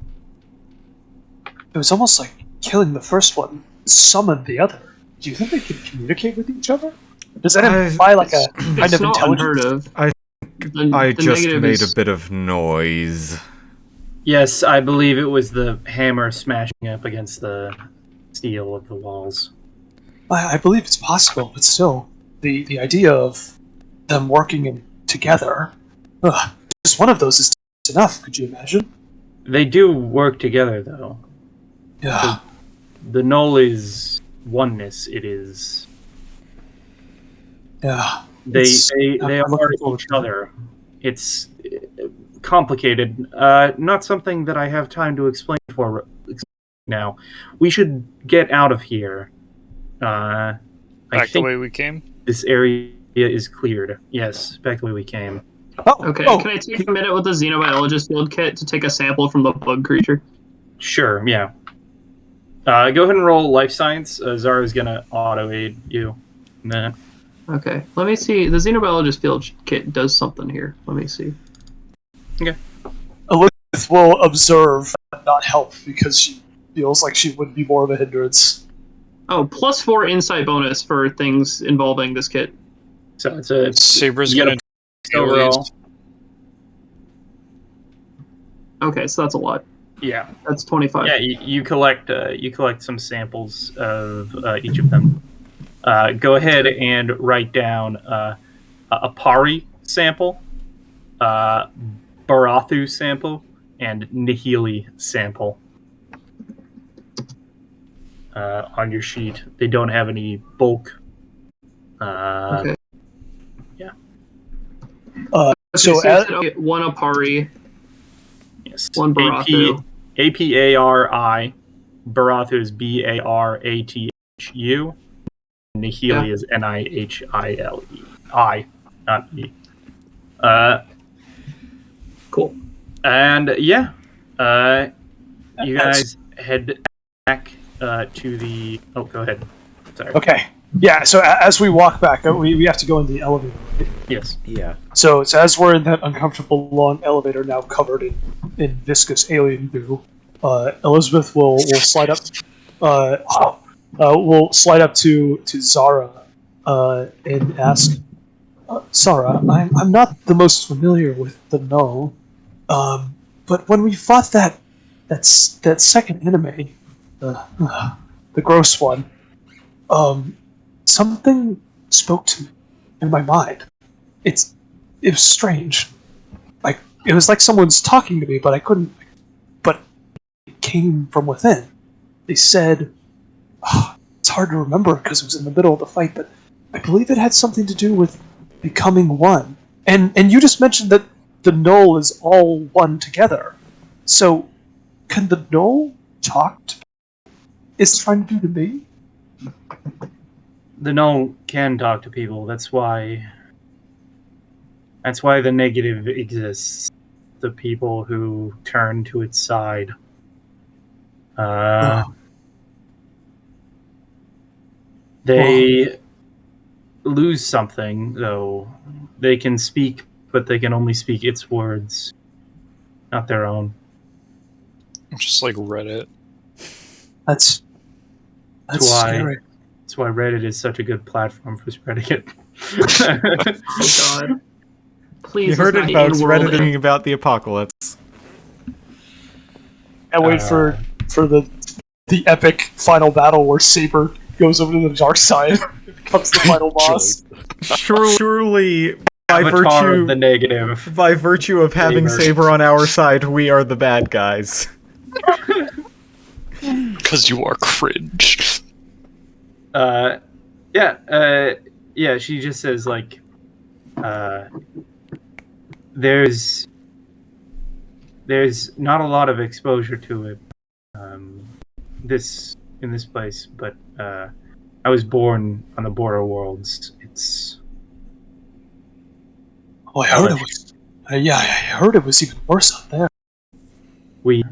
[SPEAKER 3] It was almost like killing the first one summoned the other. Do you think they can communicate with each other? Does that imply like a kind
[SPEAKER 4] It's
[SPEAKER 3] of
[SPEAKER 4] not unheard
[SPEAKER 3] intelligence?
[SPEAKER 4] of.
[SPEAKER 2] I just
[SPEAKER 4] negative
[SPEAKER 2] made
[SPEAKER 4] is-
[SPEAKER 2] a bit of noise.
[SPEAKER 1] Yes, I believe it was the hammer smashing up against the steel of the walls.
[SPEAKER 3] I believe it's possible, but still, the idea of them working together, just one of those is enough. Could you imagine?
[SPEAKER 1] They do work together, though.
[SPEAKER 3] Yeah.
[SPEAKER 1] The null is oneness. It is.
[SPEAKER 3] Yeah.
[SPEAKER 1] They
[SPEAKER 3] I'm
[SPEAKER 1] are
[SPEAKER 3] looking forward
[SPEAKER 1] each
[SPEAKER 3] to it.
[SPEAKER 1] other. It's complicated. Not something that I have time to explain for now. We should get out of here. I
[SPEAKER 5] Back the
[SPEAKER 1] think
[SPEAKER 5] way we came.
[SPEAKER 1] this area is cleared. Yes, back the way we came.
[SPEAKER 4] Okay, can I take a minute with the xenobiologist field kit to take a sample from the bug creature?
[SPEAKER 1] Sure, yeah. Go ahead and roll life science. Zara's gonna auto aid you. Nah.
[SPEAKER 4] Okay, let me see. The xenobiologist field kit does something here. Let me see.
[SPEAKER 3] Elizabeth will observe, not help, because she feels like she would be more of a hindrance.
[SPEAKER 4] Oh, +4 insight bonus for things involving this kit.
[SPEAKER 1] So it's a
[SPEAKER 5] Saber's
[SPEAKER 1] you
[SPEAKER 5] gonna
[SPEAKER 1] get a overall.
[SPEAKER 4] Okay, so that's a lot.
[SPEAKER 1] Yeah,
[SPEAKER 4] That's 25.
[SPEAKER 1] yeah. You collect some samples of each of them. Go ahead and write down a Pari sample, Barathu sample, and Nihili sample on your sheet. They don't have any bulk.
[SPEAKER 4] Okay.
[SPEAKER 1] Yeah.
[SPEAKER 3] So
[SPEAKER 4] So
[SPEAKER 3] as,
[SPEAKER 4] one Apari,
[SPEAKER 1] Yes.
[SPEAKER 4] one Barathu.
[SPEAKER 1] APARI. Barathu is BARATHU. Nihili is NIHILE. I, not E.
[SPEAKER 4] Cool.
[SPEAKER 1] And yeah, you guys head back to the. Oh, go ahead. Sorry.
[SPEAKER 3] okay. Yeah, so as we walk back, we have to go in the elevator. Right?
[SPEAKER 1] Yes.
[SPEAKER 2] Yeah.
[SPEAKER 3] So it's as we're in that uncomfortable long elevator now covered in viscous alien goo, Elizabeth will slide up. Will slide up to Zara and ask, Zara, I'm not the most familiar with the null, but when we fought that second enemy, the gross one, something spoke to me in my mind. It was strange. Like it was like someone's talking to me, but I couldn't. But it came from within. They said, it's hard to remember because it was in the middle of the fight, but I believe it had something to do with becoming one. And you just mentioned that the null is all one together. So can the null talk to me? Is it trying to do to me?
[SPEAKER 1] The null can talk to people. That's why the negative exists. The people who turn to its side. They lose something, though. They can speak, but they can only speak its words, not their own.
[SPEAKER 5] Just like Reddit.
[SPEAKER 3] That's
[SPEAKER 1] why-
[SPEAKER 3] scary.
[SPEAKER 1] That's why Reddit is such a good platform for spreading it.
[SPEAKER 4] Oh god. Please.
[SPEAKER 2] You heard
[SPEAKER 4] let's
[SPEAKER 2] it,
[SPEAKER 4] not
[SPEAKER 2] folks.
[SPEAKER 4] in-world
[SPEAKER 2] Redditing about the apocalypse.
[SPEAKER 3] And wait for the epic final battle where Saber goes over to the dark side and becomes the final boss.
[SPEAKER 2] Surely, by
[SPEAKER 1] Avatar of the negative.
[SPEAKER 2] by virtue of having
[SPEAKER 1] Saber.
[SPEAKER 2] Saber on our side, we are the bad guys.
[SPEAKER 5] Because you are cringe.
[SPEAKER 1] Yeah, she just says, like, there's not a lot of exposure to it in this place, but I was born on the border worlds. It's
[SPEAKER 3] Oh, I heard it was. I heard it was even worse out there.
[SPEAKER 1] We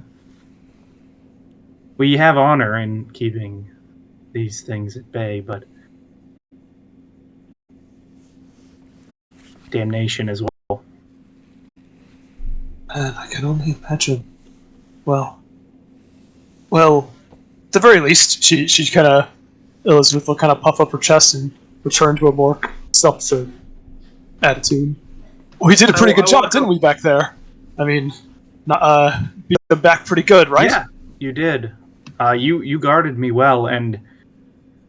[SPEAKER 1] have honor in keeping these things at bay, but damnation as well.
[SPEAKER 3] Man, I can only imagine. Well, at the very least, she kind of Elizabeth will kind of puff up her chest and return to a more self-centered attitude. We did a pretty good job, didn't we, back there? I mean, beat them back pretty good, right?
[SPEAKER 1] Yeah, you did. You guarded me well, and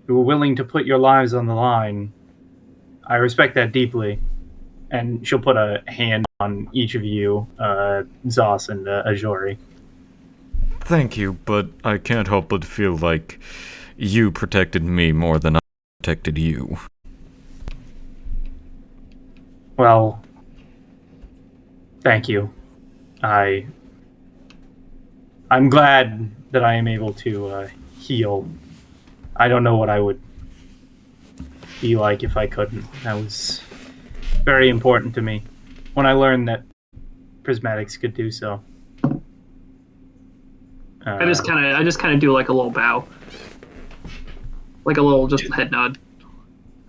[SPEAKER 1] you were willing to put your lives on the line. I respect that deeply. And she'll put a hand on each of you, Zos and Ajori.
[SPEAKER 7] Thank you, but I can't help but feel like you protected me more than I protected you.
[SPEAKER 1] Well, thank you. I'm glad that I am able to heal. I don't know what I would be like if I couldn't. That was very important to me when I learned that prismatics could do so.
[SPEAKER 4] I just kind of do like a little bow, like a little just head nod.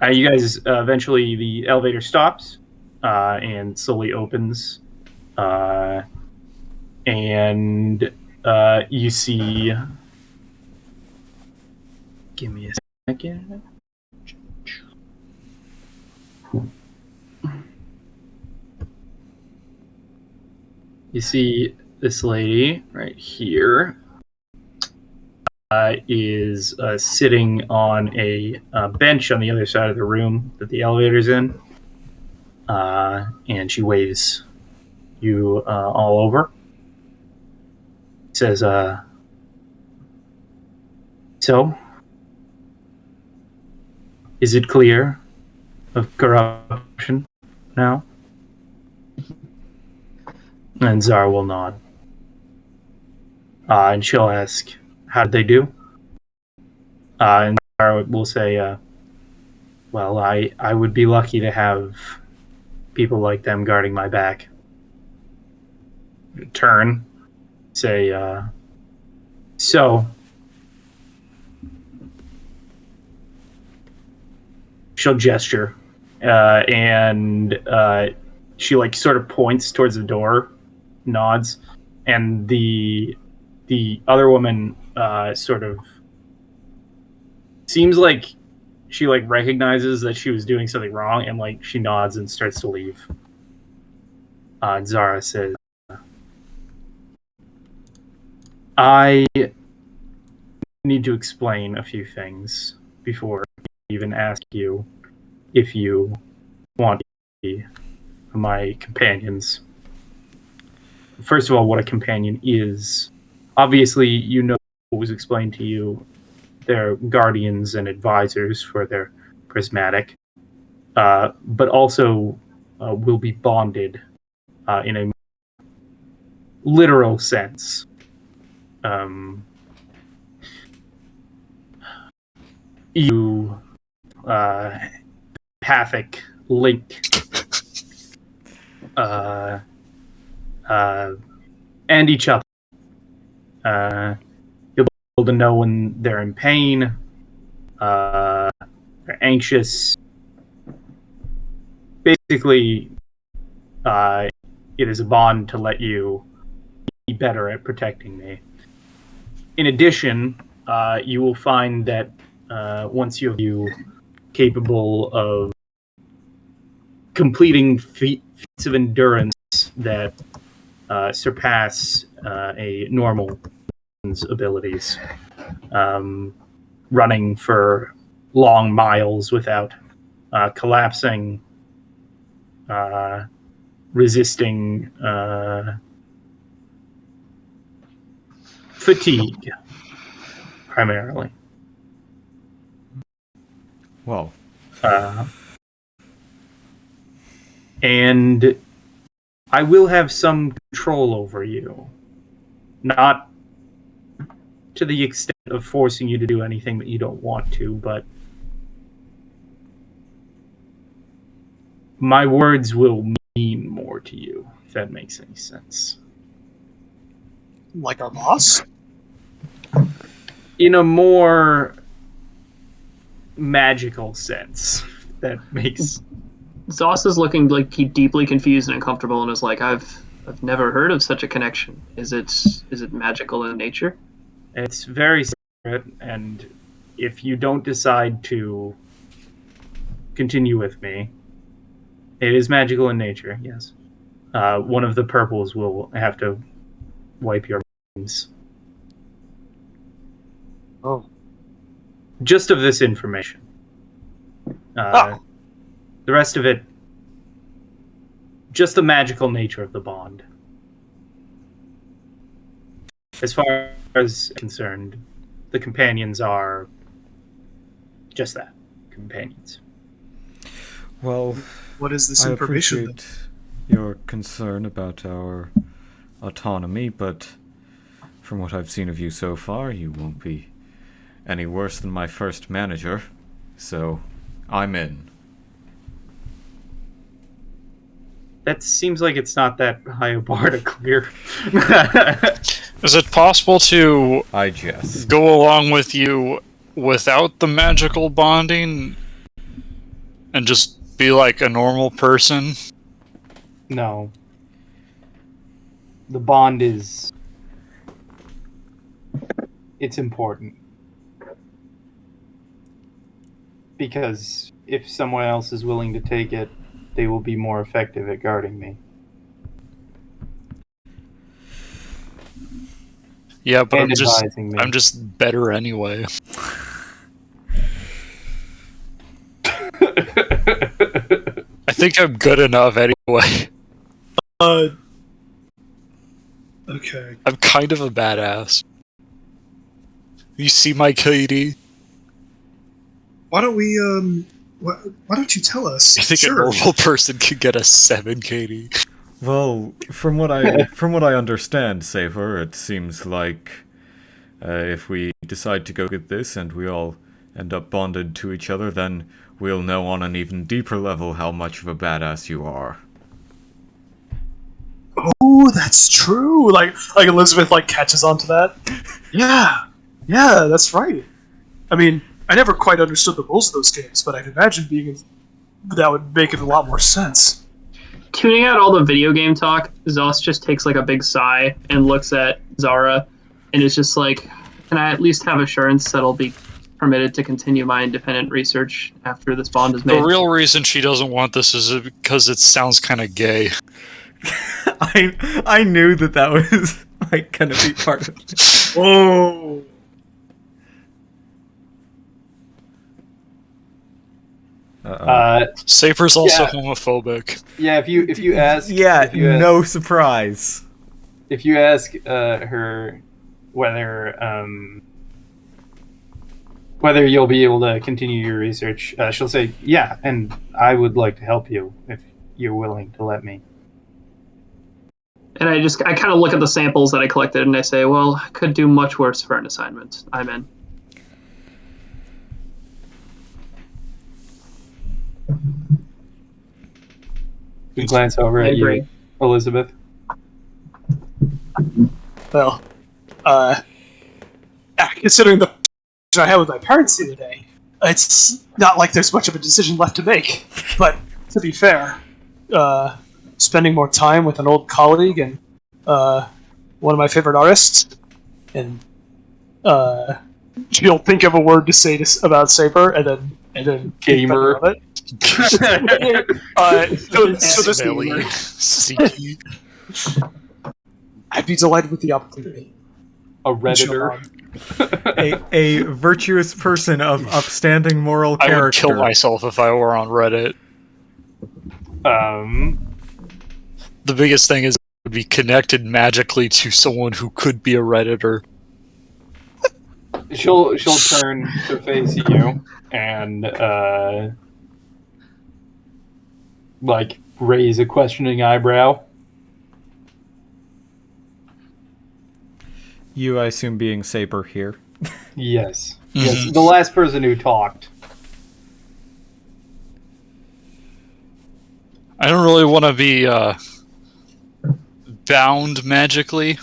[SPEAKER 1] You guys eventually the elevator stops and slowly opens, and you see. Give me a second. You see this lady right here is sitting on a bench on the other side of the room that the elevator's in, and she waves you all over. Says, "So, is it clear of corruption now?" And Zara will nod. And she'll ask, "How did they do?" And Zara will say, "Well, I would be lucky to have people like them guarding my back." Turn, say, "So, she'll gesture, and she like sort of points towards the door, nods, and the other woman sort of seems like she like recognizes that she was doing something wrong, and like she nods and starts to leave. Zara says, "I need to explain a few things before I even ask you if you want to be my companions. First of all, what a companion is. Obviously, you know what was explained to you. They're guardians and advisors for their prismatic, but also will be bonded in a literal sense. You pathic link and each other. You'll be able to know when they're in pain, they're anxious. Basically, it is a bond to let you be better at protecting me. In addition, you will find that once you capable of completing feats of endurance that surpass a normal one's abilities, running for long miles without collapsing, resisting fatigue, primarily.
[SPEAKER 2] Well,
[SPEAKER 1] and I will have some control over you. Not to the extent of forcing you to do anything that you don't want to, but my words will mean more to you, if that makes any sense.
[SPEAKER 3] Like our boss?
[SPEAKER 1] In a more magical sense. That makes...
[SPEAKER 4] Zoss is looking like he deeply confused and uncomfortable, and is like, I've never heard of such a connection. Is it magical in nature?
[SPEAKER 1] It's very secret, and if you don't decide to continue with me, it is magical in nature, yes. One of the purples will have to wipe your minds.
[SPEAKER 3] Oh.
[SPEAKER 1] Just of this information. The rest of it, just the magical nature of the bond. As far as concerned, the companions are just that, companions.
[SPEAKER 2] Well,
[SPEAKER 3] What is this
[SPEAKER 2] I
[SPEAKER 3] information?
[SPEAKER 2] appreciate your concern about our autonomy, but from what I've seen of you so far, you won't be any worse than my first manager, so I'm in.
[SPEAKER 1] That seems like it's not that high a bar to clear.
[SPEAKER 5] Is it possible to
[SPEAKER 2] I jest.
[SPEAKER 5] go along with you without the magical bonding and just be like a normal person?
[SPEAKER 1] No. The bond is... It's important. Because if someone else is willing to take it, they will be more effective at guarding me.
[SPEAKER 5] Yeah, but
[SPEAKER 1] And
[SPEAKER 5] I'm
[SPEAKER 1] advising me.
[SPEAKER 5] just better anyway. I think I'm good enough anyway.
[SPEAKER 3] Okay.
[SPEAKER 5] I'm kind of a badass. You see my KD?
[SPEAKER 3] Why don't we, why don't you tell us?
[SPEAKER 5] I think
[SPEAKER 3] Sure.
[SPEAKER 5] a normal person could get a 7 KD.
[SPEAKER 2] Well, from what I understand, Saber, it seems like if we decide to go get this and we all end up bonded to each other, then we'll know on an even deeper level how much of a badass you are.
[SPEAKER 3] Oh, that's true. Like Elizabeth catches onto that. Yeah, that's right. I mean, I never quite understood the rules of those games, but I'd imagine that would make it a lot more sense.
[SPEAKER 4] Tuning out all the video game talk, Zoss just takes a big sigh and looks at Zara, and is just like, "Can I at least have assurance that I'll be permitted to continue my independent research after this bond is made?"
[SPEAKER 5] The real reason she doesn't want this is because it sounds kind of gay.
[SPEAKER 2] I knew that was gonna be part of it.
[SPEAKER 3] Oh.
[SPEAKER 5] Saper's also
[SPEAKER 1] Yeah.
[SPEAKER 5] homophobic.
[SPEAKER 1] Yeah, if you ask...
[SPEAKER 2] Yeah,
[SPEAKER 1] if you ask,
[SPEAKER 2] no surprise.
[SPEAKER 1] If you ask her whether you'll be able to continue your research, she'll say, yeah, and I would like to help you if you're willing to let me.
[SPEAKER 4] And I kind of look at the samples that I collected and I say, well, I could do much worse for an assignment. I'm in.
[SPEAKER 1] We glance over at you, Elizabeth.
[SPEAKER 3] Well, considering the I had with my parents the other day, it's not like there's much of a decision left to make. But to be fair, spending more time with an old colleague and one of my favorite artists, and she'll think of a word to say about Saber, and then
[SPEAKER 1] Gamer.
[SPEAKER 3] think better of it. So this
[SPEAKER 5] Smelly. Stinky.
[SPEAKER 3] I'd be delighted with the opportunity.
[SPEAKER 1] A Redditor.
[SPEAKER 2] A virtuous person of upstanding moral character.
[SPEAKER 5] I would kill myself if I were on Reddit. The biggest thing is I would be connected magically to someone who could be a Redditor.
[SPEAKER 1] She'll turn to face you and raise a questioning eyebrow.
[SPEAKER 2] You, I assume, being Saber here.
[SPEAKER 1] Yes. Yes. The last person who talked.
[SPEAKER 5] I don't really want to be bound magically.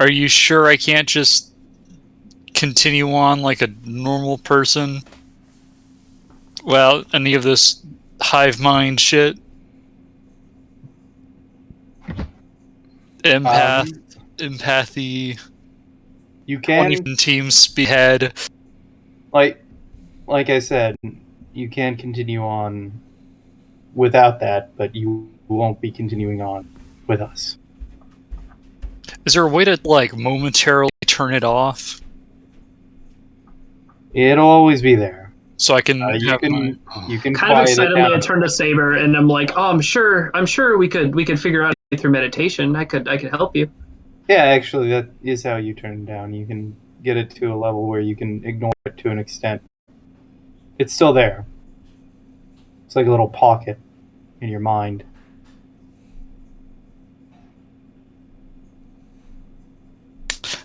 [SPEAKER 5] Are you sure I can't just continue on like a normal person? Well, any of this hive mind shit? Empathy.
[SPEAKER 1] You can,
[SPEAKER 5] Even team speedhead.
[SPEAKER 1] like I said, you can continue on without that, but you won't be continuing on with us.
[SPEAKER 5] Is there a way to like momentarily turn it off
[SPEAKER 1] It'll always be there.
[SPEAKER 5] so I can
[SPEAKER 1] You can
[SPEAKER 4] Kind of
[SPEAKER 1] quiet it
[SPEAKER 4] excitedly,
[SPEAKER 1] down.
[SPEAKER 4] I turn to Saber and I'm like, "Oh, I'm sure we could figure out through meditation. I could help you."
[SPEAKER 1] Yeah, actually, that is how you turn it down. You can get it to a level where you can ignore it to an extent. It's still there. It's like a little pocket in your mind.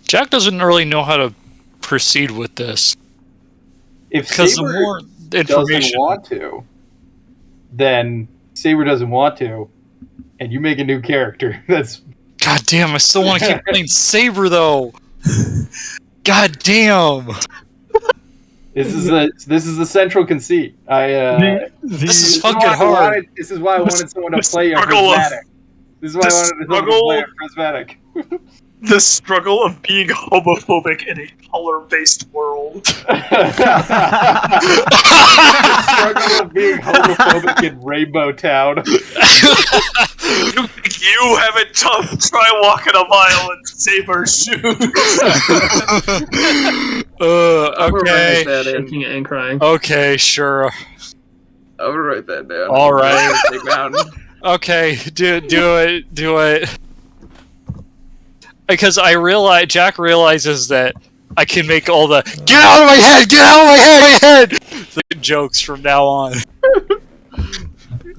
[SPEAKER 5] Jack doesn't really know how to proceed with this.
[SPEAKER 1] If
[SPEAKER 5] Because the
[SPEAKER 1] Saber
[SPEAKER 5] more
[SPEAKER 1] doesn't
[SPEAKER 5] information...
[SPEAKER 1] want to, then Saber doesn't want to, and you make a new character. That's...
[SPEAKER 5] God damn, I still want to keep playing Saber, though! God damn!
[SPEAKER 1] This is the central conceit.
[SPEAKER 5] This is fucking hard.
[SPEAKER 1] This is why I wanted someone to play a
[SPEAKER 3] struggle of-
[SPEAKER 1] prismatic. This is why I wanted someone to play a prismatic.
[SPEAKER 3] The struggle of being homophobic in a color-based world.
[SPEAKER 1] The struggle of being homophobic in Rainbow Town.
[SPEAKER 3] You have it tough. Try walking a mile in Saber's shoes.
[SPEAKER 5] Okay.
[SPEAKER 4] Shaking it and crying.
[SPEAKER 5] Okay, sure.
[SPEAKER 1] I'm gonna write that down.
[SPEAKER 5] All right.
[SPEAKER 1] Mountain.
[SPEAKER 5] Okay, do it. Because Jack realizes that I can make all the "get out of my head" the jokes from now on.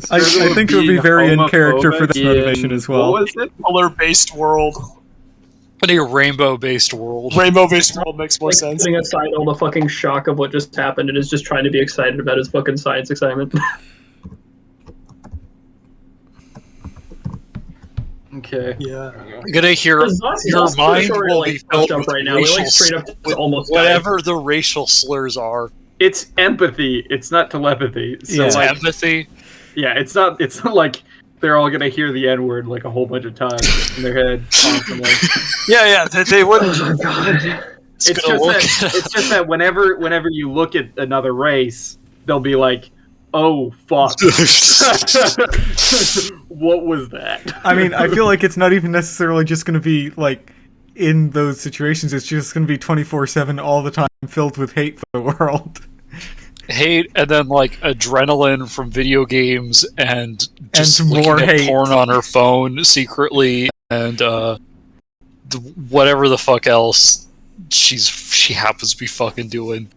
[SPEAKER 2] I think it would be very in character for this motivation as well.
[SPEAKER 1] What was it?
[SPEAKER 3] Color-based world.
[SPEAKER 5] But a rainbow-based world.
[SPEAKER 3] Rainbow-based world makes more
[SPEAKER 4] Like,
[SPEAKER 3] sense.
[SPEAKER 4] putting aside all the fucking shock of what just happened and is just trying to be excited about his fucking science excitement.
[SPEAKER 1] Okay.
[SPEAKER 3] Yeah.
[SPEAKER 5] I'm gonna hear your mind will be filled with
[SPEAKER 4] right now. We're like straight up almost
[SPEAKER 5] whatever the racial slurs are.
[SPEAKER 1] It's empathy. It's not telepathy. So
[SPEAKER 2] Yeah.
[SPEAKER 1] like,
[SPEAKER 5] Empathy.
[SPEAKER 1] yeah, it's not like they're all gonna hear the N-word like a whole bunch of times in their head constantly.
[SPEAKER 3] Yeah, they wouldn't.
[SPEAKER 4] Oh god.
[SPEAKER 5] It's gonna look
[SPEAKER 1] It's just that whenever you look at another race, they'll be like, "Oh fuck, what was that?"
[SPEAKER 2] I mean, I feel like it's not even necessarily just going to be, like, in those situations. It's just going to be 24/7 all the time, filled with hate for the world.
[SPEAKER 5] hate, and then like adrenaline from video games, and just
[SPEAKER 2] And
[SPEAKER 5] looking
[SPEAKER 2] more
[SPEAKER 5] at
[SPEAKER 2] hate.
[SPEAKER 5] porn on her phone secretly, and whatever the fuck else she happens to be fucking doing.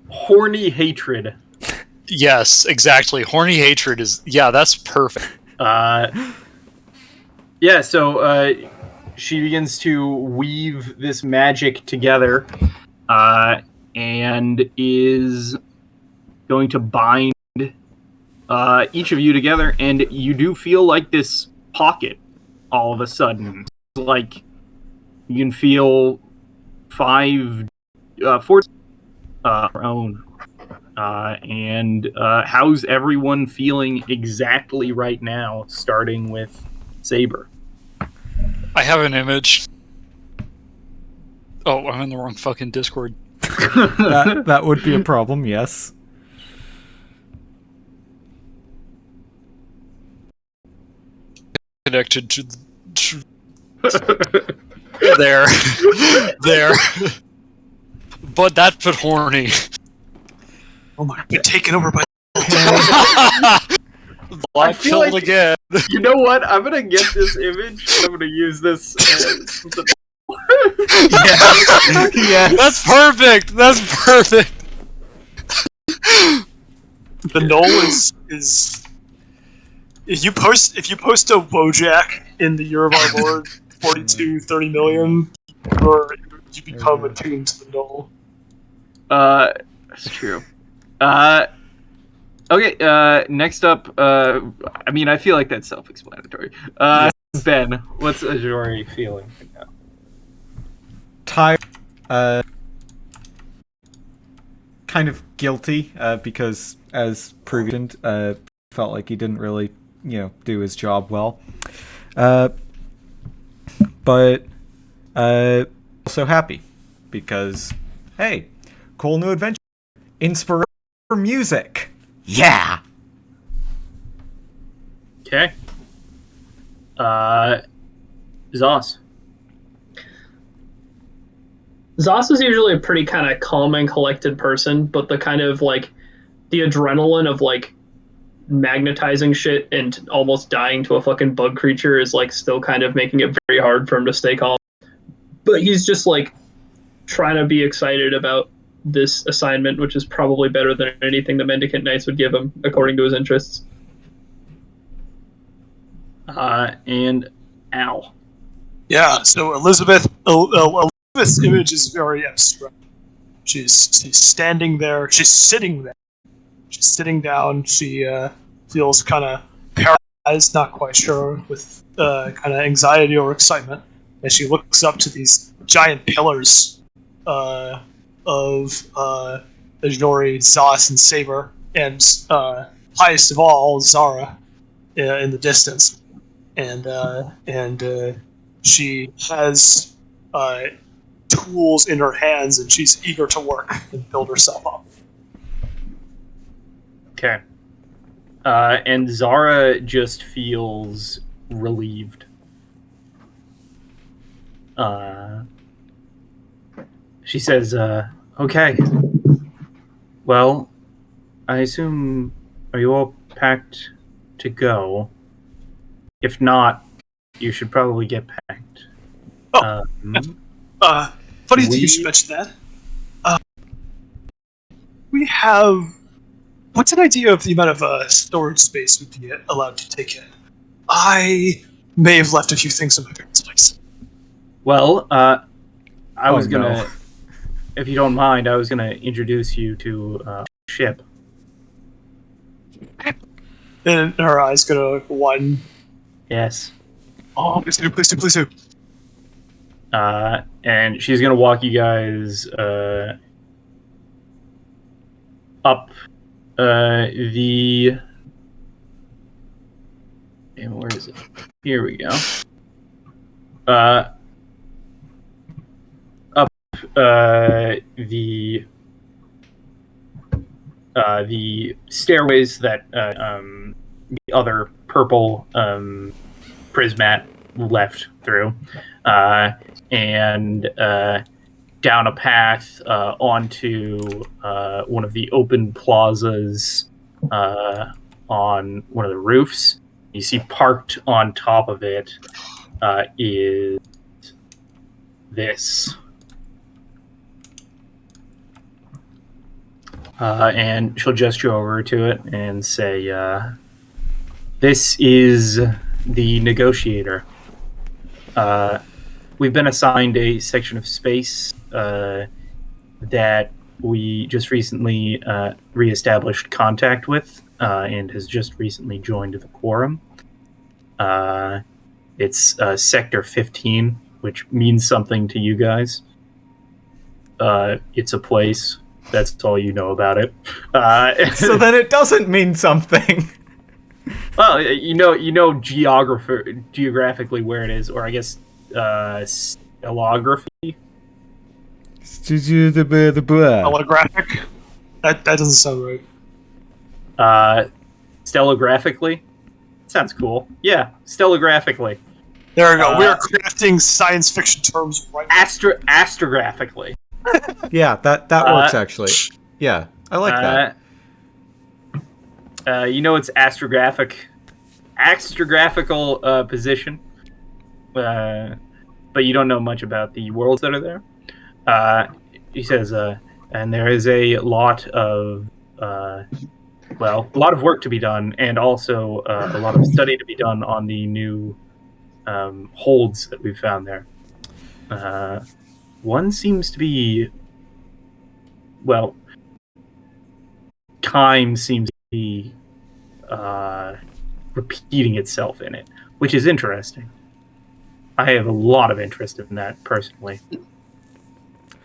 [SPEAKER 1] Horny hatred.
[SPEAKER 5] Yes, exactly. Horny hatred is that's perfect.
[SPEAKER 1] Yeah, so she begins to weave this magic together, and is going to bind each of you together, and you do feel like this pocket all of a sudden. Like you can feel 5 forts own. And how's everyone feeling exactly right now, starting with Saber?
[SPEAKER 5] I have an image. Oh, I'm in the wrong fucking Discord.
[SPEAKER 2] That would be a problem, yes.
[SPEAKER 5] Connected to there. But that put horny.
[SPEAKER 3] Oh my! Get taken over by.
[SPEAKER 1] I feel like-
[SPEAKER 5] again.
[SPEAKER 1] You know what? I'm gonna get this image, and I'm gonna use this as
[SPEAKER 2] Yeah.
[SPEAKER 5] That's perfect. That's perfect.
[SPEAKER 3] The null is if you post a Wojak in the year of our Lord 4230 million, you become attuned to the null.
[SPEAKER 1] That's true. Okay, next up, I mean, I feel like that's self-explanatory. Ben, what's Ajori feeling right now?
[SPEAKER 2] Tired, kind of guilty, because as previous, felt like he didn't really, do his job well. But also happy because, hey, cool new adventure, inspiration for music, yeah.
[SPEAKER 1] Okay. Zos.
[SPEAKER 4] Zos is usually a pretty kind of calm and collected person, but the kind of like the adrenaline of like magnetizing shit and almost dying to a fucking bug creature is like still kind of making it very hard for him to stay calm. But he's just like trying to be excited about this assignment, which is probably better than anything the Mendicant Knights would give him, according to his interests.
[SPEAKER 1] And Al.
[SPEAKER 3] Yeah, so Elizabeth's image is very abstract. She's standing there. She's sitting there. She's sitting down. She feels kind of paralyzed, not quite sure, with kind of anxiety or excitement. As she looks up to these giant pillars of Ajori, Zos, and Saber, and highest of all, Zara in the distance. And she has tools in her hands, and she's eager to work and build herself up.
[SPEAKER 1] Okay. And Zara just feels relieved. She says, okay. Well, I assume, are you all packed to go? If not, you should probably get packed.
[SPEAKER 3] Oh, funny that you should mention that. We have... What's an idea of the amount of storage space we'd be allowed to take in? I may have left a few things in my parents' place.
[SPEAKER 1] Well, I was gonna...
[SPEAKER 2] No.
[SPEAKER 1] If you don't mind, I was gonna introduce you to ship.
[SPEAKER 3] And her eyes gonna widen.
[SPEAKER 1] Yes.
[SPEAKER 3] Oh, please do, please do, please do.
[SPEAKER 1] And she's gonna walk you guys up the... And where is it? Here we go. Up the stairways that the other purple prismat left through, and down a path onto one of the open plazas on one of the roofs. You see parked on top of it is this. And she'll gesture over to it and say, this is the negotiator. We've been assigned a section of space that we just recently reestablished contact with and has just recently joined the quorum. It's Sector 15, which means something to you guys. It's a place. That's all you know about it.
[SPEAKER 2] So then it doesn't mean something.
[SPEAKER 1] Well, you know geographically where it is, or I guess stellography.
[SPEAKER 3] Holographic? That doesn't sound right.
[SPEAKER 1] Stelographically? Sounds cool. Yeah, stelographically.
[SPEAKER 3] There we go. We are crafting science fiction terms right now.
[SPEAKER 1] Astrographically.
[SPEAKER 2] Yeah, that works actually. Yeah, I like that.
[SPEAKER 1] You know it's astrographical position, but you don't know much about the worlds that are there. He says, and there is a lot of work to be done, and also a lot of study to be done on the new holds that we've found there. One seems to be, time seems to be repeating itself in it, which is interesting. I have a lot of interest in that personally.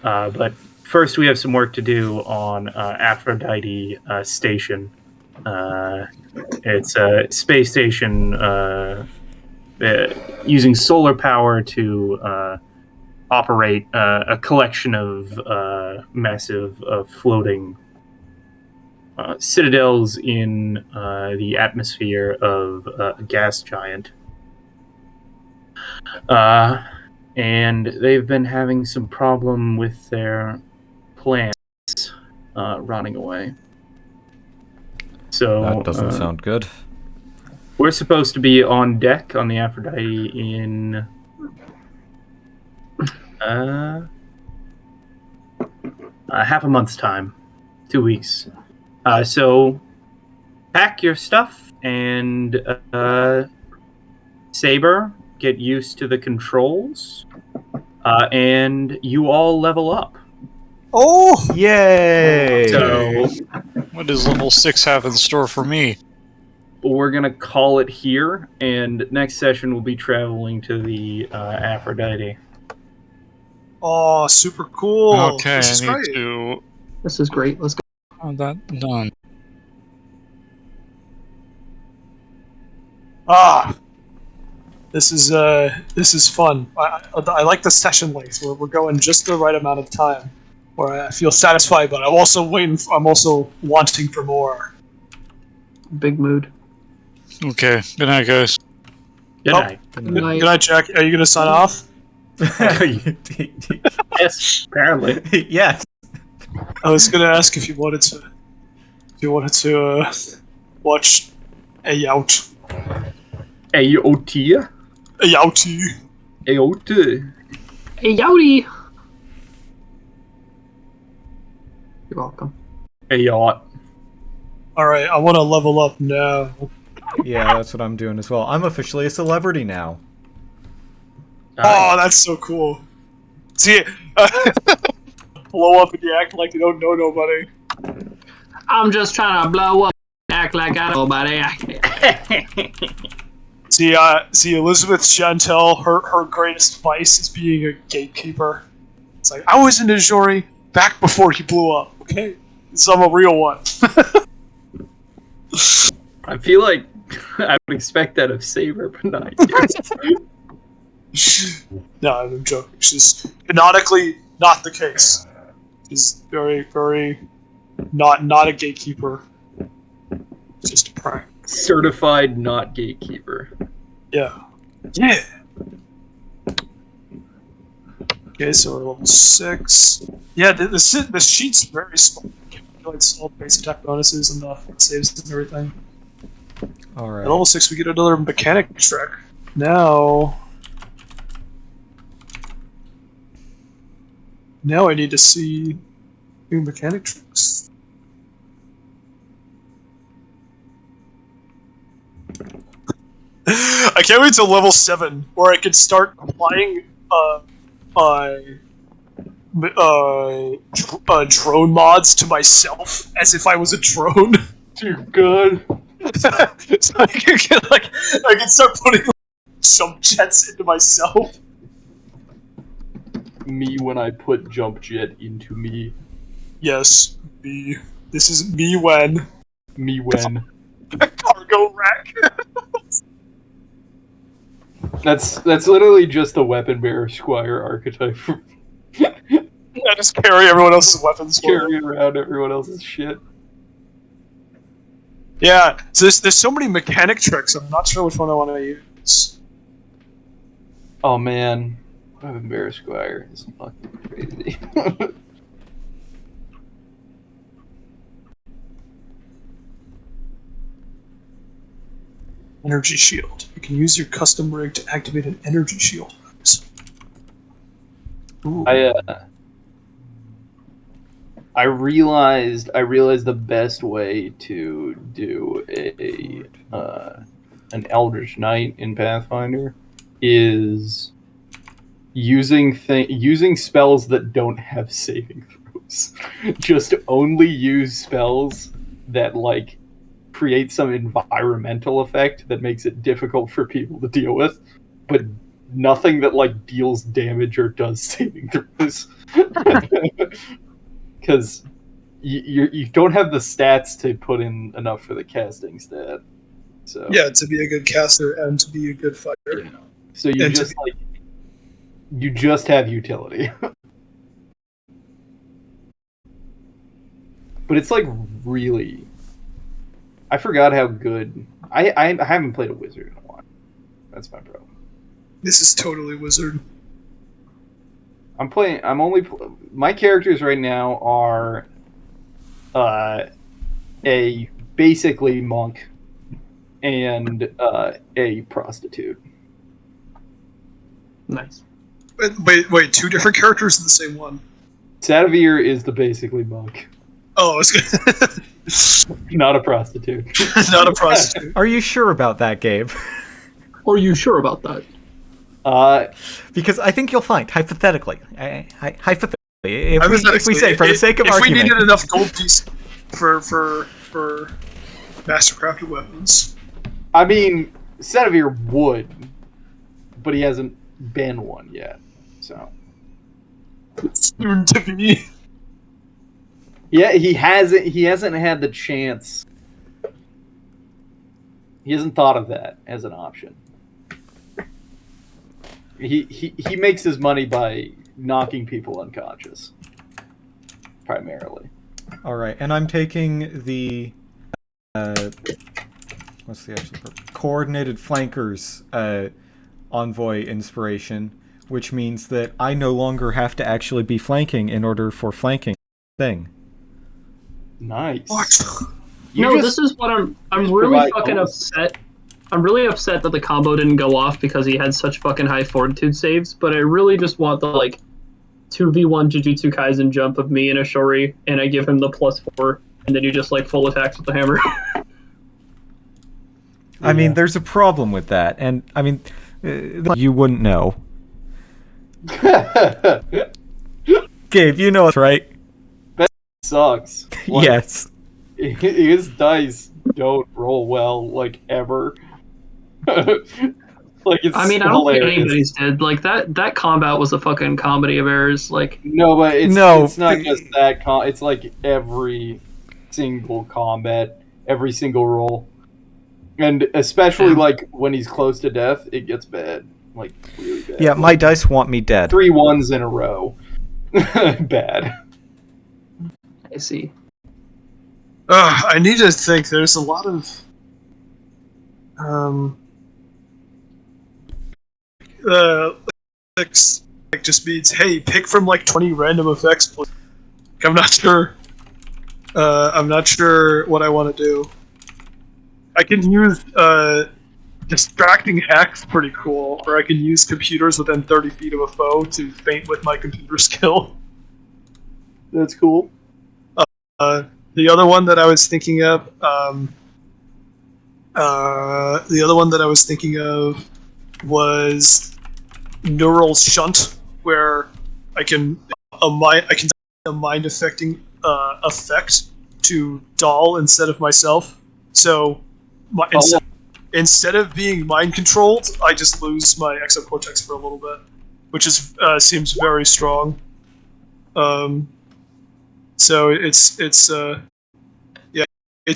[SPEAKER 1] But first, we have some work to do on Aphrodite Station. It's a space station using solar power to operate a collection of massive floating citadels in the atmosphere of a gas giant. And they've been having some problem with their plans rotting away. So
[SPEAKER 7] That doesn't sound good.
[SPEAKER 1] We're supposed to be on deck on the Aphrodite in half a month's time, 2 weeks. So pack your stuff and Saber, get used to the controls, and you all level up.
[SPEAKER 3] Oh!
[SPEAKER 2] Yay!
[SPEAKER 1] So
[SPEAKER 5] What does level 6 have in store for me?
[SPEAKER 1] we're going to call it here, and next session we'll be traveling to the Aphrodite.
[SPEAKER 3] Oh, super cool.
[SPEAKER 5] Okay,
[SPEAKER 3] This is
[SPEAKER 5] I need
[SPEAKER 3] great.
[SPEAKER 5] to
[SPEAKER 4] This is great. Let's go.
[SPEAKER 5] have that done.
[SPEAKER 3] This is fun. I like the session length. We're going just the right amount of time, where I feel satisfied, but I'm also wanting for more.
[SPEAKER 4] Big mood.
[SPEAKER 5] Okay, good night, guys.
[SPEAKER 1] Good night.
[SPEAKER 3] Good night, Jack. Are you gonna sign off?
[SPEAKER 1] Yes, apparently.
[SPEAKER 2] Yes.
[SPEAKER 3] I was gonna ask if you wanted to watch a out.
[SPEAKER 1] AOT?
[SPEAKER 3] A outie.
[SPEAKER 1] AOT.
[SPEAKER 4] Hey, Yowdy! You're welcome.
[SPEAKER 1] A yacht.
[SPEAKER 3] Alright, I wanna level up now.
[SPEAKER 2] Yeah, that's what I'm doing as well. I'm officially a celebrity now.
[SPEAKER 3] Oh, that's so cool. See, blow up and you act like you don't know nobody.
[SPEAKER 4] I'm just trying to blow up, act like I don't know about it.
[SPEAKER 3] See, Elizabeth Chantel, her greatest vice is being a gatekeeper. It's like, I was into Jory back before he blew up, okay? So I'm a real one.
[SPEAKER 1] I feel like I would expect that of Saber, but not you.
[SPEAKER 3] No, I'm joking. She's canonically not the case. She's very, very not a gatekeeper. Just a prank.
[SPEAKER 1] Certified not gatekeeper.
[SPEAKER 3] Yeah. Yeah. Okay, so we're level 6. Yeah, the sheet's very small. It calculates all the base attack bonuses and the saves and everything.
[SPEAKER 2] Alright.
[SPEAKER 3] At level 6, we get another mechanic trick. Now I need to see new mechanic tricks. I can't wait till level 7, where I can start applying drone mods to myself as if I was a drone.
[SPEAKER 1] Dear God.
[SPEAKER 3] So I can start putting jump jets into myself.
[SPEAKER 1] Me when I put jump jet into me.
[SPEAKER 3] Yes, me. This is me when
[SPEAKER 1] Me when.
[SPEAKER 3] cargo wreck.
[SPEAKER 1] That's literally just a weapon bearer squire archetype.
[SPEAKER 3] I just carry everyone else's weapons.
[SPEAKER 1] Carry around everyone else's shit.
[SPEAKER 3] Yeah, so there's so many mechanic tricks. I'm not sure which one I want to use.
[SPEAKER 1] Oh man, weapon bearer squire is fucking crazy.
[SPEAKER 3] Energy shield. You can use your custom rig to activate an energy shield. Ooh.
[SPEAKER 1] I realized the best way to do an Eldritch Knight in Pathfinder is using spells that don't have saving throws. Just only use spells that like create some environmental effect that makes it difficult for people to deal with, but nothing that like deals damage or does saving throws, because you don't have the stats to put in enough for the casting stat. So
[SPEAKER 3] Yeah, to be a good caster and to be a good fighter.
[SPEAKER 1] yeah. So you
[SPEAKER 3] And
[SPEAKER 1] just you just have utility. But it's like really, I forgot how good. I haven't played a wizard in a while. That's my problem.
[SPEAKER 3] This is totally wizard.
[SPEAKER 1] I'm playing. My characters right now are a basically monk and a prostitute.
[SPEAKER 4] Nice.
[SPEAKER 3] Wait, two different characters in the same one.
[SPEAKER 1] Sadavir is the basically monk,
[SPEAKER 3] Oh, I was gonna...
[SPEAKER 1] not a prostitute.
[SPEAKER 3] Not a prostitute.
[SPEAKER 2] Are you sure about that, Gabe?
[SPEAKER 4] Are you sure about that?
[SPEAKER 2] Because I think you'll find, hypothetically, if
[SPEAKER 3] Hypothetically,
[SPEAKER 2] we say, for the sake of
[SPEAKER 3] if
[SPEAKER 2] argument...
[SPEAKER 3] we needed enough gold pieces for mastercrafted weapons.
[SPEAKER 1] I mean, Sadavir would, but he hasn't been one yet. So
[SPEAKER 3] Soon to be.
[SPEAKER 1] yeah, he hasn't had the chance. He hasn't thought of that as an option. He makes his money by knocking people unconscious, primarily.
[SPEAKER 2] All right, and I'm taking the what's the actual coordinated flankers envoy inspiration, which means that I no longer have to actually be flanking in order for flanking thing.
[SPEAKER 1] Nice.
[SPEAKER 3] What?
[SPEAKER 4] This is what I'm really fucking upset. I'm really upset that the combo didn't go off because he had such fucking high fortitude saves, but I really just want the, 2v1 Jujutsu Kaisen jump of me and Ashori, and I give him the +4, and then you just, full attacks with the hammer.
[SPEAKER 2] I mean, there's a problem with that, and, I mean, you wouldn't know. Gabe, you know it's right.
[SPEAKER 1] That sucks.
[SPEAKER 2] Yes.
[SPEAKER 1] His dice don't roll well, ever. It's
[SPEAKER 4] I mean, I don't think anybody's did. That combat was a fucking comedy of errors.
[SPEAKER 1] No, but it's not just that. It's every single combat, every single roll, and especially when he's close to death, it gets bad, really bad.
[SPEAKER 2] Yeah, my dice want me dead.
[SPEAKER 1] 3 1s in a row, bad.
[SPEAKER 4] I see.
[SPEAKER 3] I need to think. There's a lot of just means, hey, pick from 20 random effects, please. I'm not sure. I'm not sure what I want to do. I can use distracting hacks, pretty cool, or I can use computers within 30 feet of a foe to feint with my computer skill.
[SPEAKER 1] That's cool.
[SPEAKER 3] The other one that I was thinking of, was neural shunt, where I can a mind affecting effect to Doll instead of myself. So instead of being mind controlled, I just lose my exocortex for a little bit, which is seems very strong. So it's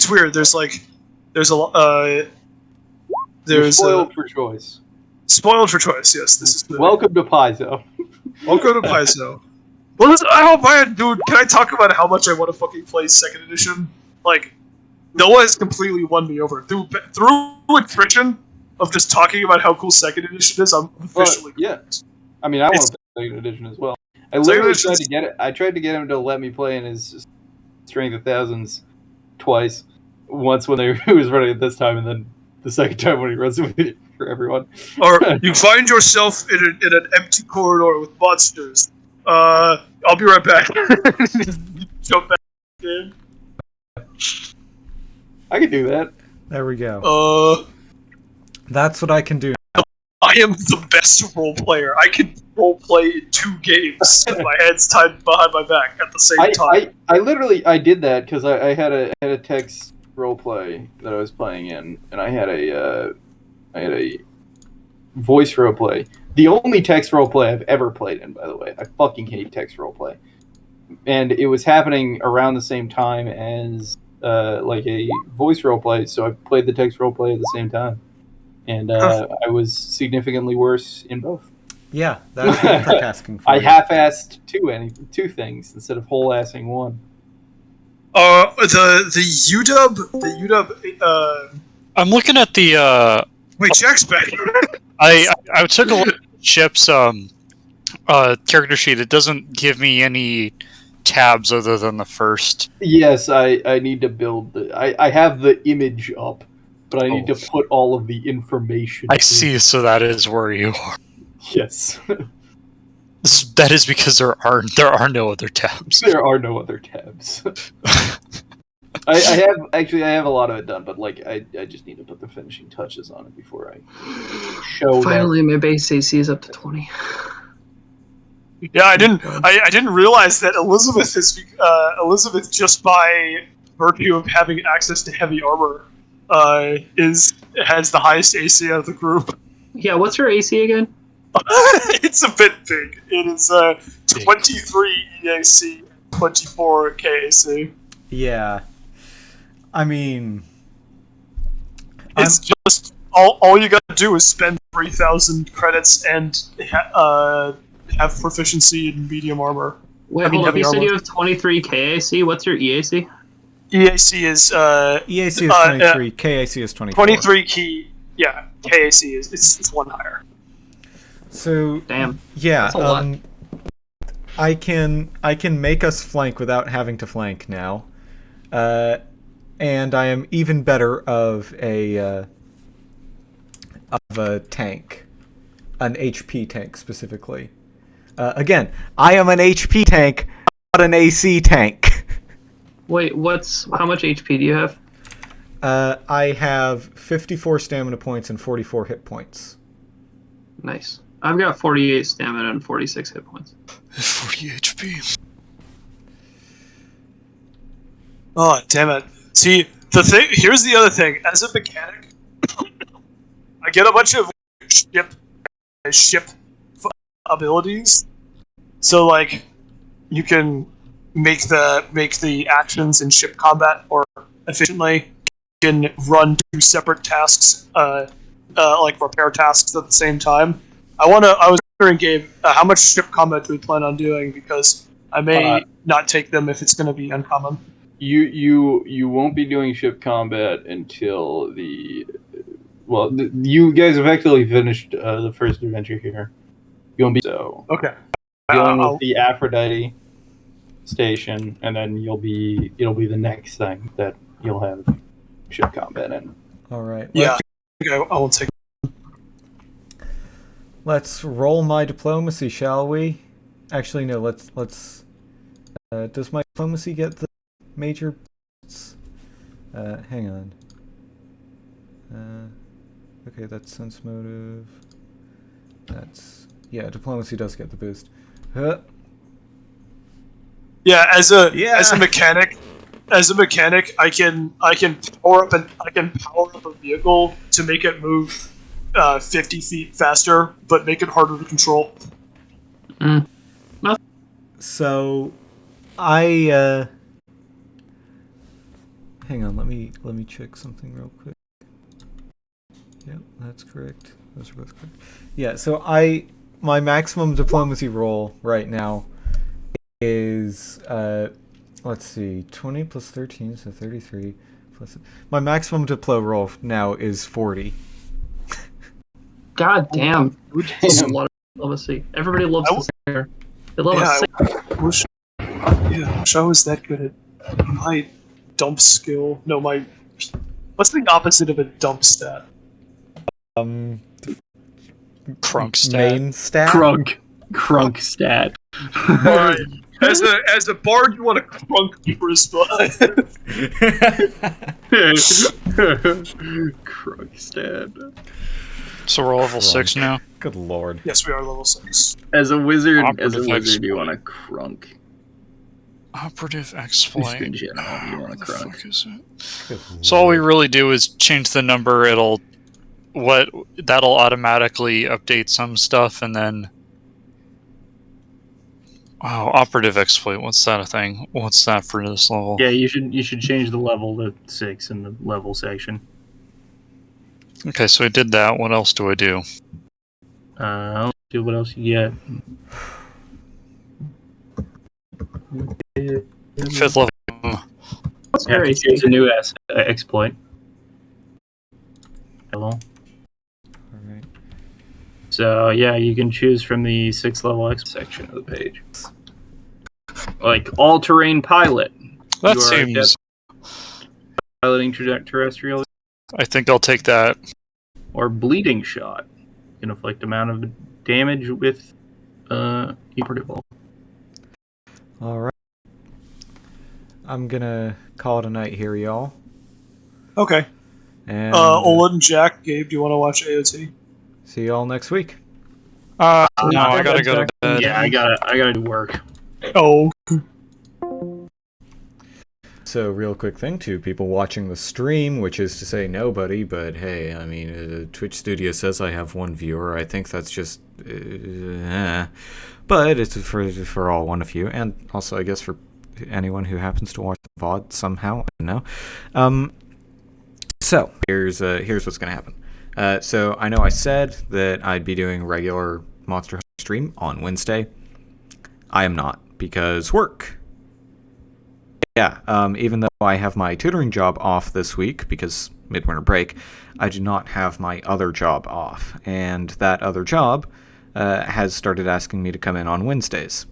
[SPEAKER 3] weird. There's
[SPEAKER 1] spoiled for choice.
[SPEAKER 3] Spoiled for choice. Yes, this is
[SPEAKER 1] welcome to Paizo.
[SPEAKER 3] Welcome to Paizo. Well, dude. Can I talk about how much I want to fucking play Second Edition? Noah has completely won me over through attrition of just talking about how cool Second Edition is. I'm officially
[SPEAKER 1] correct. I mean, I want to play Second Edition as well. I literally tried to get it. I tried to get him to let me play in his Strength of Thousands twice. Once when he was running it this time, and then the second time when he runs it for everyone.
[SPEAKER 3] Or you find yourself in an empty corridor with monsters. I'll be right back. Jump back in.
[SPEAKER 1] I can do that.
[SPEAKER 2] There we go. That's what I can do.
[SPEAKER 3] I am the best role player. I can role play in 2 games with my hands tied behind my back at the same time.
[SPEAKER 1] I did that because I had a text role play that I was playing in, and I had a voice roleplay. The only text roleplay I've ever played in, by the way. I fucking hate text roleplay. And it was happening around the same time as like a voice roleplay, so I played the text roleplay at the same time. And I was significantly worse in both.
[SPEAKER 2] Yeah, that's multitasking for
[SPEAKER 1] I
[SPEAKER 2] you.
[SPEAKER 1] half-assed two things instead of whole-assing one.
[SPEAKER 3] The UW.
[SPEAKER 5] I'm looking at the.
[SPEAKER 3] Wait, Jack's back.
[SPEAKER 5] I took a look at Chip's character sheet. It doesn't give me any tabs other than the first.
[SPEAKER 1] Yes, I need to build I have the image up, but I need to put all of the information.
[SPEAKER 5] I see, so that is where you are.
[SPEAKER 1] Yes.
[SPEAKER 5] That is because there are no other tabs.
[SPEAKER 1] There are no other tabs. I have a lot of it done, but like I just need to put the finishing touches on it before I show.
[SPEAKER 4] Finally, my base AC is up to 20.
[SPEAKER 3] Yeah, I didn't realize that Elizabeth just by virtue of having access to heavy armor has the highest AC out of the group.
[SPEAKER 4] Yeah, what's her AC again?
[SPEAKER 3] It's a bit big. It is 23 EAC, 24 KAC.
[SPEAKER 2] Yeah. I mean...
[SPEAKER 3] It's just... All you gotta do is spend 3,000 credits and have proficiency in medium armor.
[SPEAKER 4] Wait, hold up. You said you have 23 KAC. What's your EAC?
[SPEAKER 3] EAC is...
[SPEAKER 2] EAC is 23, KAC is 24.
[SPEAKER 3] 23 key... Yeah, KAC is it's one higher.
[SPEAKER 2] So...
[SPEAKER 4] Damn.
[SPEAKER 2] Yeah,
[SPEAKER 4] that's a lot.
[SPEAKER 2] I can make us flank without having to flank now. And I am even better of a tank. An HP tank, specifically. Again, I am an HP tank, not an AC tank.
[SPEAKER 4] Wait, how much HP do you have?
[SPEAKER 2] I have 54 stamina points and 44 hit points.
[SPEAKER 4] Nice. I've got 48 stamina and 46 hit points.
[SPEAKER 5] 40 HP.
[SPEAKER 3] Oh, damn it. See, here's the other thing. As a mechanic, I get a bunch of ship abilities. So, like, you can make the actions in ship combat more efficiently. You can run two separate tasks, like repair tasks at the same time. I was wondering, Gabe, how much ship combat do we plan on doing? Because I may not take them if it's going to be uncommon.
[SPEAKER 1] You won't be doing ship combat until you guys have actually finished the first adventure here. You won't be
[SPEAKER 3] okay.
[SPEAKER 1] Dealing with the Aphrodite station, and then it'll be the next thing that you'll have ship combat in.
[SPEAKER 2] All right.
[SPEAKER 3] Yeah, I will take.
[SPEAKER 2] Let's roll my diplomacy, shall we? Actually, no. Let's. Does my diplomacy get the major? Hang on. Okay, that's sense motive. Diplomacy does get the boost.
[SPEAKER 3] Yeah, as a mechanic, I can power up a vehicle to make it move 50 feet faster, but make it harder to control.
[SPEAKER 2] So, hang on. Let me check something real quick. Yep, that's correct. Those are both correct. Yeah. So my maximum diplomacy roll right now is let's see, 20 plus 13, so 33 plus. My maximum diplo roll now is 40.
[SPEAKER 4] God damn. That's a lot of diplomacy. Everybody loves this here. They love us.
[SPEAKER 3] I wish I was that good at my dump skill. No, what's the opposite of a dump stat?
[SPEAKER 5] Crunk stat.
[SPEAKER 2] Main stat?
[SPEAKER 1] Crunk stat.
[SPEAKER 3] Alright. As a bard, you want to crunk Prisma.
[SPEAKER 1] Crunk stat.
[SPEAKER 5] So we're level 6 now?
[SPEAKER 2] Good lord.
[SPEAKER 3] Yes, we are level 6.
[SPEAKER 1] As a wizard,
[SPEAKER 5] Operative
[SPEAKER 1] you want to crunk.
[SPEAKER 5] Operative exploit.
[SPEAKER 1] In general, you want to crunk.
[SPEAKER 5] Fuck is it? So all we really do is change the number. It'll what that'll automatically update some stuff, and then operative exploit. What's that a thing? What's that for this level?
[SPEAKER 1] Yeah, you should change the level to 6 in the level section.
[SPEAKER 5] Okay, so I did that. What else do I do?
[SPEAKER 1] Let's see what else you get.
[SPEAKER 5] 5th level.
[SPEAKER 4] What's
[SPEAKER 1] Yeah,
[SPEAKER 4] very
[SPEAKER 1] choose a new exploit. Hello.
[SPEAKER 2] Alright.
[SPEAKER 1] So yeah, you can choose from the 6th level section of the page, like all-terrain pilot.
[SPEAKER 5] That
[SPEAKER 1] You are
[SPEAKER 5] seems.
[SPEAKER 1] piloting terrestrial,
[SPEAKER 5] I think I'll take that.
[SPEAKER 1] or bleeding shot. You can inflict amount of damage with operative.
[SPEAKER 2] Alright. I'm gonna call it a night here, y'all.
[SPEAKER 3] Okay.
[SPEAKER 2] And
[SPEAKER 3] Olin and Jack, Gabe, do you want to watch AOT?
[SPEAKER 2] see y'all next week.
[SPEAKER 5] No, I gotta go to bed.
[SPEAKER 1] Yeah, I gotta do work.
[SPEAKER 3] Oh.
[SPEAKER 2] So, real quick thing to people watching the stream, which is to say nobody, but hey, I mean, Twitch Studio says I have 1 viewer. I think that's just, but it's for all one of you, and also I guess for anyone who happens to watch the VOD somehow. I don't know. So here's what's gonna happen. So I know I said that I'd be doing regular Monster Hunter stream on Wednesday. I am not because work. Yeah, even though I have my tutoring job off this week because midwinter break, I do not have my other job off, and that other job has started asking me to come in on Wednesdays.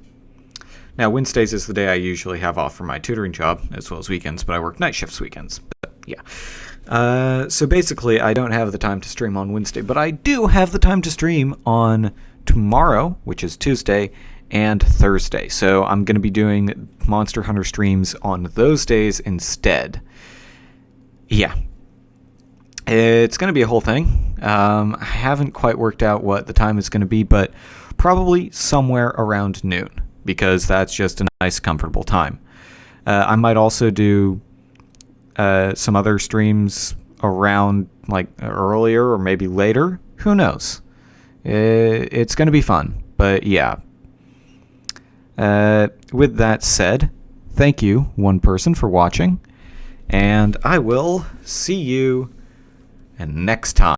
[SPEAKER 2] Now, Wednesdays is the day I usually have off from my tutoring job, as well as weekends, but I work night shifts weekends. But, yeah. So basically, I don't have the time to stream on Wednesday, but I do have the time to stream on tomorrow, which is Tuesday, and Thursday. So I'm going to be doing Monster Hunter streams on those days instead. Yeah. It's going to be a whole thing. I haven't quite worked out what the time is going to be, but probably somewhere around noon, because that's just a nice, comfortable time. I might also do some other streams around, like, earlier or maybe later. Who knows? It's going to be fun, but yeah. With that said, thank you, one person, for watching, and I will see you next time.